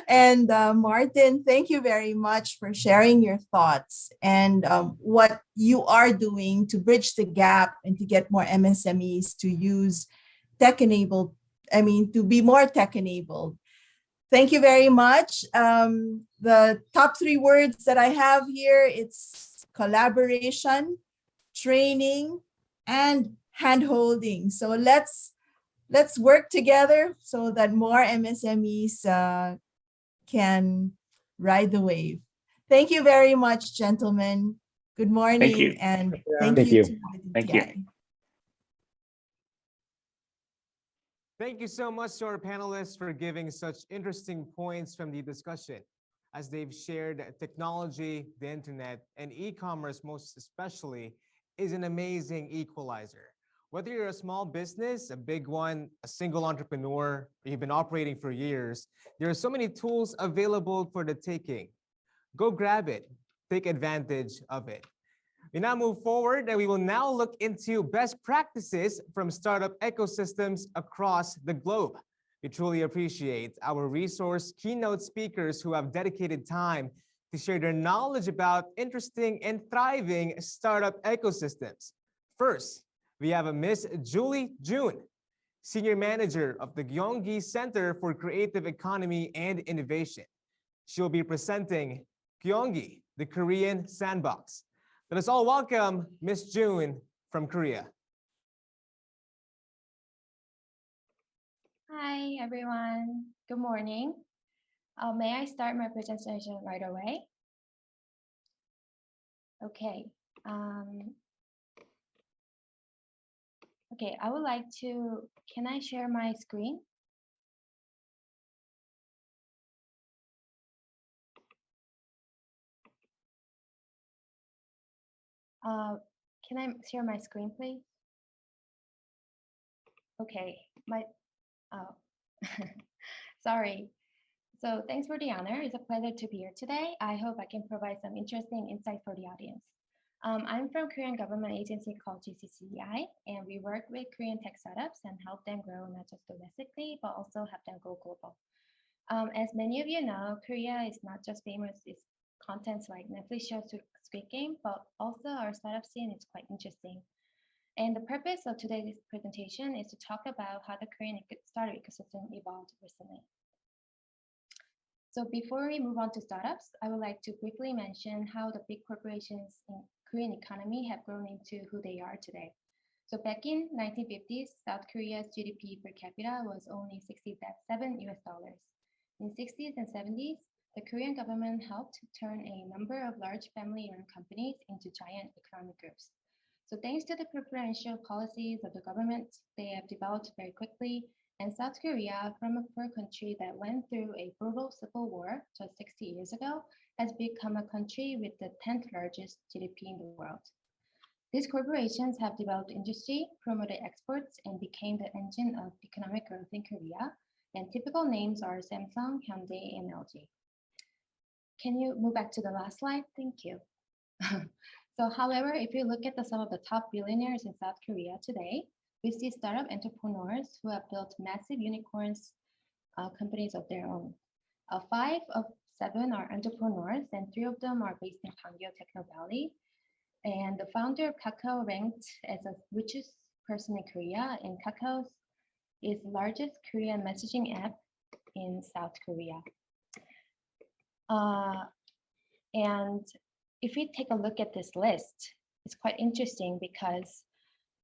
and Martin. Thank you very much for sharing your thoughts and what you are doing to bridge the gap and to get more MSMEs to use tech-enabled, to be more tech-enabled. Thank you very much. The top 3 words that I have here, it's collaboration, training, and hand-holding. So let's work together so that more MSMEs can ride the wave. Thank you very much, gentlemen. Good morning. Thank you. And thank you to the DTI. Thank you. Thank you so much to our panelists for giving such interesting points from the discussion. As they've shared, technology, the internet, and e-commerce most especially is an amazing equalizer. Whether you're a small business, a big one, a single entrepreneur, or you've been operating for years, there are so many tools available for the taking. Go grab it, take advantage of it. We now move forward, and we will now look into best practices from startup ecosystems across the globe. We truly appreciate our resource keynote speakers who have dedicated time to share their knowledge about interesting and thriving startup ecosystems. First, we have Miss Julie June, Senior Manager of the Gyeonggi Center for Creative Economy and Innovation. She'll be presenting Gyeonggi, the Korean Sandbox. Let us all welcome Miss June from Korea. Hi, everyone. Good morning. May I start my presentation right away? Okay. Okay, I would like to, can I share my screen? Can I share my screen, please? Okay, sorry. So thanks for the honor. It's a pleasure to be here today. I hope I can provide some interesting insight for the audience. I'm from Korean government agency called GCCI, and we work with Korean tech startups and help them grow not just domestically, but also help them go global. As many of you know, Korea is not just famous its contents like Netflix shows to Squid Game, but also our startup scene is quite interesting. And the purpose of today's presentation is to talk about how the Korean startup ecosystem evolved recently. So before we move on to startups, I would like to briefly mention how the big corporations in Korean economy have grown into who they are today. So back in 1950s, South Korea's GDP per capita was only $67 US. In 60s and 70s, the Korean government helped turn a number of large family-run companies into giant economic groups. So thanks to the preferential policies of the government, they have developed very quickly, and South Korea, from a poor country that went through a brutal civil war just 60 years ago, has become a country with the 10th largest GDP in the world. These corporations have developed industry, promoted exports, and became the engine of economic growth in Korea. And typical names are Samsung, Hyundai, and LG. Can you move back to the last slide? Thank you. So, however, if you look at some of the top billionaires in South Korea today, we see startup entrepreneurs who have built massive unicorns companies of their own. 5 of 7 are entrepreneurs, and 3 of them are based in Gangneung Techno Valley. And the founder of Kakao ranked as the richest person in Korea, and Kakao is the largest Korean messaging app in South Korea. And if we take a look at this list, it's quite interesting because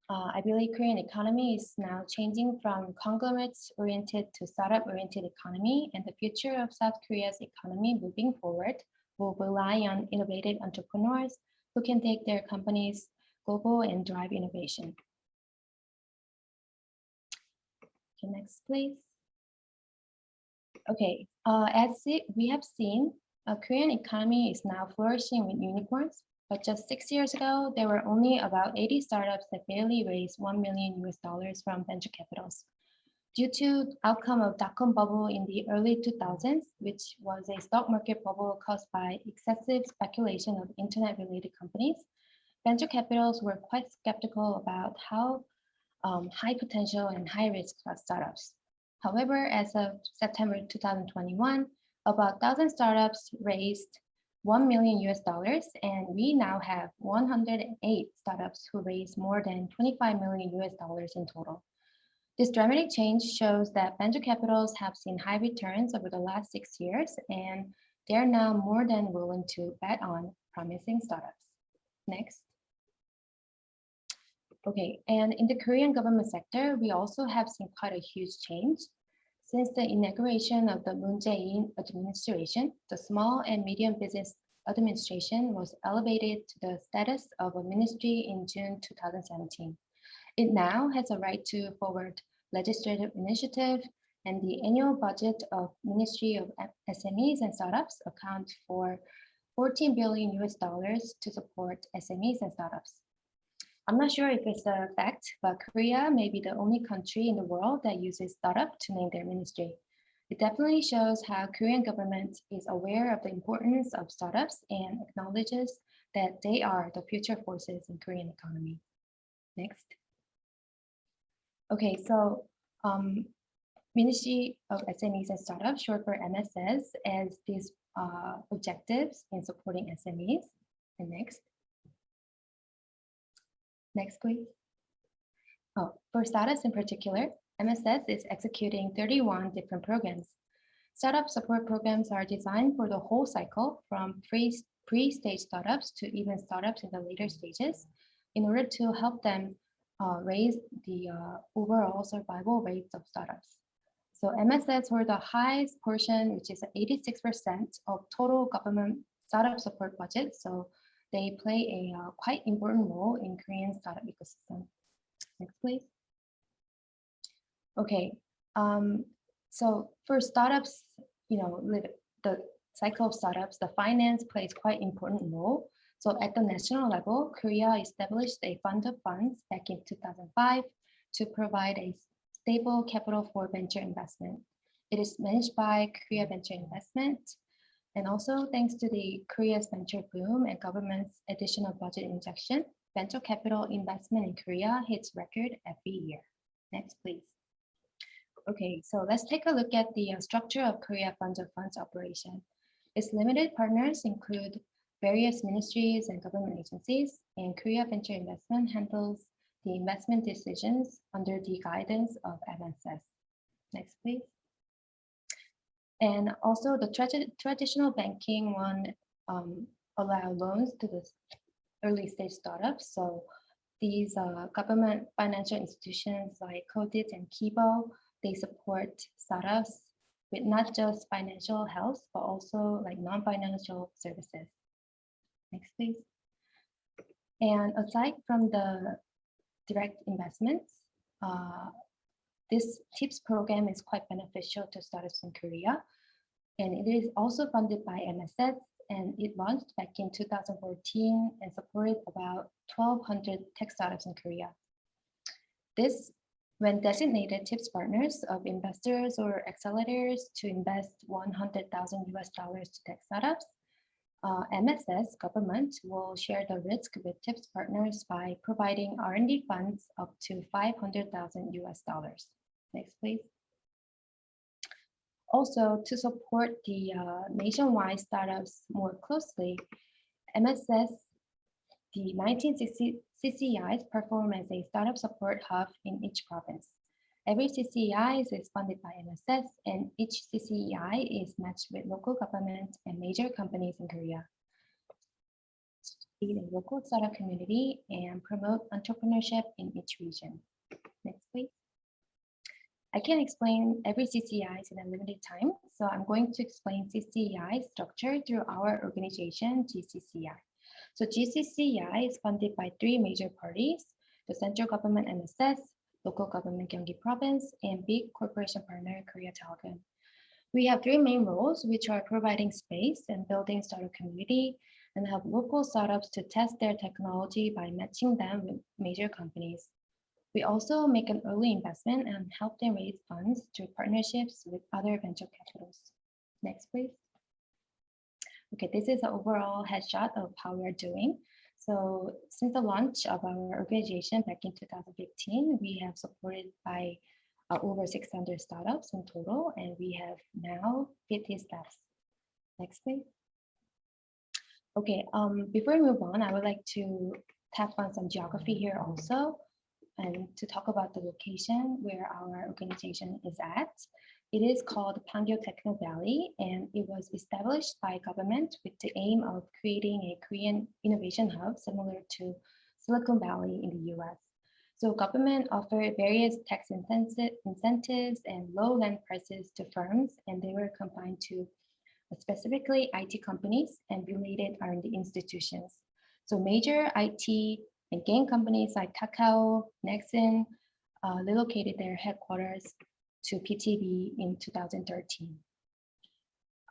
I believe Korean economy is now changing from conglomerates-oriented to startup-oriented economy, and the future of South Korea's economy moving forward will rely on innovative entrepreneurs who can take their companies global and drive innovation. Okay, next, please. Okay, as we have seen, Korean economy is now flourishing with unicorns. But just 6 years ago, there were only about 80 startups that barely raised $1 million from venture capitals. Due to outcome of dot-com bubble in the early 2000s, which was a stock market bubble caused by excessive speculation of internet-related companies, venture capitals were quite skeptical about how high potential and high risk startups. However, as of September 2021, about 1,000 startups raised $1 million, and we now have 108 startups who raised more than $25 million in total. This dramatic change shows that venture capitals have seen high returns over the last 6 years, and they're now more than willing to bet on promising startups. Next. Okay, and in the Korean government sector, we also have seen quite a huge change. Since the inauguration of the Moon Jae-in administration, the Small and Medium Business Administration was elevated to the status of a ministry in June 2017. It now has a right to forward legislative initiative, and the annual budget of Ministry of SMEs and Startups account for $14 billion to support SMEs and startups. I'm not sure if it's a fact, but Korea may be the only country in the world that uses startup to name their ministry. It definitely shows how Korean government is aware of the importance of startups and acknowledges that they are the future forces in Korean economy. Next. Okay, so Ministry of SMEs and Startups, short for MSS, has these objectives in supporting SMEs. And next. Next, please. Oh, for startups in particular, MSS is executing 31 different programs. Startup support programs are designed for the whole cycle, from pre-stage startups to even startups in the later stages, in order to help them raise the overall survival rates of startups. So MSS were the highest portion, which is 86% of total government startup support budget. So they play a quite important role in Korean startup ecosystem. Next, please. Okay, so for startups, you know, the cycle of startups, the finance plays quite important role. So at the national level, Korea established a fund of funds back in 2005 to provide a stable capital for venture investment. It is managed by Korea Venture Investment. And also thanks to the Korea's venture boom and government's additional budget injection, venture capital investment in Korea hits record every year. Next, please. Okay, so let's take a look at the structure of Korea Funds of Funds operation. Its limited partners include various ministries and government agencies, and Korea Venture Investment handles the investment decisions under the guidance of MSS. Next, please. And also the traditional banking one allow loans to the early stage startups. So these government financial institutions like Kodit and Kibo, they support startups with not just financial health, but also like non-financial services. Next, please. And aside from the direct investments, this TIPS program is quite beneficial to startups in Korea. And it is also funded by MSS, and it launched back in 2014 and supported about 1,200 tech startups in Korea. This, when designated TIPS partners of investors or accelerators to invest $100,000 to tech startups, MSS government will share the risk with TIPS partners by providing R&D funds up to $500,000. Next, please. Also, to support the nationwide startups more closely, MSS, the 19 CCIs perform as a startup support hub in each province. Every CCI is funded by MSS, and each CCI is matched with local government and major companies in Korea. Lead a local startup community and promote entrepreneurship in each region. Next, please. I can't explain every CCI in a limited time, so I'm going to explain CCI structure through our organization, GCCI. So GCCI is funded by three major parties: the central government MSS, local government Gyeonggi Province, and big corporation partner Korea Telecom. We have three main roles, which are providing space and building startup community, and help local startups to test their technology by matching them with major companies. We also make an early investment and help them raise funds through partnerships with other venture capitals. Next, please. Okay, this is an overall headshot of how we're doing. So since the launch of our organization back in 2015, we have supported by over 600 startups in total, and we have now 50 staffs. Next, please. Okay, before we move on, I would like to tap on some geography here also, and to talk about the location where our organization is at. It is called Pangyo Techno Valley, and it was established by government with the aim of creating a Korean innovation hub similar to Silicon Valley in the US. So government offered various tax incentives and low land prices to firms, and they were confined to specifically IT companies and related R&D institutions. So major IT and game companies like Kakao, Nexon relocated their headquarters to PTB in 2013.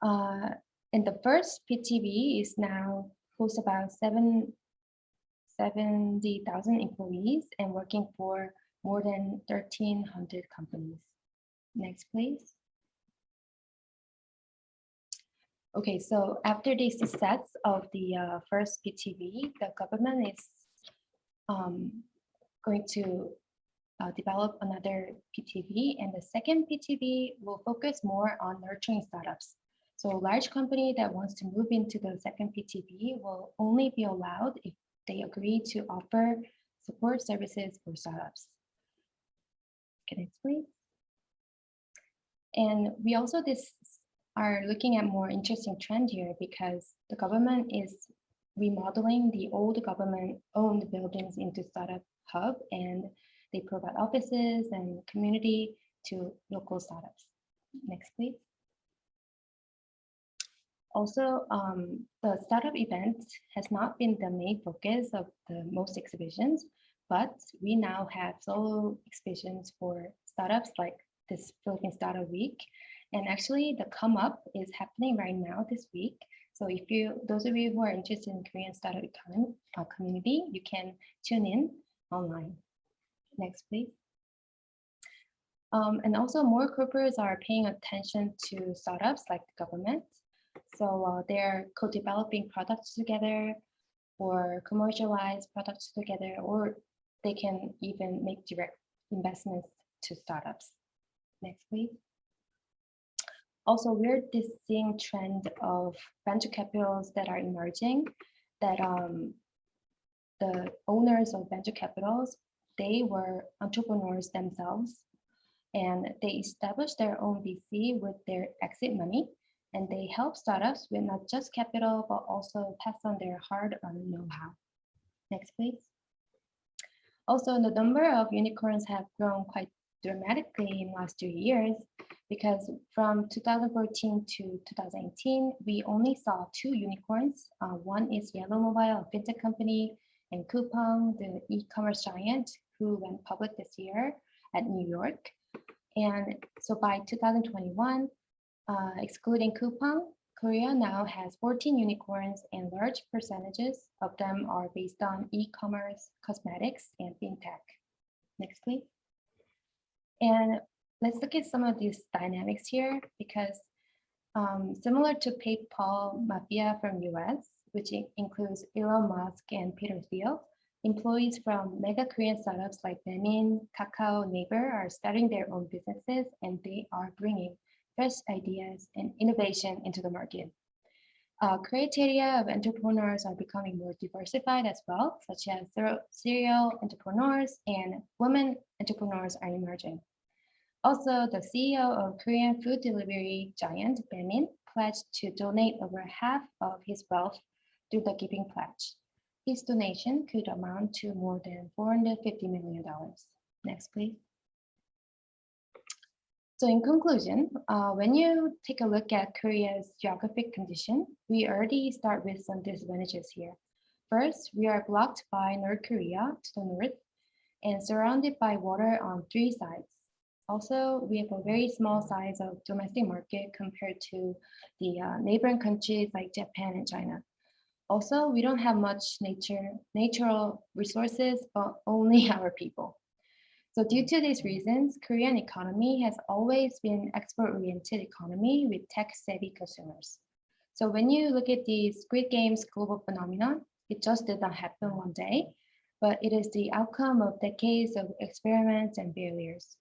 And the first PTB is now hosts about 70,000 employees and working for more than 1,300 companies. Next, please. Okay, so after the success of the first PTB, the government is going to develop another PTB, and the second PTB will focus more on nurturing startups. So a large company that wants to move into the second PTB will only be allowed if they agree to offer support services for startups. Next, please. And we also are looking at more interesting trend here because the government is remodeling the old government-owned buildings into startup hub, and they provide offices and community to local startups. Next, please. Also, the startup event has not been the main focus of the most exhibitions, but we now have solo exhibitions for startups like this Philippine Startup Week. And actually the Come Up is happening right now this week. So if those of you who are interested in Korean startup community, you can tune in online. Next, please. And also more corporates are paying attention to startups like the government. So they're co-developing products together or commercialize products together, or they can even make direct investments to startups. Next, please. Also, we're seeing trend of venture capitals that are emerging, that the owners of venture capitals, they were entrepreneurs themselves, and they established their own VC with their exit money, and they help startups with not just capital, but also pass on their hard-earned know-how. Next, please. Also, the number of unicorns have grown quite dramatically in the last 2 years, because from 2014 to 2018, we only saw 2 unicorns. One is Yellow Mobile, a fintech company, and Coupang, the e-commerce giant, who went public this year at New York. And so by 2021, excluding Coupang, Korea now has 14 unicorns, and large percentages of them are based on e-commerce, cosmetics, and fintech. Next, please. And let's look at some of these dynamics here, because similar to PayPal Mafia from US, which includes Elon Musk and Peter Thiel, employees from mega Korean startups like Baemin, Kakao, Naver are starting their own businesses, and they are bringing fresh ideas and innovation into the market. Criteria of entrepreneurs are becoming more diversified as well, such as serial entrepreneurs and women entrepreneurs are emerging. Also, the CEO of Korean food delivery giant Baemin pledged to donate over half of his wealth through the Giving Pledge. His donation could amount to more than $450 million. Next, please. So in conclusion, when you take a look at Korea's geographic condition, we already start with some disadvantages here. First, we are blocked by North Korea to the north and surrounded by water on 3 sides. Also, we have a very small size of domestic market compared to the neighboring countries like Japan and China. Also, we don't have much natural resources, but only our people. So due to these reasons, Korean economy has always been export-oriented economy with tech-savvy consumers. So when you look at the Squid Games global phenomenon, it just did not happen one day, but it is the outcome of decades of experiments and failures.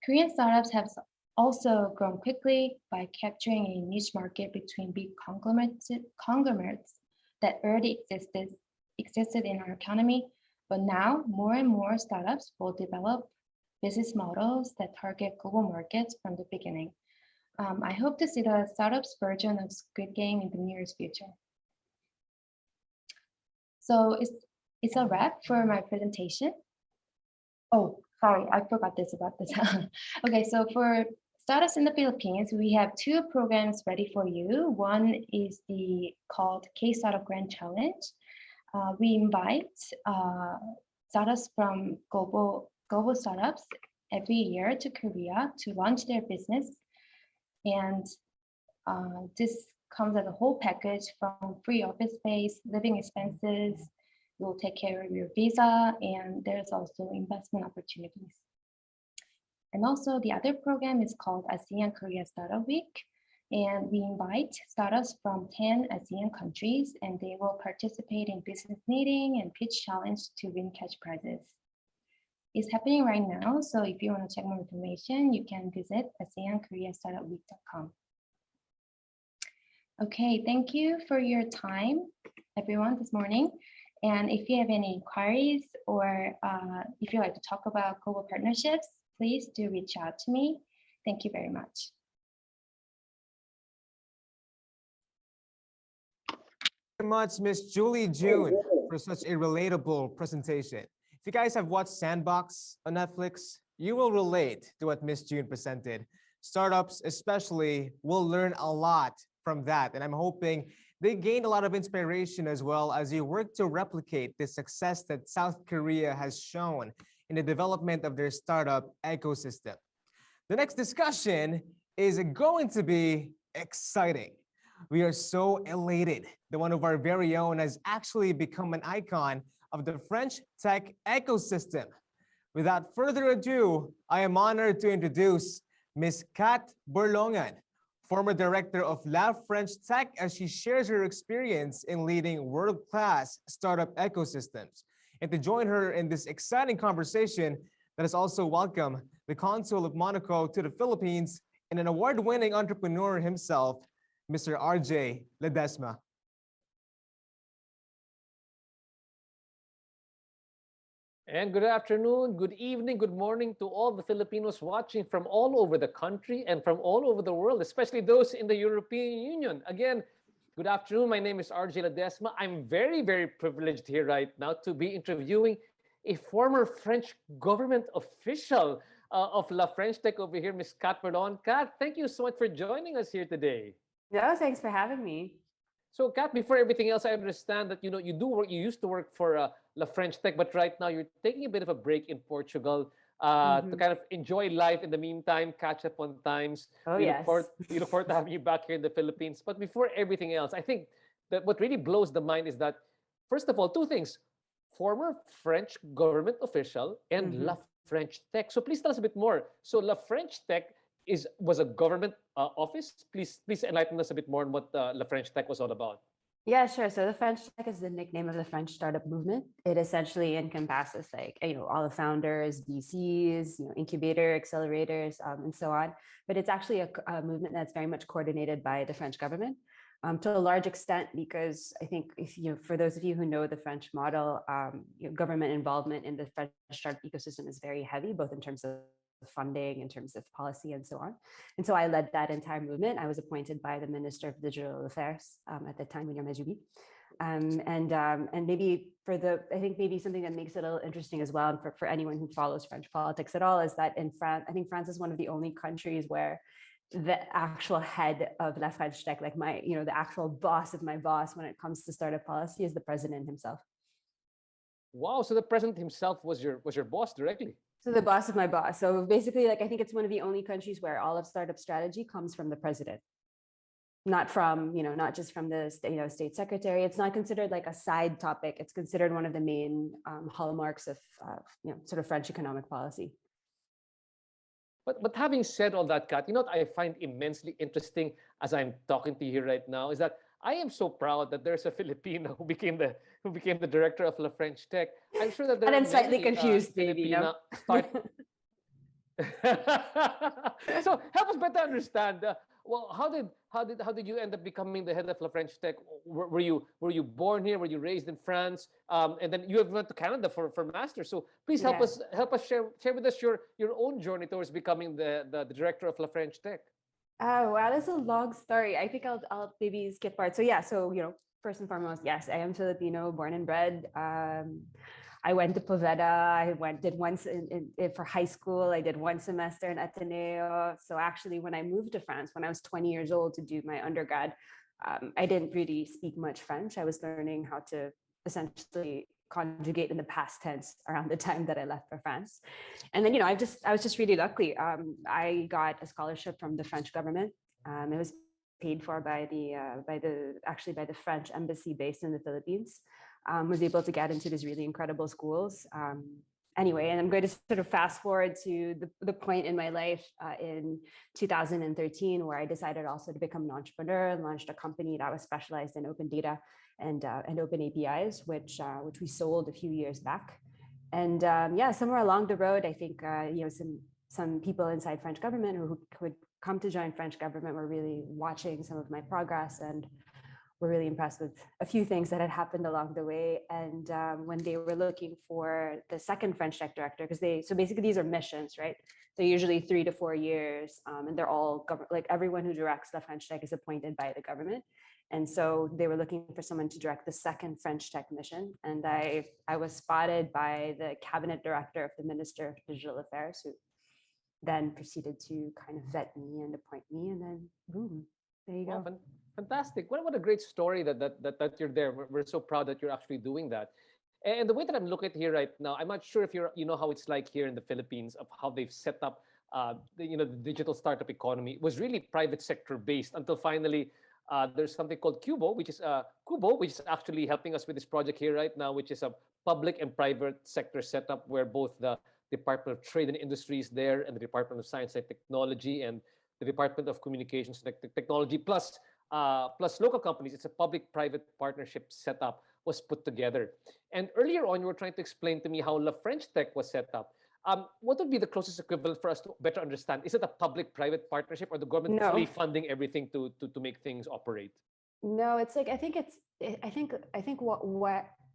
Korean startups have also grown quickly by capturing a niche market between big conglomerates that already existed in our economy. But now more and more startups will develop business models that target global markets from the beginning. I hope to see the startups version of Squid Game in the nearest future. So it's a wrap for my presentation. Oh, sorry, I forgot about this. Okay, so for startups in the Philippines, we have 2 programs ready for you. One is called K-Startup Grand Challenge. We invite startups from global startups every year to Korea to launch their business. And this comes as a whole package from free office space, living expenses. We'll take care of your visa, and there's also investment opportunities. And also the other program is called ASEAN Korea Startup Week. And we invite startups from 10 ASEAN countries, and they will participate in business meeting and pitch challenge to win cash prizes. It's happening right now, so if you want to check more information, you can visit ASEANKoreaStartupWeek.com. Okay, thank you for your time, everyone, this morning. And if you have any inquiries or if you'd like to talk about global partnerships, please do reach out to me. Thank you very much. Very much, Miss Julie June, for such a relatable presentation. If you guys have watched Sandbox on Netflix, you will relate to what Miss June presented. Startups especially will learn a lot from that, and I'm hoping they gained a lot of inspiration as well as you work to replicate the success that South Korea has shown in the development of their startup ecosystem. The next discussion is going to be exciting. We are so elated that one of our very own has actually become an icon of the French tech ecosystem. Without further ado, I am honored to introduce Ms. Kat Berlongan, former director of La French Tech, as she shares her experience in leading world-class startup ecosystems. And to join her in this exciting conversation, let us also welcome the Consul of Monaco to the Philippines and an award-winning entrepreneur himself, Mr. RJ Ledesma. And good afternoon, good evening, good morning to all the Filipinos watching from all over the country and from all over the world, especially those in the European Union. Again, good afternoon. My name is RJ Ledesma. I'm very, very privileged here right now to be interviewing a former French government official of La French Tech over here, Ms. Kat Berlongan. Kat, thank you so much for joining us here today. No, thanks for having me. So, Kat, before everything else, I understand that you used to work for La French Tech, but right now you're taking a bit of a break in Portugal to kind of enjoy life in the meantime, catch up on times. Oh, we yes. we look forward to having you back here in the Philippines. But before everything else, I think that what really blows the mind is that, first of all, two things: former French government official and La French Tech. So please tell us a bit more. So La French Tech was a government office. Please enlighten us a bit more on what La French Tech was all about. Yeah, sure. So the French Tech is the nickname of the French startup movement. It essentially encompasses all the founders, VCs, incubator, accelerators, and so on. But it's actually a movement that's very much coordinated by the French government. To a large extent, because I think for those of you who know the French model, government involvement in the French startup ecosystem is very heavy, both in terms of funding, in terms of policy, and so on. And so I led that entire movement. I was appointed by the Minister of Digital Affairs at the time, William Majubi. And maybe I think maybe something that makes it a little interesting as well, and for anyone who follows French politics at all, is that in France, I think France is one of the only countries where the actual head of La French Tech, like the actual boss of my boss when it comes to startup policy, is the president himself. Wow, so the president himself was your boss directly. So the boss of my boss. So basically, I think it's one of the only countries where all of startup strategy comes from the president, not just from the state secretary. It's not considered like a side topic. It's considered one of the main hallmarks of sort of French economic policy. But having said all that, Kat, what I find immensely interesting as I'm talking to you right now is that I am so proud that there's a Filipino who became the director of La French Tech. I'm sure that there and are I'm slightly many, confused, baby. So help us better understand. Well, how did you end up becoming the head of La French Tech? Were you born here? Were you raised in France? And then you have went to Canada for masters. So please help us share with us your own journey towards becoming the director of La French Tech. Oh wow, that's a long story. I think I'll maybe skip part. So yeah, first and foremost, yes, I am Filipino, born and bred. I went to Poveda. I did once for high school. I did one semester in Ateneo. So actually, when I moved to France, when I was 20 years old to do my undergrad, I didn't really speak much French. I was learning how to essentially conjugate in the past tense around the time that I left for France. And then, I was just really lucky. I got a scholarship from the French government. It was paid for by the French embassy based in the Philippines. Was able to get into these really incredible schools. Anyway, and I'm going to sort of fast forward to the point in my life in 2013 where I decided also to become an entrepreneur and launched a company that was specialized in open data and open APIs, which we sold a few years back. And somewhere along the road, I think some people inside French government who would come to join French government were really watching some of my progress and were really impressed with a few things that had happened along the way. And when they were looking for the second French Tech director, because basically these are missions, right? They're usually 3 to 4 years, and they're all everyone who directs the French Tech is appointed by the government. And so they were looking for someone to direct the second French Tech mission. And I was spotted by the cabinet director of the Minister of Digital Affairs, who then proceeded to kind of vet me and appoint me, and then boom, there you go. Fantastic. What a great story that you're there. We're so proud that you're actually doing that. And the way that I'm looking at here right now, I'm not sure if you know how it's like here in the Philippines of how they've set up the digital startup economy. It was really private sector based until finally there's something called Kubo, which is actually helping us with this project here right now, which is a public and private sector setup where both the Department of Trade and Industry is there, and the Department of Science and Technology, and the Department of Communications and Technology, plus local companies. It's a public-private partnership setup was put together. And earlier on, you were trying to explain to me how La French Tech was set up. What would be the closest equivalent for us to better understand? Is it a public-private partnership, or the government No. fully funding everything to make things operate? No, it's like I think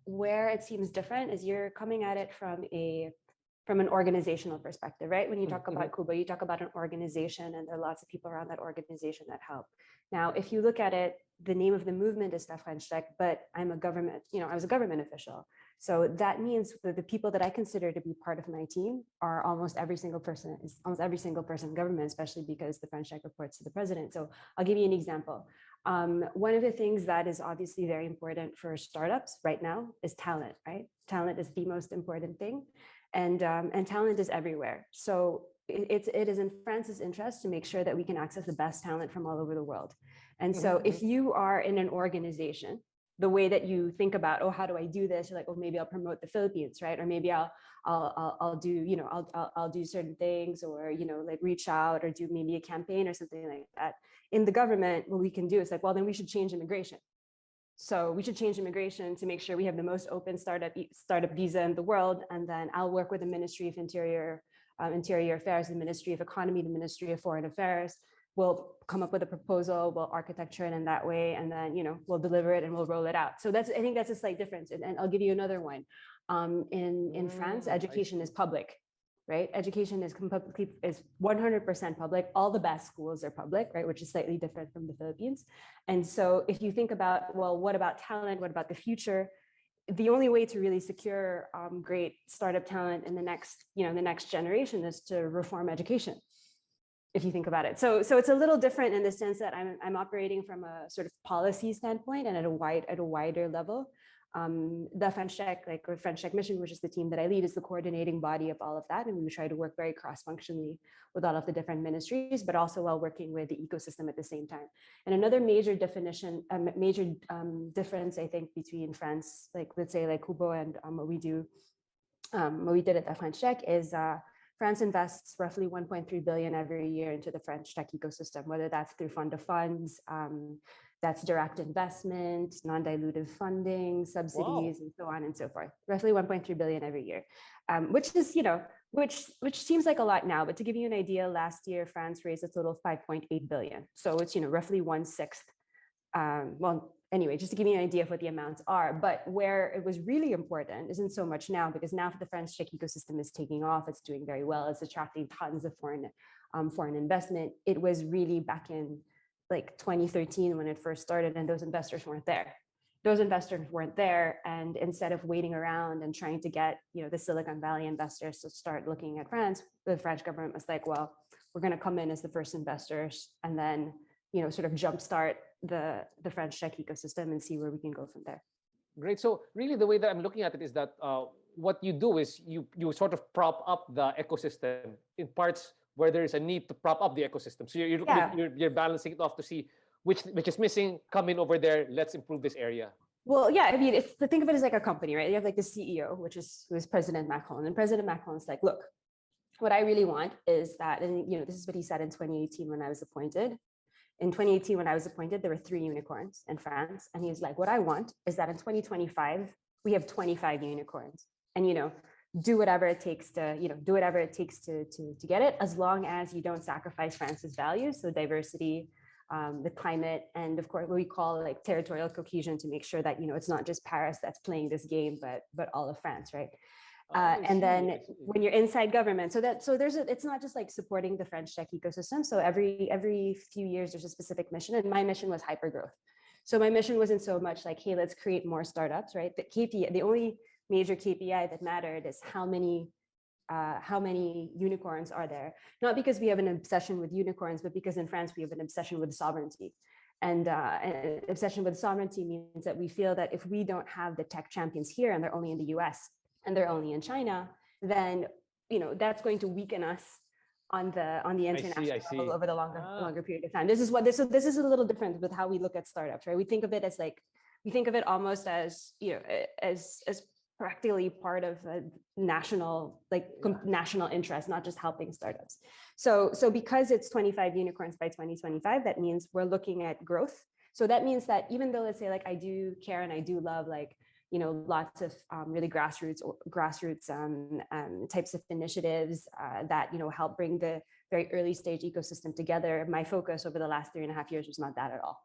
where it seems different is you're coming at it from an organizational perspective, right? When you talk about Cuba, you talk about an organization, and there are lots of people around that organization that help. Now, if you look at it, the name of the movement is La French Tech, but I was a government official. So that means that the people that I consider to be part of my team are almost every single person in government, especially because the French Tech reports to the president. So I'll give you an example. One of the things that is obviously very important for startups right now is talent, right? Talent is the most important thing, and talent is everywhere. So it is in France's interest to make sure that we can access the best talent from all over the world. And so if you are in an organization, the way that you think about, oh, how do I do this? You're like, oh, maybe I'll promote the Philippines, right? Or maybe I'll do, I'll do certain things, or, like reach out or do maybe a campaign or something like that. In the government, what we can do is like, well, then we should change immigration. So we should change immigration to make sure we have the most open startup visa in the world. And then I'll work with the Ministry of Interior Affairs, the Ministry of Economy, the Ministry of Foreign Affairs. We'll come up with a proposal, we'll architecture it in that way, and then we'll deliver it and we'll roll it out. So I think that's a slight difference. And I'll give you another one. In France, education is public, right? Education is 100% public. All the best schools are public, right? Which is slightly different from the Philippines. And so if you think about, well, what about talent? What about the future? The only way to really secure great startup talent in the next generation is to reform education, if you think about it. So it's a little different in the sense that I'm operating from a sort of policy standpoint and at a wider level. The French Tech, or French Tech Mission, which is the team that I lead, is the coordinating body of all of that. And we try to work very cross-functionally with all of the different ministries, but also while working with the ecosystem at the same time. And another major difference, I think, between France, let's say Cuba, and what we did at the French Tech is France invests roughly 1.3 billion every year into the French tech ecosystem, whether that's through fund of funds, that's direct investment, non-dilutive funding, subsidies, and so on and so forth. Roughly 1.3 billion every year, which is, which seems like a lot now, but to give you an idea, last year France raised a total of 5.8 billion. So it's, roughly 1/6. Well, anyway, just to give you an idea of what the amounts are, but where it was really important isn't so much now, because now the French tech ecosystem is taking off, it's doing very well, it's attracting tons of foreign investment. It was really back in 2013 when it first started, and those investors weren't there. And instead of waiting around and trying to get the Silicon Valley investors to start looking at France, the French government was like, well, we're going to come in as the first investors, and then sort of jumpstart the French tech ecosystem and see where we can go from there. Great. So really the way that I'm looking at it is that what you do is you sort of prop up the ecosystem in parts where there is a need to prop up the ecosystem. So you're balancing it off to see which is missing, come in over there, let's improve this area. Well, yeah, I mean, think of it as like a company, right? You have the CEO, who is President Macron, and President Macron's like, look, what I really want is that, and this is what he said in 2018 when I was appointed. In 2018, when I was appointed, there were 3 unicorns in France. And he's like, what I want is that in 2025, we have 25 unicorns. And, do whatever it takes to get it, as long as you don't sacrifice France's values. So diversity, the climate, and of course, what we call territorial cohesion, to make sure that, it's not just Paris that's playing this game, but all of France, right? And then when you're inside government, it's not just supporting the French tech ecosystem. So every few years there's a specific mission, and my mission was hypergrowth. So my mission wasn't so much like, hey, let's create more startups, right? The only major KPI that mattered is how many unicorns are there. Not because we have an obsession with unicorns, but because in France we have an obsession with sovereignty. And an obsession with sovereignty means that we feel that if we don't have the tech champions here, and they're only in the US, and they're only in China, then that's going to weaken us on the international level over the longer period of time. This is a little different with how we look at startups, right? We think of it as almost as as practically part of a national, national interest, not just helping startups. So because it's 25 unicorns by 2025, that means we're looking at growth. So that means that even though, let's say, like, I do care and I do love, like, lots of really grassroots types of initiatives that help bring the very early stage ecosystem together. My focus over the last 3.5 years was not that at all.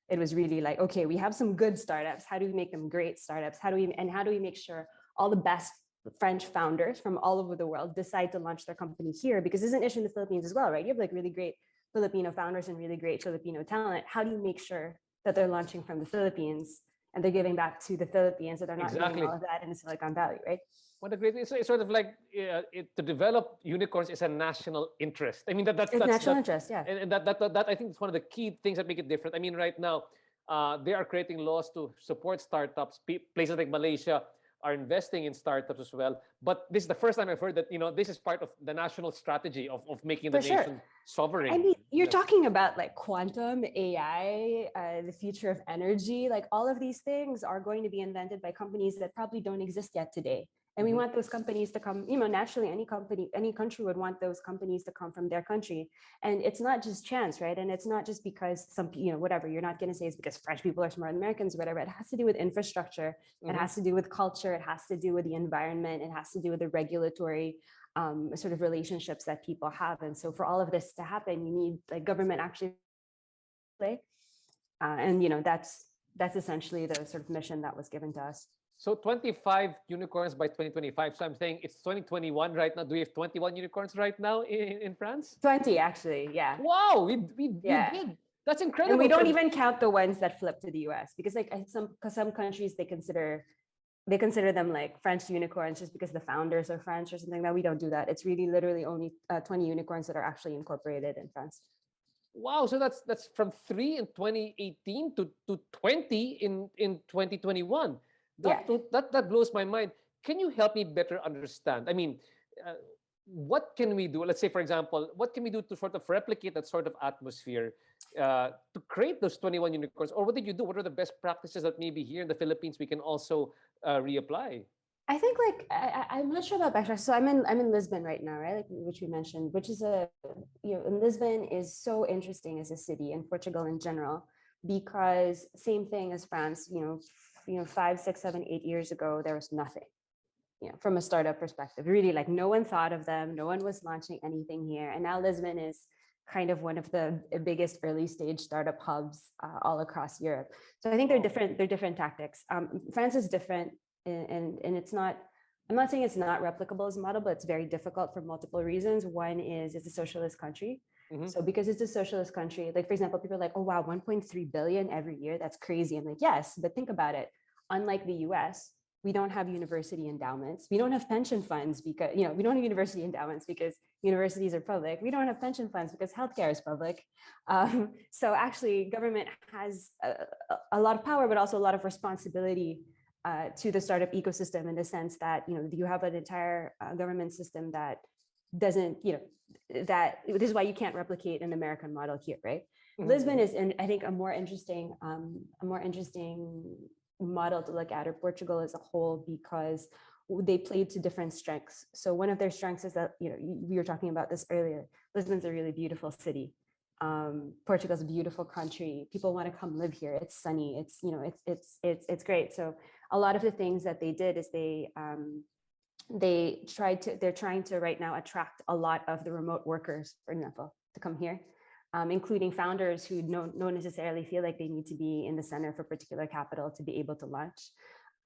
It was really like, okay, we have some good startups. How do we make them great startups? How do we make sure all the best French founders from all over the world decide to launch their company here? Because there's an issue in the Philippines as well, right? You have like really great Filipino founders and really great Filipino talent. How do you make sure that they're launching from the Philippines and they're giving back to the Philippines, so they're not doing all of that in Silicon Valley, right? What a great, it's sort of like to develop unicorns is a national interest. I mean, that's national interest, yeah. And that I think is one of the key things that make it different. I mean, right now, they are creating laws to support startups. Places like Malaysia are investing in startups as well. But this is the first time I've heard that, this is part of the national strategy of making the nation sovereign. I mean, you're talking about like quantum, AI, the future of energy, like all of these things are going to be invented by companies that probably don't exist yet today. And we want those companies to come, naturally any country would want those companies to come from their country. And it's not just chance, right? And it's not just because whatever, you're not going to say it's because French people are smarter than Americans or whatever. It has to do with infrastructure. It has to do with culture. It has to do with the environment. It has to do with the regulatory sort of relationships that people have. And so for all of this to happen, you need like government actually play. And that's essentially the sort of mission that was given to us. So 25 unicorns by 2025. So I'm saying it's 2021 right now. Do we have 21 unicorns right now in France? 20 actually, yeah. Wow, we did. That's incredible. And we don't even count the ones that flip to the US because like some countries they consider them like French unicorns just because the founders are French or something. That we don't do that. It's really literally only 20 unicorns that are actually incorporated in France. Wow, so that's from 3 in 2018 to 20 in 2021. That blows my mind. Can you help me better understand? I mean, what can we do? Let's say, for example, what can we do to sort of replicate that sort of atmosphere to create those 21 unicorns? Or what did you do? What are the best practices that maybe here in the Philippines we can also reapply? I think like I'm not sure about backtrack. So I'm in Lisbon right now, right? Like which we mentioned, which is and Lisbon is so interesting as a city and Portugal in general, because same thing as France, 5, 6, 7, 8 years ago, there was nothing, from a startup perspective, really like no one thought of them. No one was launching anything here. And now Lisbon is kind of one of the biggest early stage startup hubs all across Europe. So I think they're different tactics. France is different and it's not, I'm not saying it's not replicable as a model, but it's very difficult for multiple reasons. One is it's a socialist country. So because it's a socialist country, like for example, people are like, oh wow, 1.3 billion every year. That's crazy. I'm like, yes, but think about it. Unlike the US, we don't have university endowments. We don't have pension funds because, we don't have university endowments because universities are public. We don't have pension funds because healthcare is public. So actually government has a lot of power, but also a lot of responsibility to the startup ecosystem in the sense that, you have an entire government system that doesn't, that this is why you can't replicate an American model here, right? Lisbon is, I think, a more interesting model to look at, or Portugal as a whole, because they played to different strengths. So one of their strengths is that, we were talking about this earlier. Lisbon's a really beautiful city. Portugal's a beautiful country. People want to come live here. It's sunny. It's, it's great. So a lot of the things that they did is they're trying to right now attract a lot of the remote workers, for example, to come here, including founders who don't necessarily feel like they need to be in the center for particular capital to be able to launch.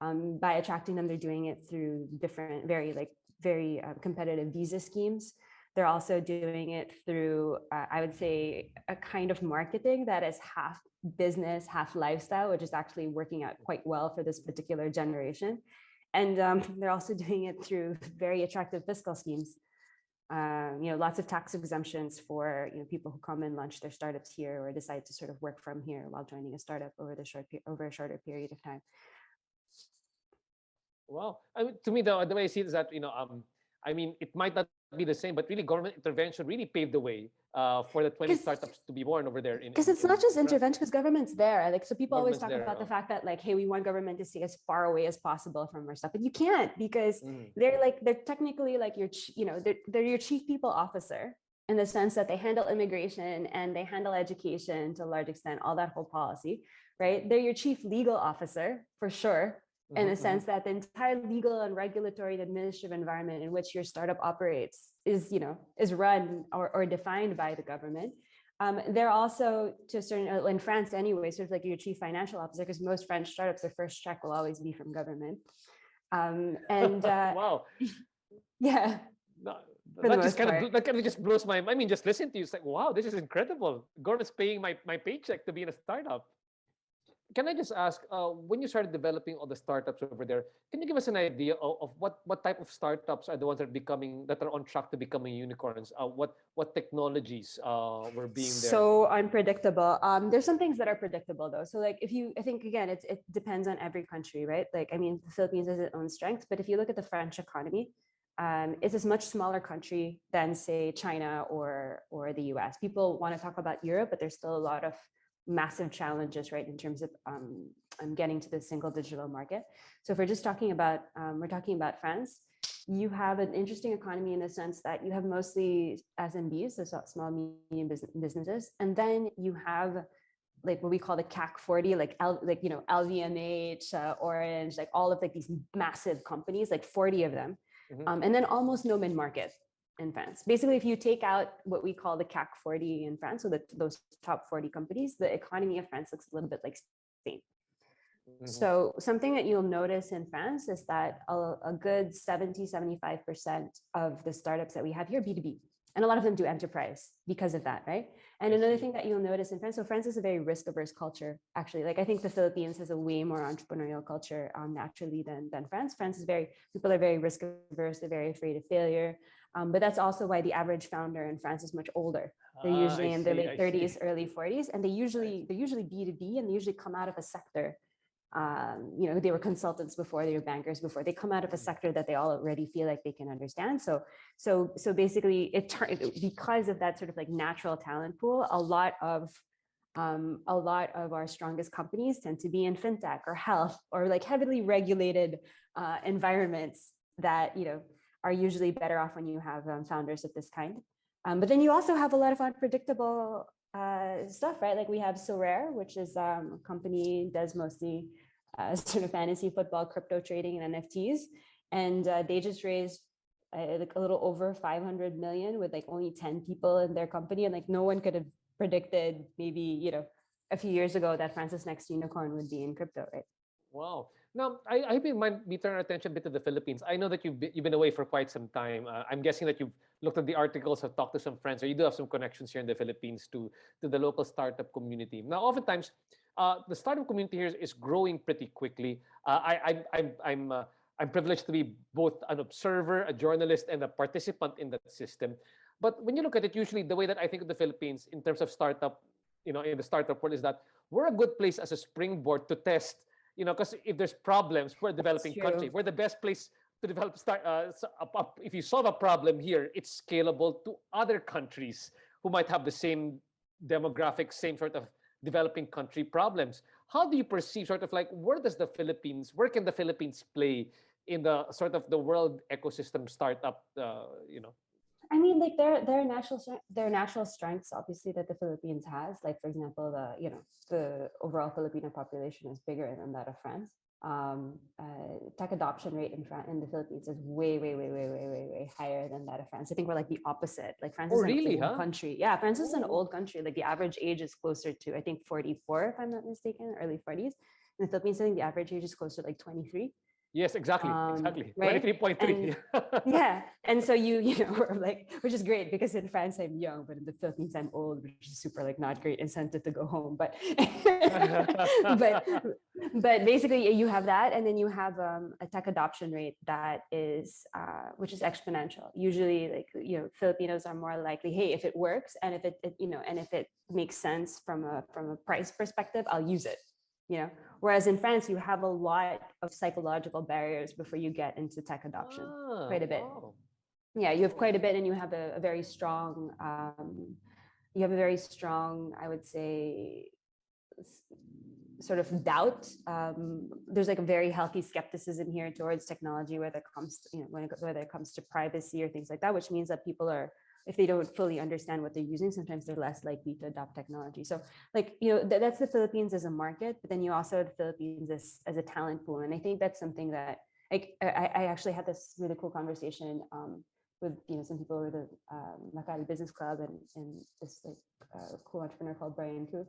By attracting them, they're doing it through different, very competitive visa schemes. They're also doing it through, I would say, a kind of marketing that is half business, half lifestyle, which is actually working out quite well for this particular generation. And they're also doing it through very attractive fiscal schemes. Lots of tax exemptions for people who come and launch their startups here or decide to sort of work from here while joining a startup over a shorter period of time. Wow, I mean, to me, the way I see it is that I mean, it might not be the same, but really government intervention really paved the way for the 20 startups to be born over there. Because it's not just intervention, because government's there. Like, so people always talk Government's about there, the fact that like, hey, we want government to stay as far away as possible from our stuff, but you can't, because they're technically like your, they're your chief people officer, in the sense that they handle immigration and they handle education to a large extent, all that whole policy, right? They're your chief legal officer for sure, in the sense that the entire legal and regulatory and administrative environment in which your startup operates is run or defined by the government. They're also, to a certain, in France anyway, sort of like your chief financial officer, because most French startups, their first check will always be from government. Wow. Yeah. That kind of just blows my mind. I mean, just listen to you. It's like, wow, this is incredible. Government's paying my paycheck to be in a startup. Can I just ask, when you started developing all the startups over there, can you give us an idea of what type of startups are the ones that are on track to becoming unicorns? What technologies were being there? So unpredictable. There's some things that are predictable though. So like I think again, it depends on every country, right? Like, I mean, the Philippines has its own strengths, but if you look at the French economy, it's a much smaller country than say China or the US. People want to talk about Europe, but there's still a lot of massive challenges, right, in terms of getting to the single digital market. So if we're just talking about, France, you have an interesting economy in the sense that you have mostly SMBs, so small, medium businesses, and then you have like what we call the CAC 40, like LVMH, Orange, like all of like these massive companies, like 40 of them. And then almost no mid-market in France. Basically, if you take out what we call the CAC 40 in France, so those top 40 companies, the economy of France looks a little bit like Spain. So something that you'll notice in France is that a good 70-75% of the startups that we have here are B2B. And a lot of them do enterprise because of that, right? And another thing that you'll notice in France, so France is a very risk-averse culture, actually. Like, I think the Philippines has a way more entrepreneurial culture naturally than France. People are very risk-averse, they're very afraid of failure. But that's also why the average founder in France is much older. They're usually in their late 30s, early 40s, and they're usually B2B, and they usually come out of a sector. They were consultants before, they were bankers before. They come out of a sector that they already feel like they can understand. So basically, because of that sort of like natural talent pool, a lot of our strongest companies tend to be in fintech or health or like heavily regulated environments that are usually better off when you have founders of this kind. But then you also have a lot of unpredictable stuff, right? Like we have Sorare, which is a company does mostly sort of fantasy football, crypto trading, and NFTs, and they just raised like a little over 500 million with like only 10 people in their company, and like no one could have predicted maybe a few years ago that France's next unicorn would be in crypto, right? Wow. Now, I hope we turn our attention a bit to the Philippines. I know that you've been away for quite some time. I'm guessing that you've looked at the articles, have talked to some friends, or you do have some connections here in the Philippines to the local startup community. Now, oftentimes, the startup community here is growing pretty quickly. I'm privileged to be both an observer, a journalist, and a participant in that system. But when you look at it, usually the way that I think of the Philippines in terms of startup, in the startup world, is that we're a good place as a springboard to test. Because if there's problems, we're a developing country. We're the best place to develop. If you solve a problem here, it's scalable to other countries who might have the same demographic, same sort of developing country problems. How do you perceive sort of like where can the Philippines play in the sort of the world ecosystem startup? I mean, like there are natural strengths, obviously, that the Philippines has. Like, for example, the overall Filipino population is bigger than that of France. Tech adoption rate in the Philippines is way higher than that of France. I think we're like the opposite. Like France is an old country. Yeah, France is an old country. Like the average age is closer to, I think, 44, if I'm not mistaken, early 40s. In the Philippines, I think the average age is closer to like 23. Yes, exactly. Right? 23.3. Yeah. And so which is great because in France I'm young, but in the Philippines I'm old, which is super like not great incentive to go home. But but basically you have that, and then you have a tech adoption rate that is which is exponential. Usually Filipinos are more likely, hey, if it works and if it makes sense from a price perspective, I'll use it. Whereas in France, you have a lot of psychological barriers before you get into tech adoption, quite a bit. yeah, you have quite a bit, and you have a very strong, I would say, sort of doubt. There's like a very healthy skepticism here towards technology, whether it comes to, whether it comes to privacy or things like that, which means that people are, if they don't fully understand what they're using, sometimes they're less likely to adopt technology. So like, that's the Philippines as a market, but then you also have the Philippines as a talent pool. And I think that's something that I actually had this really cool conversation with some people over the Makati Business Club and this cool entrepreneur called Brian Koo.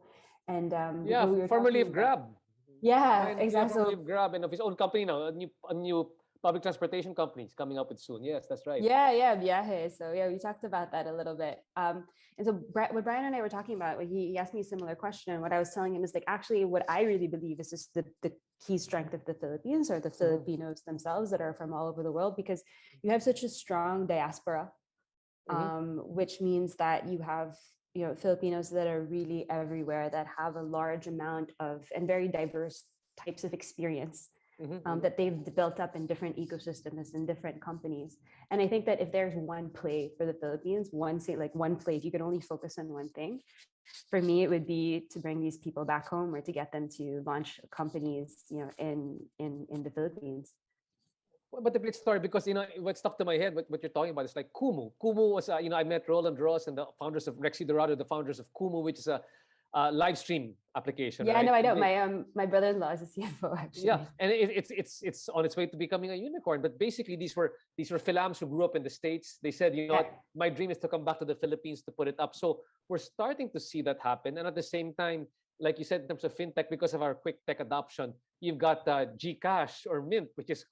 And yeah, we were formerly of talking about- Grab. Yeah, Brian, exactly. formerly of Grab, and of his own company now, a new public transportation company is coming up with soon. Yes, that's right. Yeah, Viaje. So yeah, we talked about that a little bit. And so what Brian and I were talking about, he asked me a similar question. And what I was telling him is like, actually, what I really believe is just the key strength of the Philippines or the Filipinos themselves that are from all over the world, because you have such a strong diaspora, which means that you have Filipinos that are really everywhere, that have a large amount of and very diverse types of experience. That they've built up in different ecosystems and different companies. And I think that if there's one play for the Philippines, one play, if you could only focus on one thing, for me, it would be to bring these people back home or to get them to launch companies, in the Philippines. But the great story, because what stuck to my head, what you're talking about is like Kumu. Kumu was, I met Roland Ross and the founders of Rexy Dorado, the founders of Kumu, which is a live stream application. Yeah, right? no, I know. My brother-in-law is a CFO actually. Yeah, and it's on its way to becoming a unicorn. But basically, these were Philams who grew up in the States. They said, what, my dream is to come back to the Philippines to put it up. So we're starting to see that happen. And at the same time, like you said, in terms of fintech, because of our quick tech adoption, you've got GCash or Mint, which is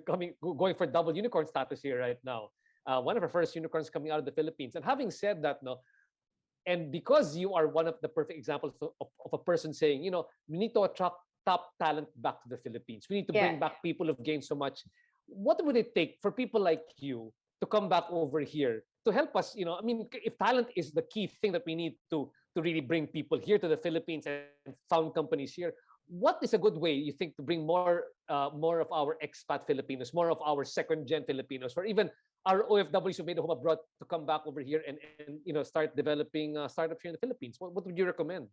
going for double unicorn status here right now. One of our first unicorns coming out of the Philippines. And having said that, and because you are one of the perfect examples of a person saying, we need to attract top talent back to the Philippines. We need to bring back people who've gained so much. What would it take for people like you to come back over here to help us? If talent is the key thing that we need to really bring people here to the Philippines and found companies here, what is a good way, you think, to bring more of our expat Filipinos, more of our second-gen Filipinos, or even our OFWs who made a home abroad to come back over here and start developing startups here in the Philippines? What would you recommend?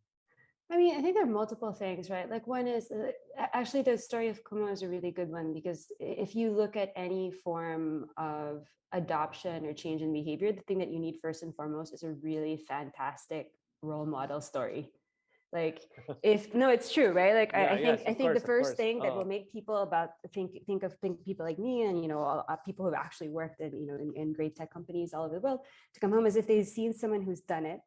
I think there are multiple things, right? Like one is actually the story of Kumu is a really good one, because if you look at any form of adoption or change in behavior, the thing that you need first and foremost is a really fantastic role model story. Like it's true, right? Like I think the first thing that will make people think people like me and people who've actually worked in great tech companies all over the world to come home is if they've seen someone who's done it.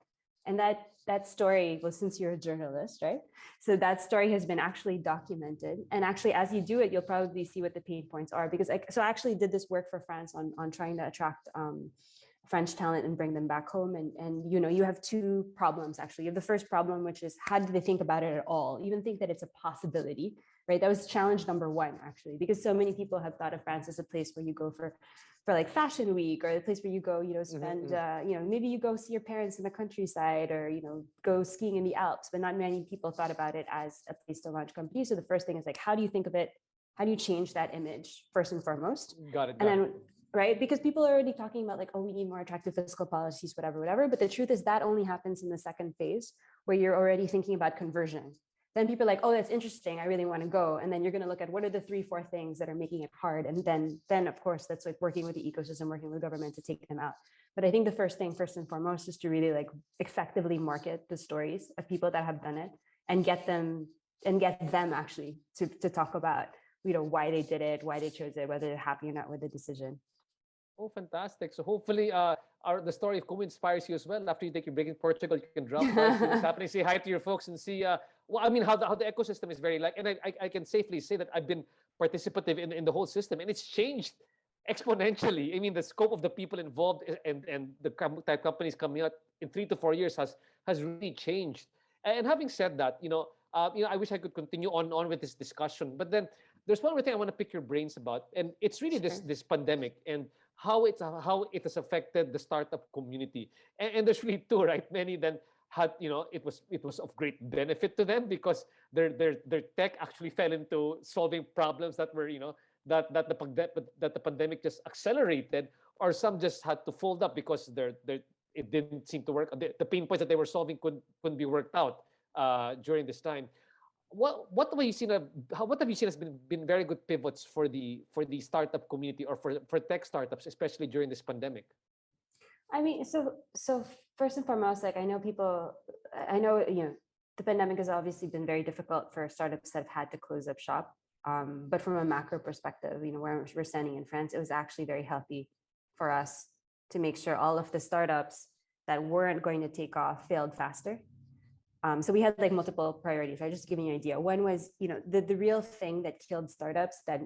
And that story, well, since you're a journalist, right? So that story has been actually documented. And actually, as you do it, you'll probably see what the pain points are. Because I actually did this work for France on trying to attract French talent and bring them back home. And you have two problems, actually. You have the first problem, which is how do they think about it at all? Even think that it's a possibility, right? That was challenge number one, actually, because so many people have thought of France as a place where you go for like fashion week, or the place where you go, spend, maybe you go see your parents in the countryside, or, go skiing in the Alps, but not many people thought about it as a place to launch companies. So the first thing is like, how do you think of it? How do you change that image first and foremost? Got it. Right? Because people are already talking about like, oh, we need more attractive fiscal policies, whatever. But the truth is that only happens in the second phase, where you're already thinking about conversion. Then people are like, oh, that's interesting, I really want to go. And then you're going to look at what are the 3-4 things that are making it hard. And then of course, that's like working with the ecosystem, working with the government to take them out. But I think the first thing, first and foremost, is to really like effectively market the stories of people that have done it and get them actually to talk about, why they did it, why they chose it, whether they're happy or not with the decision. Oh, fantastic. So hopefully the story of Kumu inspires you as well. After you take your break in Portugal, you can drop by, see what's happening, say hi to your folks and see, how the ecosystem is very like, and I can safely say that I've been participative in the whole system, and it's changed exponentially. The scope of the people involved and the type companies coming out in 3 to 4 years has really changed. And having said that, I wish I could continue on with this discussion, but then there's one more thing I want to pick your brains about, and it's really this pandemic and how it has affected the startup community. And there's really two, right? Many then had, it was of great benefit to them because their tech actually fell into solving problems that were, that the pandemic just accelerated. or some just had to fold up because it didn't seem to work. The pain points that they were solving couldn't be worked out during this time. What have you seen? What have you seen has been very good pivots for the startup community or for tech startups, especially during this pandemic? I mean, so first and foremost, like I know the pandemic has obviously been very difficult for startups that have had to close up shop. But from a macro perspective, where we're standing in France, it was actually very healthy for us to make sure all of the startups that weren't going to take off failed faster. So we had like multiple priorities. I just giving you an idea. One was, the real thing that killed startups that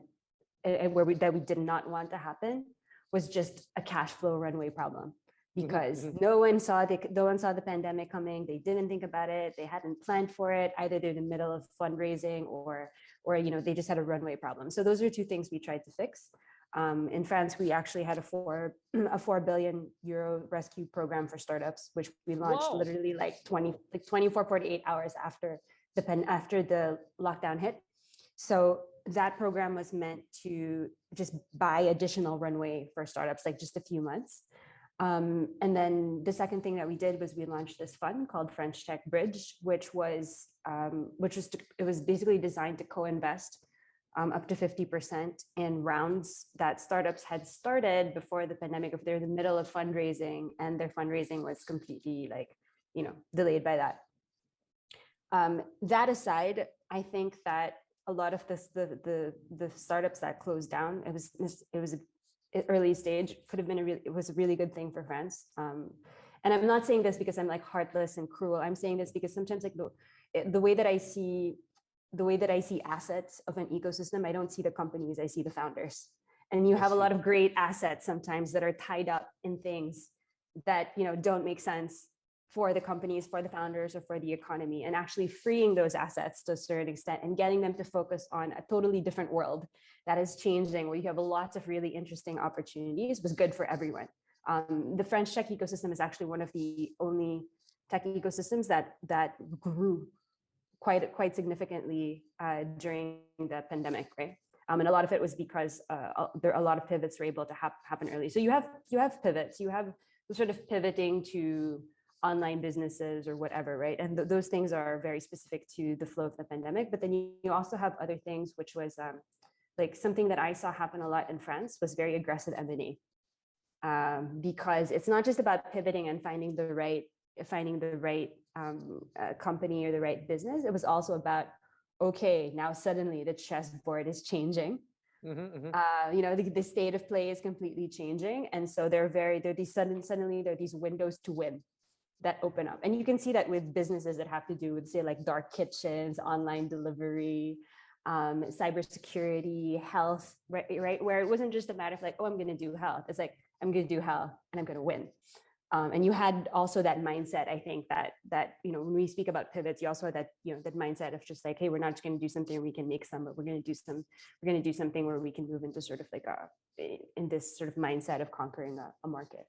we did not want to happen was just a cash flow runway problem, because no one saw the pandemic coming. They didn't think about it. They hadn't planned for it. Either they're in the middle of fundraising or they just had a runway problem. So those are two things we tried to fix. In France, we actually had a 4 billion euro rescue program for startups, which we launched literally like 24, 48 hours after the lockdown hit. So that program was meant to just buy additional runway for startups, like just a few months. And then the second thing that we did was we launched this fund called French Tech Bridge, which was basically designed to co-invest up to 50% in rounds that startups had started before the pandemic, if they're in the middle of fundraising and their fundraising was completely delayed by that. That aside, I think that a lot of the startups that closed down, it was early stage, it was a really good thing for France. And I'm not saying this because I'm like heartless and cruel. I'm saying this because sometimes like the way that I see assets of an ecosystem, I don't see the companies, I see the founders. And you have a lot of great assets sometimes that are tied up in things that don't make sense for the companies, for the founders, or for the economy, and actually freeing those assets to a certain extent and getting them to focus on a totally different world that is changing, where you have lots of really interesting opportunities, was good for everyone. The French tech ecosystem is actually one of the only tech ecosystems that grew quite significantly during the pandemic, right? And a lot of it was because a lot of pivots were able to happen early. So you have pivots, you have sort of pivoting to online businesses or whatever, right? And those things are very specific to the flow of the pandemic. But then you also have other things, which was like something that I saw happen a lot in France was very aggressive M&A, because it's not just about pivoting and finding the right company or the right business. It was also about, okay, now suddenly the chessboard is changing. The state of play is completely changing, and so suddenly there are these windows to win that open up. And you can see that with businesses that have to do with, say, like dark kitchens, online delivery, cybersecurity, health, right? Where it wasn't just a matter of like, oh, I'm going to do health. It's like, I'm going to do health and I'm going to win. And you had also that mindset, I think that when we speak about pivots, you also had that, that mindset of just like, hey, we're not just going to do something where we can make some, but we're going to do something where we can move into sort of like in this sort of mindset of conquering a market.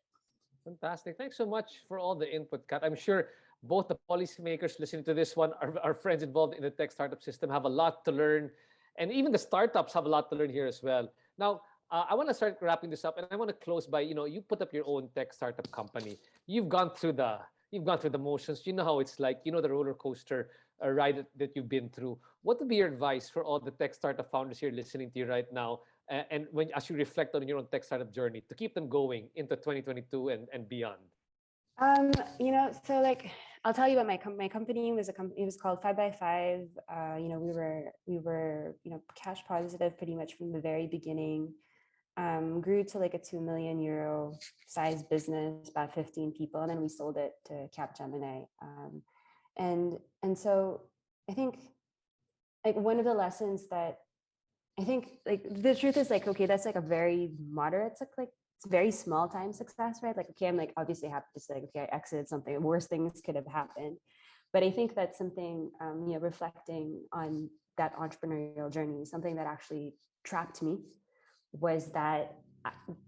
Fantastic. Thanks so much for all the input, Kat. I'm sure both the policymakers listening to this one, our friends involved in the tech startup system, have a lot to learn. And even the startups have a lot to learn here as well. Now, I want to start wrapping this up, and I want to close by, you put up your own tech startup company. You've gone through the motions. You know how it's like. You know the roller coaster ride that you've been through. What would be your advice for all the tech startup founders here listening to you right now, and as you reflect on your own tech startup journey to keep them going into 2022 and beyond? So like I'll tell you what my company was. It was called 5x5. We were cash positive pretty much from the very beginning. Grew to like a 2 million euro size business, about 15 people, and then we sold it to Capgemini. And so I think like one of the lessons that I think like the truth is like, okay, that's like a very moderate, it's very small time success, right? Like, okay, I'm like obviously happy to say like, okay, I exited something, worse things could have happened. But I think that's something, reflecting on that entrepreneurial journey, something that actually trapped me was that,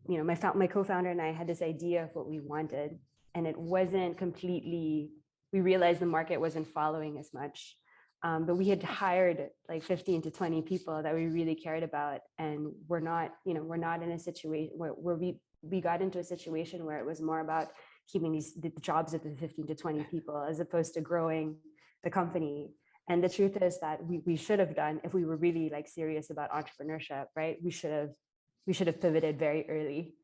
my co-founder and I had this idea of what we wanted, and it wasn't completely, we realized the market wasn't following as much. But we had hired like 15 to 20 people that we really cared about, and we're not in a situation where we got into a situation where it was more about keeping the jobs of the 15 to 20 people as opposed to growing the company. And the truth is that we should have done, if we were really like serious about entrepreneurship, right? We should have pivoted very early,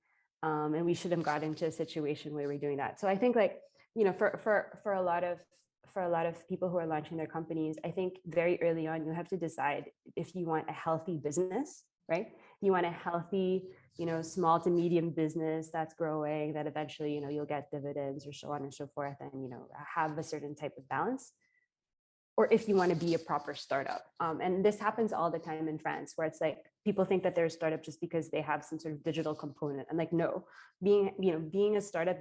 and we should have got into a situation where we're doing that. So I think, like, you know, for a lot of people who are launching their companies, I think very early on you have to decide if you want a healthy business, right? You want a healthy, you know, small to medium business that's growing, that eventually, you know, you'll get dividends or so on and so forth, and, you know, have a certain type of balance. Or if you want to be a proper startup. And this happens all the time in France, where it's like people think that they're a startup just because they have some sort of digital component. And like, no, being a startup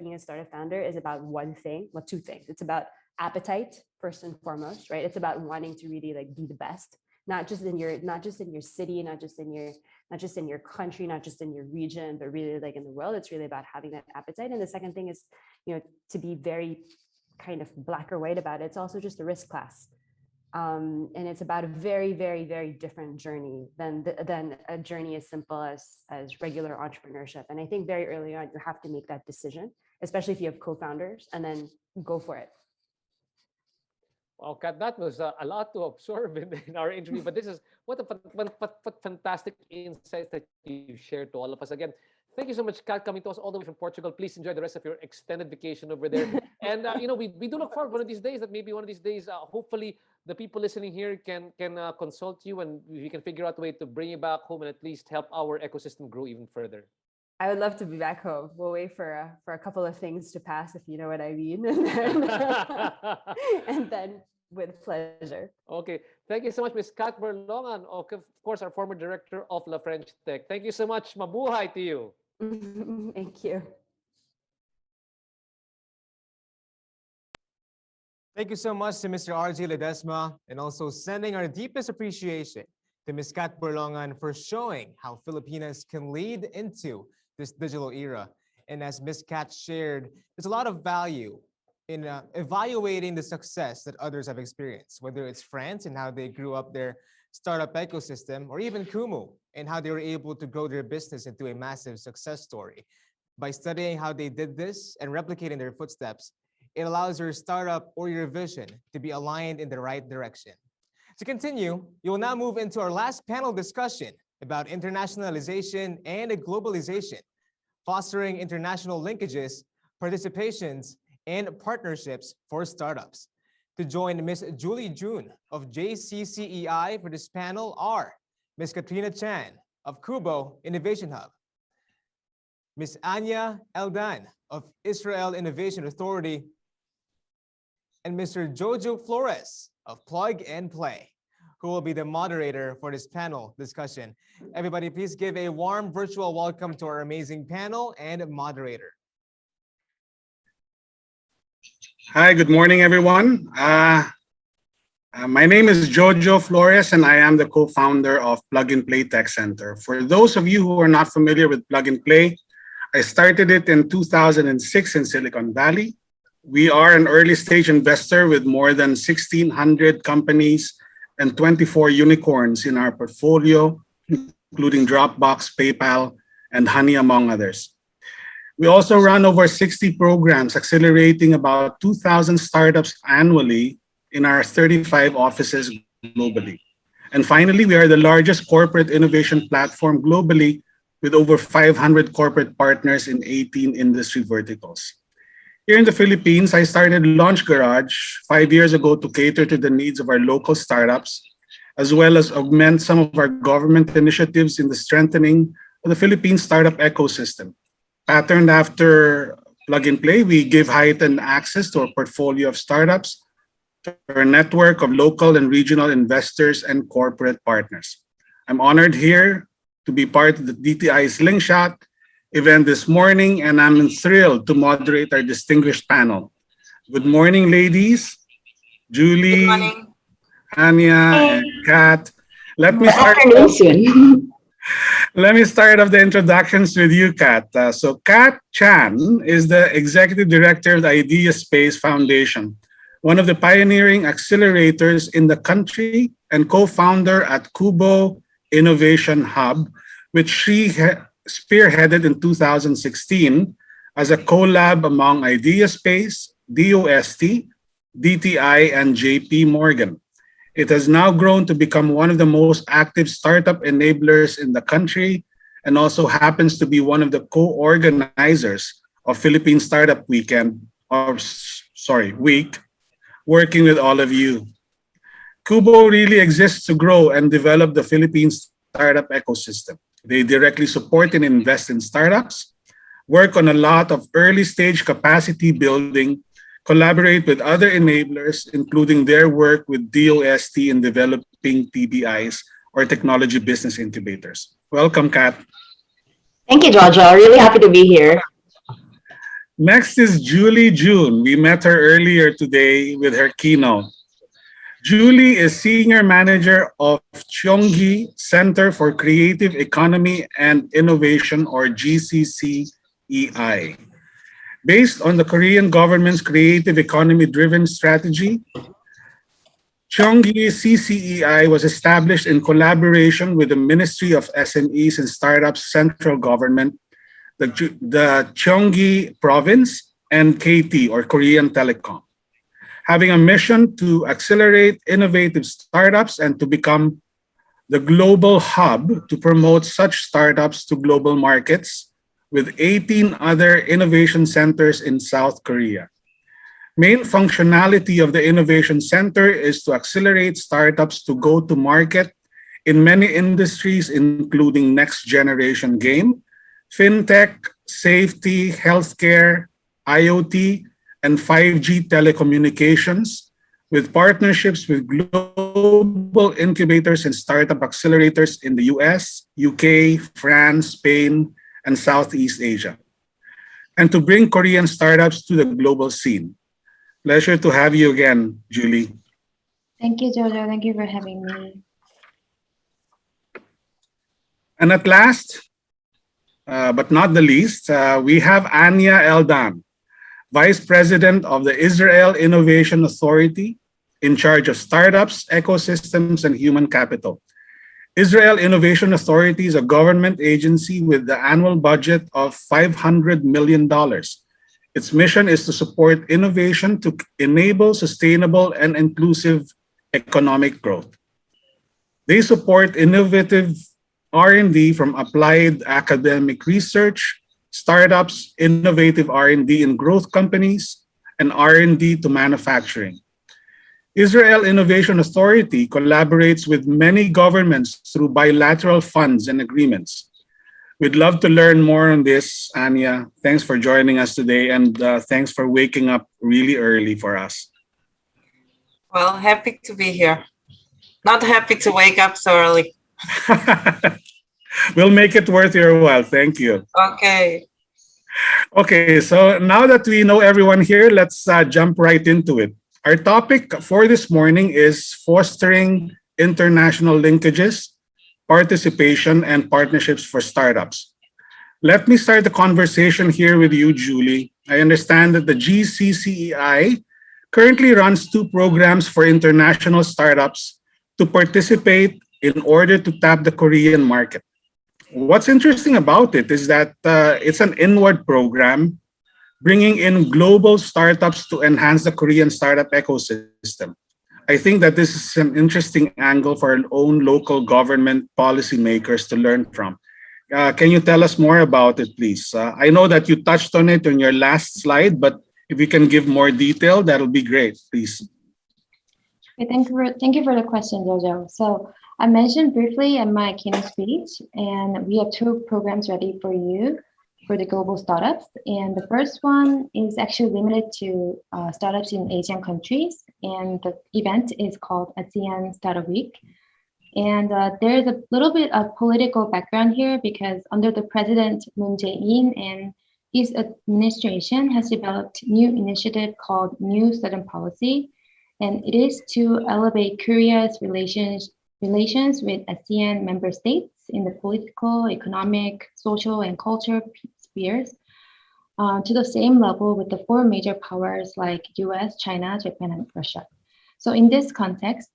founder is about one thing, well, two things. It's about appetite, first and foremost, right? It's about wanting to really like be the best, not just in your city, not just in your country, not just in your region, but really like in the world. It's really about having that appetite. And the second thing is, you know, to be very kind of black or white about it. It's also just a risk class. And it's about a very, very, very different journey than a journey as simple as regular entrepreneurship. And I think very early on, you have to make that decision, especially if you have co-founders, and then go for it. Well, Kat, that was a lot to absorb in our interview, but this is what fantastic insights that you shared to all of us. Again, thank you so much, Kat, coming to us all the way from Portugal. Please enjoy the rest of your extended vacation over there. And you know, we do look forward one of these days that maybe one of these days, hopefully, the people listening here can consult you, and we can figure out a way to bring you back home and at least help our ecosystem grow even further. I would love to be back home. We'll wait for a couple of things to pass, if you know what I mean, and then with pleasure. Okay, thank you so much, Ms. Kat Berlongan, of course, our former director of La French Tech. Thank you so much. Mabuhay to you. Thank you. Thank you so much to Mr. RJ Ledesma, and also sending our deepest appreciation to Ms. Kat Berlongan for showing how Filipinas can lead into this digital era. And as Ms. Kat shared, there's a lot of value in evaluating the success that others have experienced, whether it's France and how they grew up their startup ecosystem, or even Kumu and how they were able to grow their business into a massive success story. By studying how they did this and replicating their footsteps, it allows your startup or your vision to be aligned in the right direction. To continue, you will now move into our last panel discussion about internationalization and globalization, fostering international linkages, participations, and partnerships for startups. To join Ms. Julie June of JCCEI for this panel are Ms. Katrina Chan of Kubo Innovation Hub, Ms. Anya Eldan of Israel Innovation Authority, and Mr. Jojo Flores of Plug and Play, who will be the moderator for this panel discussion. Everybody, please give a warm virtual welcome to our amazing panel and moderator. Hi, good morning, everyone. My name is Jojo Flores, and I am the co-founder of Plug and Play Tech Center. For those of you who are not familiar with Plug and Play, I started it in 2006 in Silicon Valley. We are an early stage investor with more than 1,600 companies and 24 unicorns in our portfolio, including Dropbox, PayPal, and Honey, among others. We also run over 60 programs, accelerating about 2,000 startups annually in our 35 offices globally. And finally, we are the largest corporate innovation platform globally, with over 500 corporate partners in 18 industry verticals. Here in the Philippines, I started Launch Garage 5 years ago to cater to the needs of our local startups, as well as augment some of our government initiatives in the strengthening of the Philippine startup ecosystem. Patterned after Plug and Play, we give heightened access to our portfolio of startups, to our network of local and regional investors and corporate partners. I'm honored here to be part of the DTI Slingshot event this morning, and I'm thrilled to moderate our distinguished panel. Good morning, ladies. Julie, Anya, and Kat. Let me start off the introductions with you, Kat. So Kat Chan is the Executive Director of the Idea Space Foundation, one of the pioneering accelerators in the country, and co-founder at Kubo Innovation Hub, which she spearheaded in 2016 as a collab among Ideaspace, DOST, DTI, and JP Morgan. It has now grown to become one of the most active startup enablers in the country and also happens to be one of the co-organizers of Philippine Startup Week, working with all of you. Kubo really exists to grow and develop the Philippine startup ecosystem. They directly support and invest in startups, work on a lot of early stage capacity building, collaborate with other enablers, including their work with DOST in developing TBIs or technology business incubators. Welcome, Kat. Thank you, Jojo. Really happy to be here. Next is Julie June. We met her earlier today with her keynote. Julie is Senior Manager of Cheonggi Center for Creative Economy and Innovation, or GCCEI. Based on the Korean government's creative economy-driven strategy, Cheonggi CCEI was established in collaboration with the Ministry of SMEs and Startups Central Government, the Cheonggi Province, and KT, or Korean Telecom, having a mission to accelerate innovative startups and to become the global hub to promote such startups to global markets, with 18 other innovation centers in South Korea. Main functionality of the Innovation Center is to accelerate startups to go to market in many industries, including next generation game, fintech, safety, healthcare, IoT, and 5G telecommunications, with partnerships with global incubators and startup accelerators in the US, UK, France, Spain, and Southeast Asia, and to bring Korean startups to the global scene. Pleasure to have you again, Julie. Thank you, Jojo. Thank you for having me. And at last, but not the least, we have Anya Eldan, Vice President of the Israel Innovation Authority, in charge of startups, ecosystems, and human capital. Israel Innovation Authority is a government agency with the annual budget of $500 million. Its mission is to support innovation to enable sustainable and inclusive economic growth. They support innovative R&D from applied academic research, startups, innovative R&D in growth companies, and R&D to manufacturing. Israel Innovation Authority collaborates with many governments through bilateral funds and agreements. We'd love to learn more on this, Anya. Thanks for joining us today, and thanks for waking up really early for us. Well, happy to be here. Not happy to wake up so early. We'll make it worth your while. Thank you. Okay. Okay, so now that we know everyone here, let's jump right into it. Our topic for this morning is fostering international linkages, participation, and partnerships for startups. Let me start the conversation here with you, Julie. I understand that the GCCEI currently runs 2 programs for international startups to participate in order to tap the Korean market. What's interesting about it is that it's an inward program, bringing in global startups to enhance the Korean startup ecosystem. I think that this is an interesting angle for our own local government policymakers to learn from. Can you tell us more about it, please? I know that you touched on it on your last slide, but if you can give more detail, that'll be great, please. Okay, thank you for the question, Jojo. So I mentioned briefly in my keynote speech, and we have 2 programs ready for you for the global startups. And the first one is actually limited to startups in Asian countries. And the event is called ASEAN Startup Week. And there's a little bit of political background here because under the President Moon Jae-in and his administration has developed new initiative called New Southern Policy. And it is to elevate Korea's relations with ASEAN member states in the political, economic, social, and cultural spheres to the same level with the 4 major powers like US, China, Japan, and Russia. So in this context,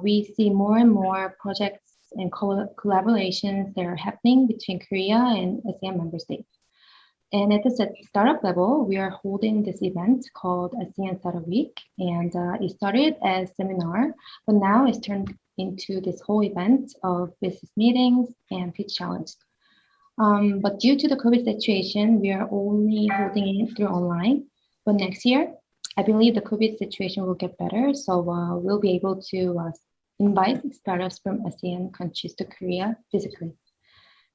we see more and more projects and collaborations that are happening between Korea and ASEAN member states. And at the startup level, we are holding this event called ASEAN Startup Week. And it started as a seminar, but now it's turned into this whole event of business meetings and pitch challenge. But due to the COVID situation, we are only holding it through online. But next year, I believe the COVID situation will get better. So we'll be able to invite startups from ASEAN countries to Korea physically.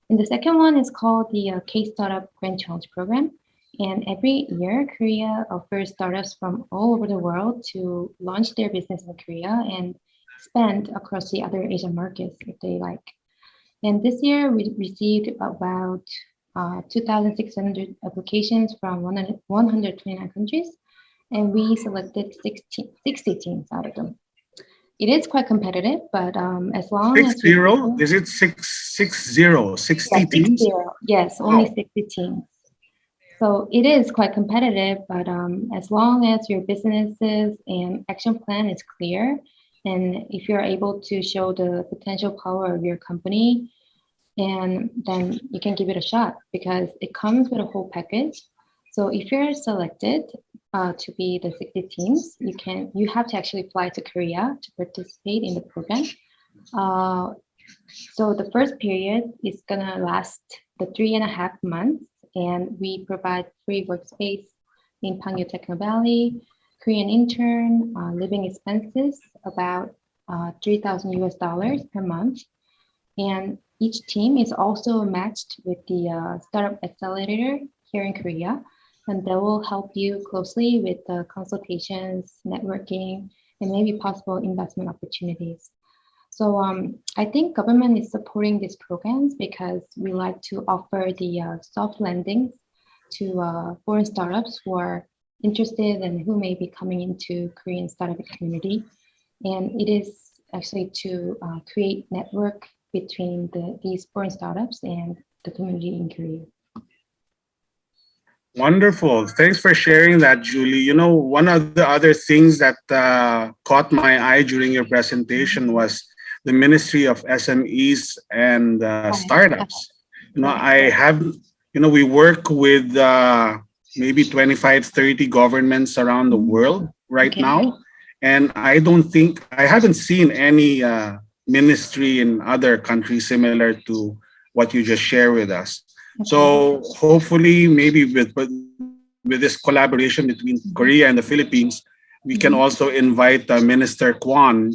And the second one is called the K-Startup Grand Challenge Program. And every year, Korea offers startups from all over the world to launch their business in Korea and expand across the other Asian markets if they like. And this year, we received about 2,600 applications from 129 countries, and we selected 60 teams out of them. It is quite competitive, but as long as 60? Is it 60 teams? Yes, only 60 teams. So it is quite competitive, but as long as your businesses and action plan is clear, and if you're able to show the potential power of your company, and then you can give it a shot because it comes with a whole package. So if you're selected to be the 60 teams, you have to actually fly to Korea to participate in the program. So the first period is gonna last the 3.5 months, and we provide free workspace in Pangyo Techno Valley, Korean intern, living expenses about $3,000 US per month, and each team is also matched with the Startup Accelerator here in Korea, and that will help you closely with the consultations, networking, and maybe possible investment opportunities. So I think government is supporting these programs because we like to offer the soft landings to foreign startups who are interested and who may be coming into Korean startup community. And it is actually to create network between these foreign startups and the community in Korea. Wonderful. Thanks for sharing that, Julie. You know, one of the other things that caught my eye during your presentation was the Ministry of SMEs and Startups. You know, we work with maybe 25, 30 governments around the world right now. And I haven't seen any ministry in other countries similar to what you just shared with us. So hopefully, maybe with this collaboration between Korea and the Philippines, we can also invite Minister Kwan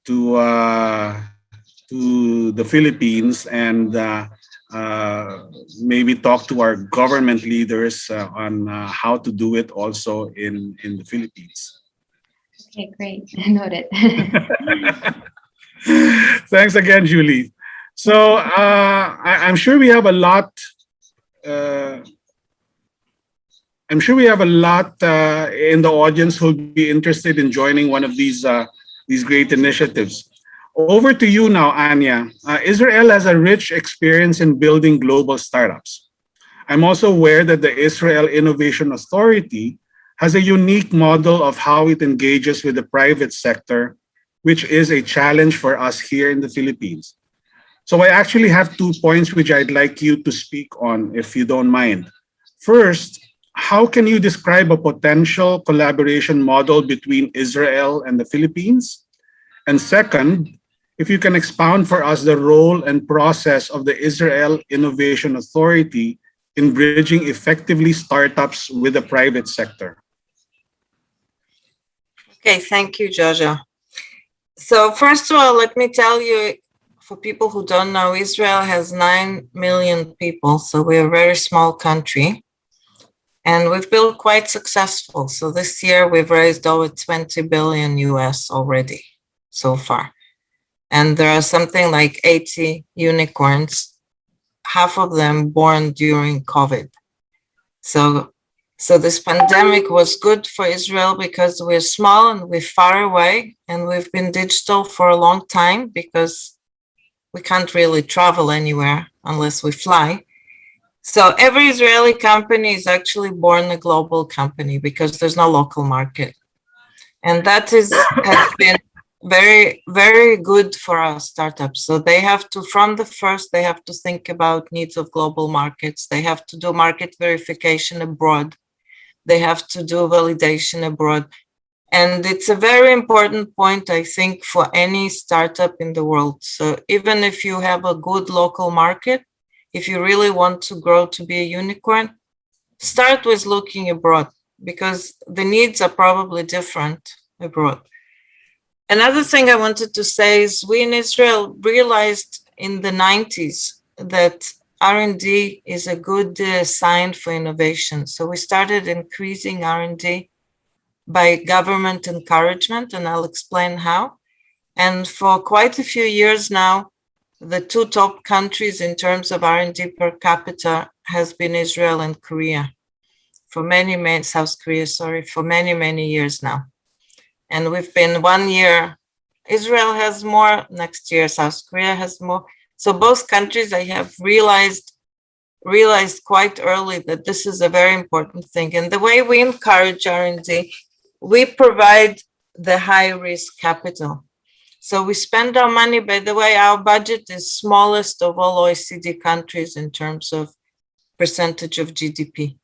to the Philippines and maybe talk to our government leaders on how to do it also in the Philippines. Okay, great. Noted. Thanks again, Julie. So I'm sure we have a lot. I'm sure we have a lot in the audience who'll be interested in joining one of these great initiatives. Over to you now, Anya. Israel has a rich experience in building global startups. I'm also aware that the Israel Innovation Authority has a unique model of how it engages with the private sector, which is a challenge for us here in the Philippines. So I actually have 2 points which I'd like you to speak on, if you don't mind. First, how can you describe a potential collaboration model between Israel and the Philippines? And second, if you can expound for us the role and process of the Israel Innovation Authority in bridging effectively startups with the private sector. Okay, thank you, Jojo. So first of all, let me tell you, for people who don't know, Israel has 9 million people, so we're a very small country. And we've built quite successful. So this year we've raised over 20 billion US already so far. And there are something like 80 unicorns, half of them born during COVID. So this pandemic was good for Israel because we're small and we're far away, and we've been digital for a long time because we can't really travel anywhere unless we fly. So every Israeli company is actually born a global company because there's no local market. And that has been very, very good for our startups. So they have to, from the first, they have to think about needs of global markets. They have to do market verification abroad. They have to do validation abroad. And it's a very important point, I think, for any startup in the world. So even if you have a good local market, if you really want to grow to be a unicorn, start with looking abroad, because the needs are probably different abroad. Another thing I wanted to say is we in Israel realized in the 90s that R&D is a good sign for innovation. So we started increasing R&D by government encouragement, and I'll explain how. And for quite a few years now, the two top countries in terms of R&D per capita has been Israel and Korea. For South Korea, for many, many years now. And we've been 1 year, Israel has more, next year South Korea has more. So both countries, I have realized quite early that this is a very important thing. And the way we encourage R&D, we provide the high risk capital. So we spend our money, by the way, our budget is smallest of all OECD countries in terms of percentage of GDP.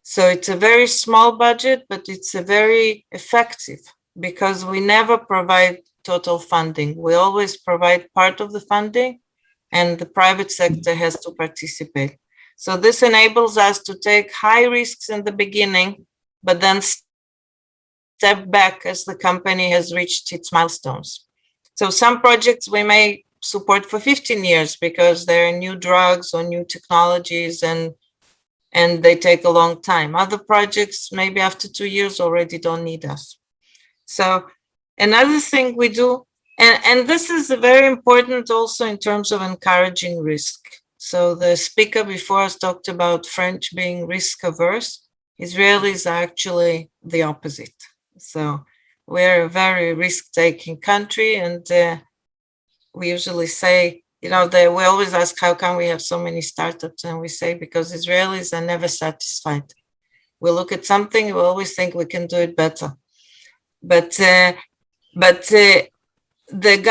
So it's a very small budget, but it's a very effective, because we never provide total funding. We always provide part of the funding, and the private sector has to participate. So this enables us to take high risks in the beginning, but then step back as the company has reached its milestones. So some projects we may support for 15 years because they're new drugs or new technologies, and they take a long time. Other projects, maybe after 2 years, already don't need us. So another thing we do, and this is very important also in terms of encouraging risk. So the speaker before us talked about French being risk averse. Israelis are actually the opposite. So we're a very risk-taking country, and we usually say, we always ask, how come we have so many startups? And we say, because Israelis are never satisfied. We look at something, we always think we can do it better. But the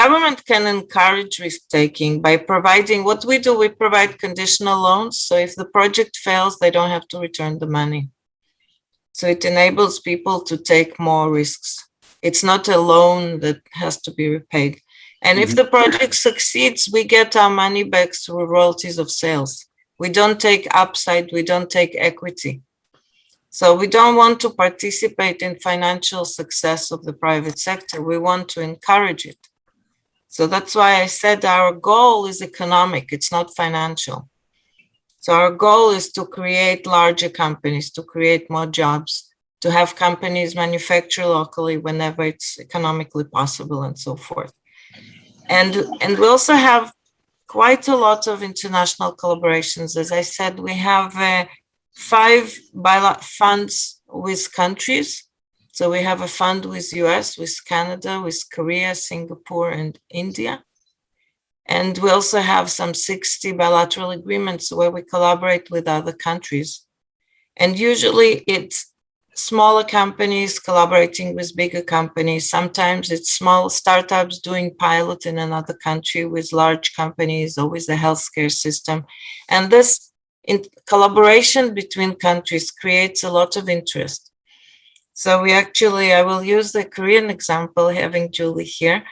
government can encourage risk-taking by providing, what we do, we provide conditional loans. So if the project fails, they don't have to return the money. So it enables people to take more risks. It's not a loan that has to be repaid. And if the project succeeds, we get our money back through royalties of sales. We don't take upside, we don't take equity. So we don't want to participate in financial success of the private sector. We want to encourage it. So that's why I said our goal is economic, it's not financial. So our goal is to create larger companies, to create more jobs, to have companies manufacture locally whenever it's economically possible, and so forth. And we also have quite a lot of international collaborations. As I said, we have 5 funds with countries. So we have a fund with US, with Canada, with Korea, Singapore, and India. And we also have some 60 bilateral agreements where we collaborate with other countries. And usually it's smaller companies collaborating with bigger companies. Sometimes it's small startups doing pilot in another country with large companies or with the healthcare system. And this collaboration between countries creates a lot of interest. So I will use the Korean example, having Julie here.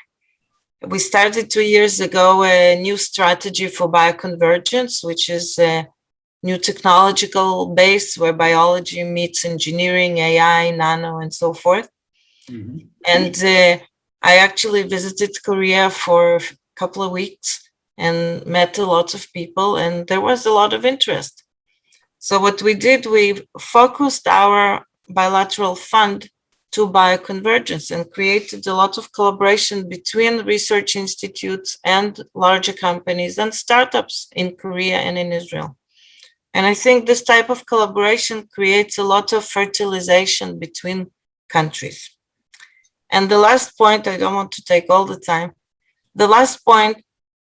We started 2 years ago a new strategy for bioconvergence, which is a new technological base where biology meets engineering, AI, nano, and so forth. And I actually visited Korea for a couple of weeks and met a lot of people, and there was a lot of interest. So what we did, we focused our bilateral fund to bioconvergence and created a lot of collaboration between research institutes and larger companies and startups in Korea and in Israel. And I think this type of collaboration creates a lot of fertilization between countries. And the last point, I don't want to take all the time. The last point,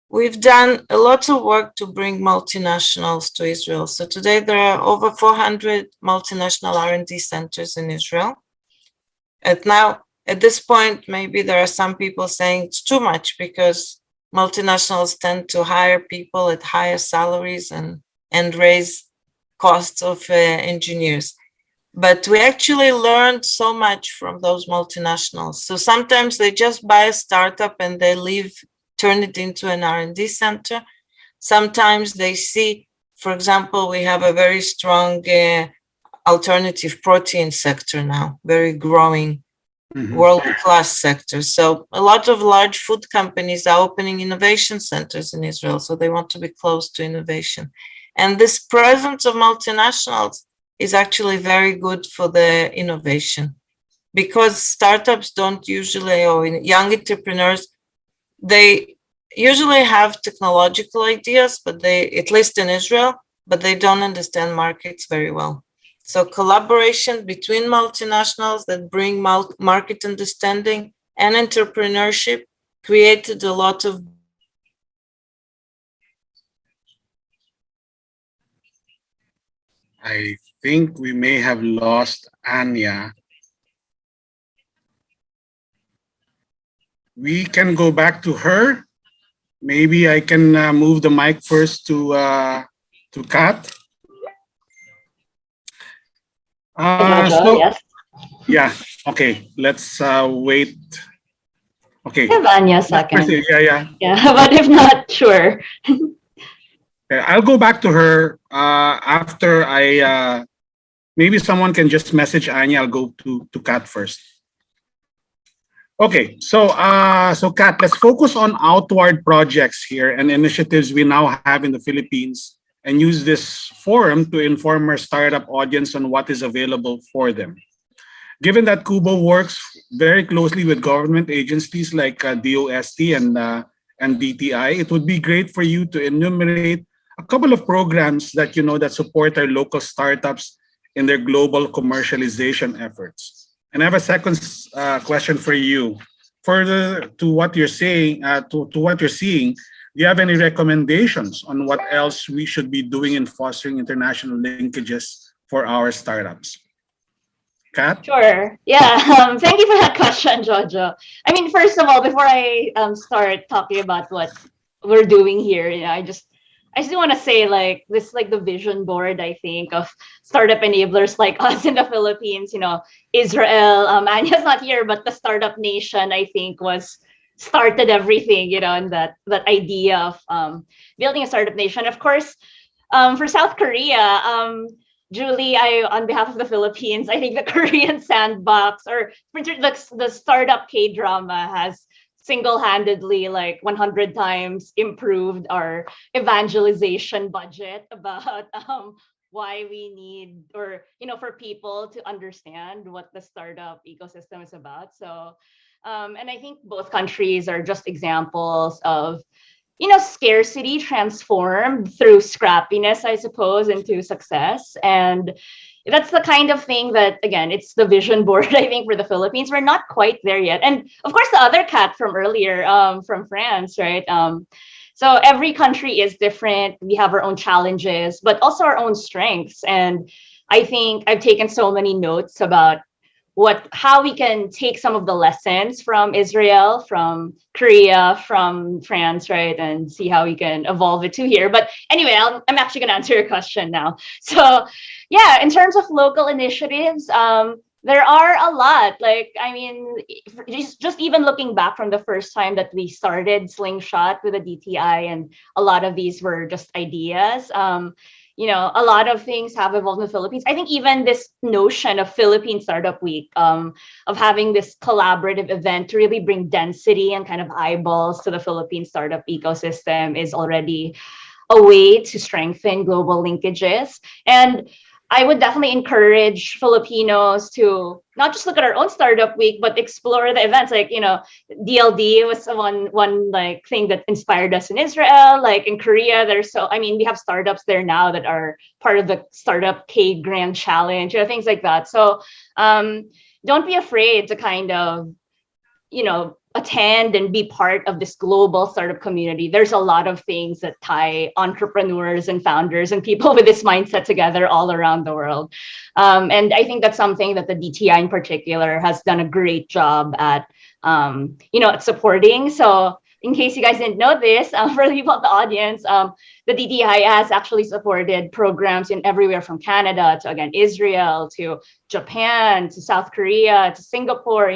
we've done a lot of work to bring multinationals to Israel. So today there are over 400 multinational R&D centers in Israel. And now at this point, maybe there are some people saying it's too much because multinationals tend to hire people at higher salaries and raise costs of engineers. But we actually learned so much from those multinationals. So sometimes they just buy a startup and they turn it into an R&D center. Sometimes they see, for example, we have a very strong alternative protein sector now, very growing, world-class sector. So a lot of large food companies are opening innovation centers in Israel. So they want to be close to innovation. And this presence of multinationals is actually very good for the innovation, because startups don't usually, or young entrepreneurs, they usually have technological ideas, but they, at least in Israel, but they don't understand markets very well. So collaboration between multinationals that bring market understanding and entrepreneurship created a lot of. I think we may have lost Anya. We can go back to her. Maybe I can move the mic first to Kat. Yes. Yeah, okay, let's wait. Okay. Give Anya a second. Yeah. Yeah, but if not, sure. Okay, I'll go back to her after I, maybe someone can just message Anya. I'll go to Kat first. Okay, so Kat, let's focus on outward projects here and initiatives we now have in the Philippines, and use this forum to inform our startup audience on what is available for them. Given that Kubo works very closely with government agencies like DOST and DTI, it would be great for you to enumerate a couple of programs that you know that support our local startups in their global commercialization efforts. And I have a second question for you. Further to what you're saying, to what you're seeing, do you have any recommendations on what else we should be doing in fostering international linkages for our startups? Kat? Sure. Yeah. Thank you for that question, Jojo. I mean, first of all, before I start talking about what we're doing here, I just want to say, like, this, like, the vision board, I think, of startup enablers like us in the Philippines. Israel. Anya's not here, but the Startup Nation, I think, started everything. And that idea of building a startup nation. Of course, for South Korea. Julie, on behalf of the Philippines, I think the Korean Sandbox, or the startup K-drama, has single-handedly, like, 100 times improved our evangelization budget about why we need, or for people to understand what the startup ecosystem is about. So, and I think both countries are just examples of scarcity transformed through scrappiness, I suppose, into success. And that's the kind of thing that, again, it's the vision board, I think, for the Philippines. We're not quite there yet. And of course, the other Kat from earlier, from France, right? So every country is different. We have our own challenges, but also our own strengths. And I think I've taken so many notes about how we can take some of the lessons from Israel, from Korea, from France, right, and see how we can evolve it to here. But anyway, I'm actually going to answer your question now. So, yeah, in terms of local initiatives, there are a lot. Like, I mean, just even looking back from the first time that we started Slingshot with a DTI, and a lot of these were just ideas. A lot of things have evolved in the Philippines. I think even this notion of Philippine Startup Week, of having this collaborative event to really bring density and kind of eyeballs to the Philippine startup ecosystem, is already a way to strengthen global linkages. And I would definitely encourage Filipinos to not just look at our own startup week, but explore the events. Like, DLD was one like thing that inspired us in Israel. Like in Korea, we have startups there now that are part of the Startup K Grand Challenge, things like that. So don't be afraid to kind of, attend and be part of this global startup community, there's a lot of things that tie entrepreneurs and founders and people with this mindset together all around the world. And I think that's something that the DTI in particular has done a great job at, at supporting. So in case you guys didn't know this, for the people in the audience, the DTI has actually supported programs in everywhere from Canada to, again, Israel, to Japan, to South Korea, to Singapore.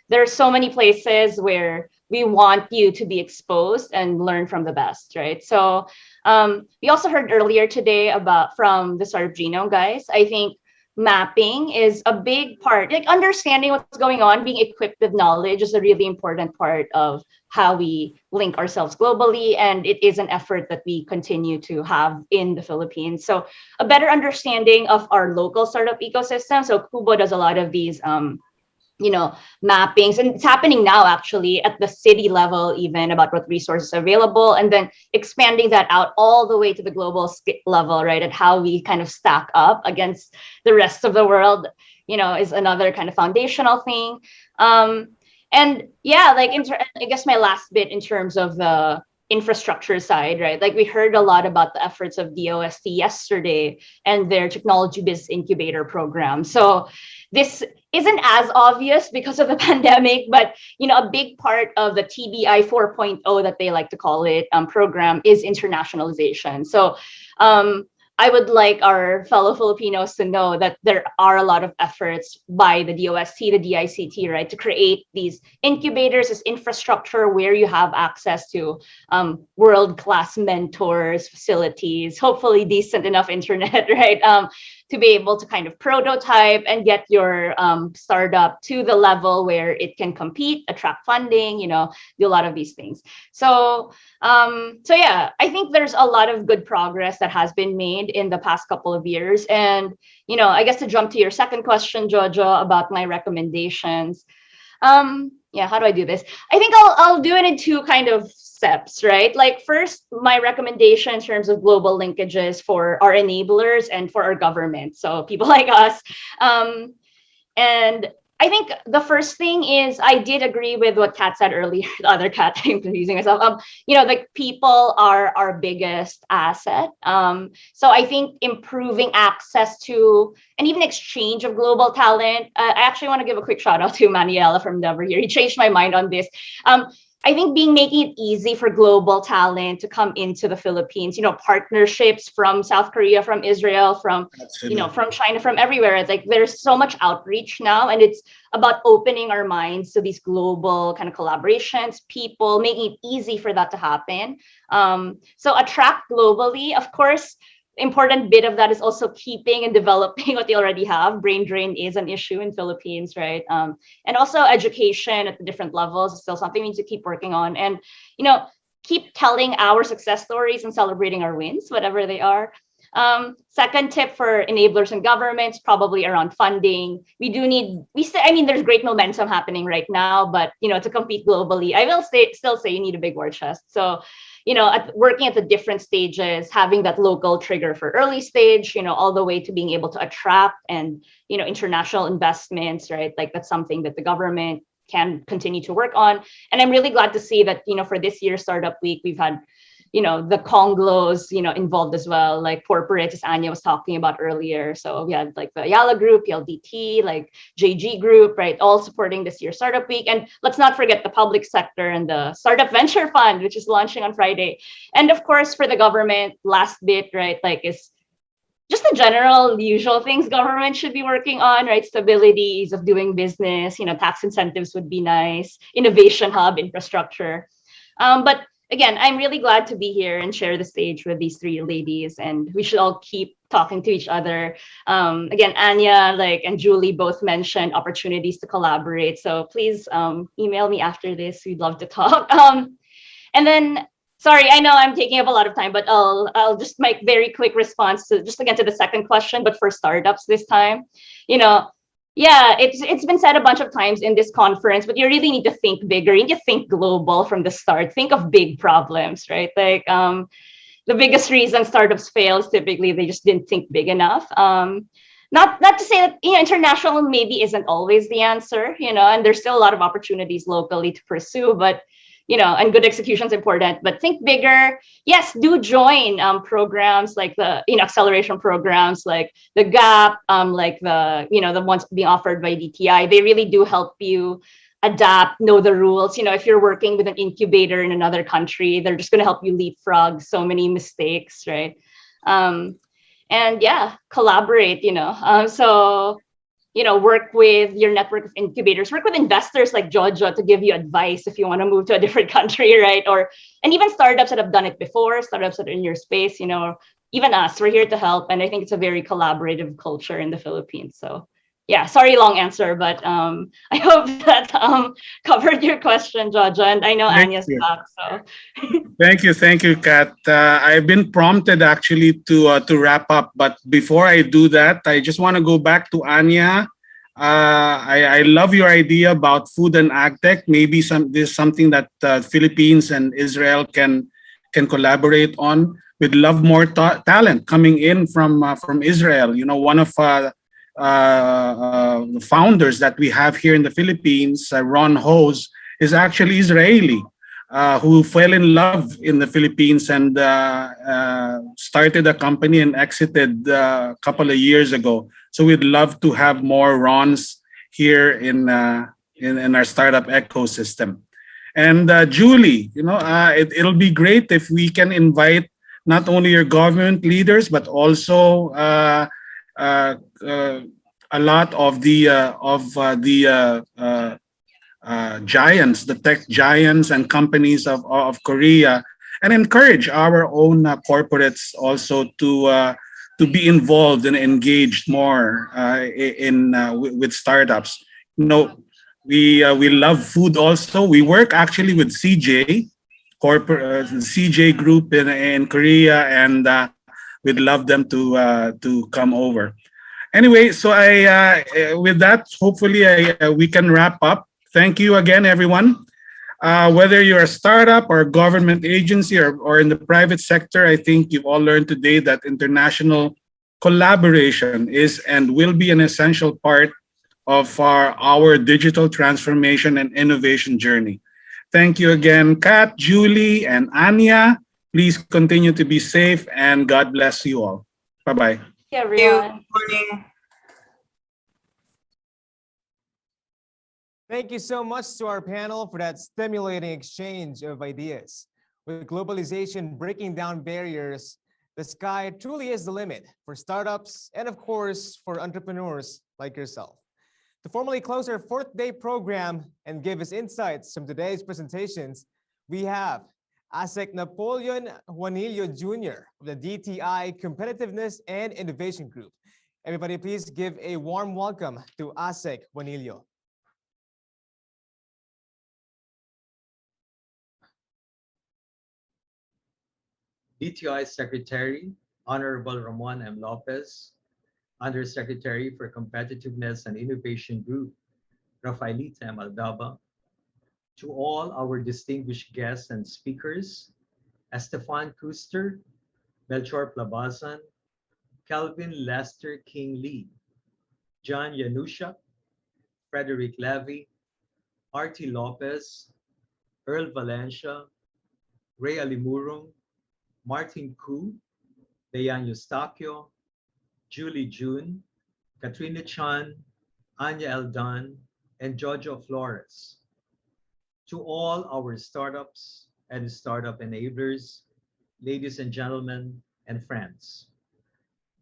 There are so many places where we want you to be exposed and learn from the best, right? So we also heard earlier today from the Startup Genome guys. I think mapping is a big part, like understanding what's going on, being equipped with knowledge is a really important part of how we link ourselves globally. And it is an effort that we continue to have in the Philippines. So a better understanding of our local startup ecosystem. So Kubo does a lot of these mappings, and it's happening now actually at the city level, even about what resources are available, and then expanding that out all the way to the global level, right? And how we kind of stack up against the rest of the world, is another kind of foundational thing. And yeah, I guess my last bit in terms of the infrastructure side, right? Like we heard a lot about the efforts of DOST yesterday and their technology business incubator program. So this isn't as obvious because of the pandemic, but a big part of the TBI 4.0 that they like to call it program is internationalization. So I would like our fellow Filipinos to know that there are a lot of efforts by the DOST, the DICT, right, to create these incubators, this infrastructure where you have access to world-class mentors, facilities, hopefully decent enough internet, right, to be able to kind of prototype and get your startup to the level where it can compete, attract funding, do a lot of these things. So yeah, I think there's a lot of good progress that has been made in the past couple of years. And, I guess to jump to your second question, Jojo, about my recommendations. Yeah, how do I do this? I think I'll do it in two kind of steps, right? Like first, my recommendation in terms of global linkages for our enablers and for our government. So people like us. And I think the first thing is I did agree with what Kat said earlier, the other Kat, I'm confusing myself. Like people are our biggest asset. So I think improving access to and even exchange of global talent. I actually want to give a quick shout out to Manuela from Never here. He changed my mind on this. I think making it easy for global talent to come into the Philippines, partnerships from South Korea, from Israel, from China, from everywhere. It's like there's so much outreach now, and it's about opening our minds to these global kind of collaborations, people, making it easy for that to happen. So attract globally, of course. Important bit of that is also keeping and developing what they already have. Brain drain is an issue in Philippines, right? And also education at the different levels is still something we need to keep working on. And, keep telling our success stories and celebrating our wins, whatever they are. Second tip for enablers and governments, probably around funding. There's great momentum happening right now, but, to compete globally, I will still say you need a big war chest. So, working at the different stages, having that local trigger for early stage, all the way to being able to attract and, international investments, right? Like that's something that the government can continue to work on. And I'm really glad to see that, for this year's Startup Week, we've had, the Conglos, involved as well, like corporate, as Anya was talking about earlier. So we had like the Ayala Group, PLDT, like JG Group, right, all supporting this year's Startup Week. And let's not forget the public sector and the Startup Venture Fund, which is launching on Friday. And of course, for the government, last bit, right, like is just the general usual things government should be working on, right? Stability, ease of doing business, tax incentives would be nice, innovation hub, infrastructure. But again, I'm really glad to be here and share the stage with these three ladies, and we should all keep talking to each other. Again, Anya and Julie both mentioned opportunities to collaborate. So please email me after this. We'd love to talk. And then, sorry, I know I'm taking up a lot of time, but I'll just make very quick response to just again to the second question, but for startups this time. Yeah, it's been said a bunch of times in this conference, but you really need to think bigger. You need to think global from the start. Think of big problems, right? Like the biggest reason startups fail is typically they just didn't think big enough. not to say that, you know, international maybe isn't always the answer, you know, and there's still a lot of opportunities locally to pursue, but you know, and good execution is important, but think bigger. Yes, do join programs like the, you know, acceleration programs like the GAP, like the, you know, the ones being offered by DTI. They really do help you adapt, know the rules. You know, if you're working with an incubator in another country, they're just going to help you leapfrog so many mistakes, right? And yeah, collaborate, you know. So, you know, work with your network of incubators, work with investors like Jojo to give you advice if you want to move to a different country, right? Or, and even startups that have done it before, startups that are in your space, you know, even us, we're here to help. And I think it's a very collaborative culture in the Philippines. So yeah, sorry, long answer, but I hope that covered your question, Jojo. And I know Thank Anya's you. back, so. Thank you, Kat. I've been prompted actually to wrap up, but before I do that, I just want to go back to Anya. I love your idea about food and agtech. Maybe this is something that Philippines and Israel can collaborate on. We'd love more talent coming in from Israel. You know, one of the founders that we have here in the Philippines, Ron Hose, is actually Israeli. Who fell in love in the Philippines and started a company and exited a couple of years ago. So we'd love to have more Rons here in our startup ecosystem. And Julie, you know, it'll be great if we can invite not only your government leaders but also a lot of the giants, the tech giants and companies of Korea, and encourage our own corporates also to be involved and engaged more with startups. You know, we love food also. We work actually with CJ CJ Group in Korea, and we'd love them to come over. Anyway, so with that, hopefully we can wrap up. Thank you again, everyone. Whether you're a startup or a government agency or in the private sector, I think you've all learned today that international collaboration is and will be an essential part of our digital transformation and innovation journey. Thank you again, Kat, Julie, and Anya. Please continue to be safe, and God bless you all. Bye-bye. Yeah, everyone. Morning. Thank you so much to our panel for that stimulating exchange of ideas. With globalization breaking down barriers, the sky truly is the limit for startups and, of course, for entrepreneurs like yourself. To formally close our fourth day program and give us insights from today's presentations, we have ASEC Napoleon Juanillo Jr. of the DTI Competitiveness and Innovation Group. Everybody, please give a warm welcome to ASEC Juanillo. DTI Secretary, Honorable Ramon M. Lopez, Undersecretary for Competitiveness and Innovation Group, Rafaelita M. Aldaba, to all our distinguished guests and speakers, Estefan Kuster, Melchor Plabazan, Kelvin Lester King Lee, John Yanushak, Frederick Levy, Artie Lopez, Earl Valencia, Ray Alimurong, Martin Koo, Dayan Eustaquio, Julie June, Katrina Chan, Anya Eldan, and Jojo Flores. To all our startups and startup enablers, ladies and gentlemen, and friends,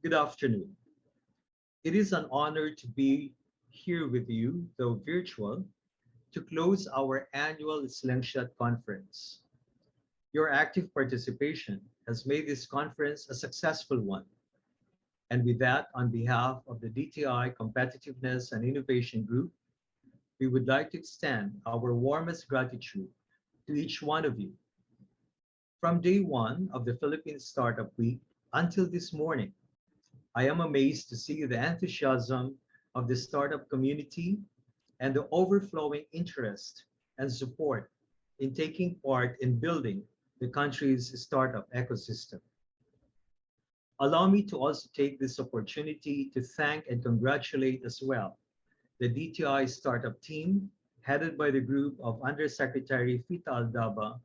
good afternoon. It is an honor to be here with you, though virtual, to close our annual Slingshot conference. Your active participation has made this conference a successful one. And with that, on behalf of the DTI Competitiveness and Innovation Group, we would like to extend our warmest gratitude to each one of you. From day one of the Philippines Startup Week until this morning, I am amazed to see the enthusiasm of the startup community and the overflowing interest and support in taking part in building the country's startup ecosystem. Allow me to also take this opportunity to thank and congratulate as well the DTI startup team, headed by the group of Undersecretary Fita Aldaba,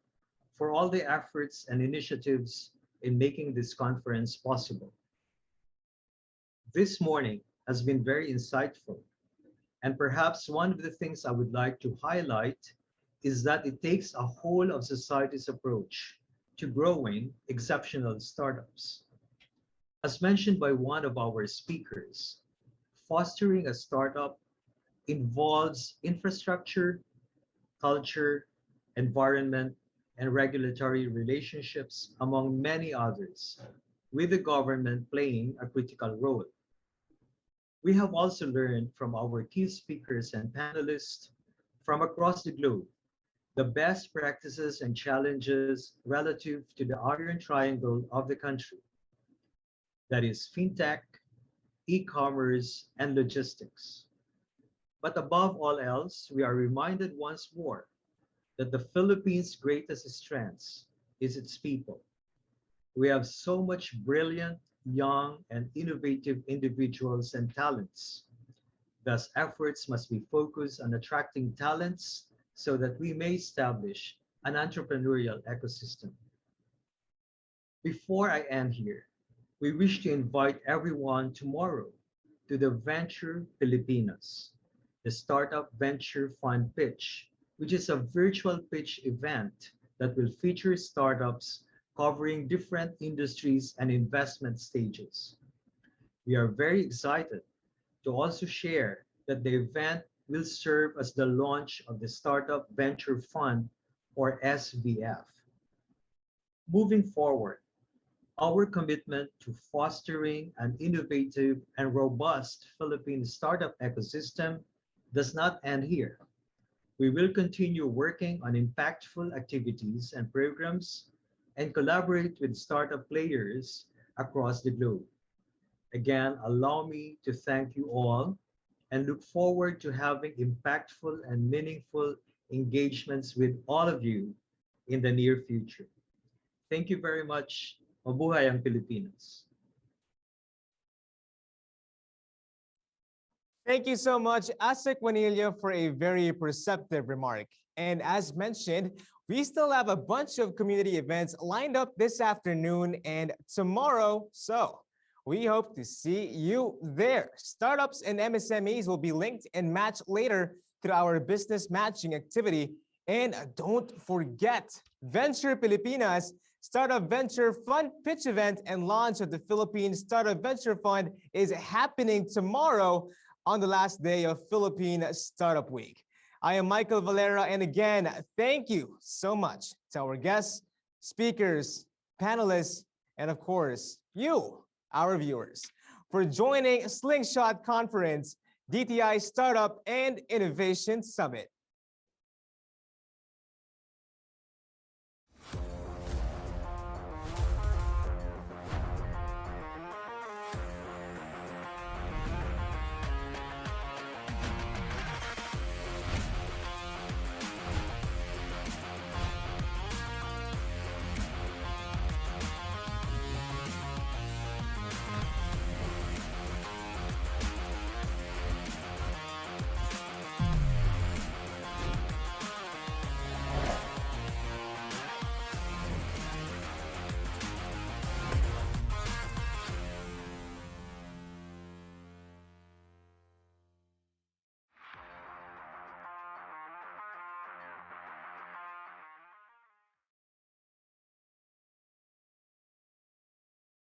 for all the efforts and initiatives in making this conference possible. This morning has been very insightful, and perhaps one of the things I would like to highlight is that it takes a whole of society's approach to growing exceptional startups. As mentioned by one of our speakers, fostering a startup involves infrastructure, culture, environment, and regulatory relationships, among many others, with the government playing a critical role. We have also learned from our key speakers and panelists from across the globe the best practices and challenges relative to the Iron Triangle of the country, that is fintech, e-commerce, and logistics. But above all else, we are reminded once more that the Philippines' greatest strength is its people. We have so much brilliant, young, and innovative individuals and talents. Thus, efforts must be focused on attracting talents so that we may establish an entrepreneurial ecosystem. Before I end here, we wish to invite everyone tomorrow to the Venture Pilipinas, the Startup Venture Fund Pitch, which is a virtual pitch event that will feature startups covering different industries and investment stages. We are very excited to also share that the event will serve as the launch of the Startup Venture Fund, or SVF. Moving forward, our commitment to fostering an innovative and robust Philippine startup ecosystem does not end here. We will continue working on impactful activities and programs and collaborate with startup players across the globe. Again, allow me to thank you all and look forward to having impactful and meaningful engagements with all of you in the near future. Thank you very much. Mabuhay ang Pilipinas. Thank you so much, Asik Juanillo, for a very perceptive remark. And as mentioned, we still have a bunch of community events lined up this afternoon and tomorrow, so we hope to see you there. Startups and MSMEs will be linked and matched later through our business matching activity. And don't forget, Venture Pilipinas Startup Venture Fund pitch event and launch of the Philippine Startup Venture Fund is happening tomorrow on the last day of Philippine Startup Week. I am Michael Valera, and again, thank you so much to our guests, speakers, panelists, and of course, you, our viewers, for joining Slingshot Conference, DTI Startup and Innovation Summit.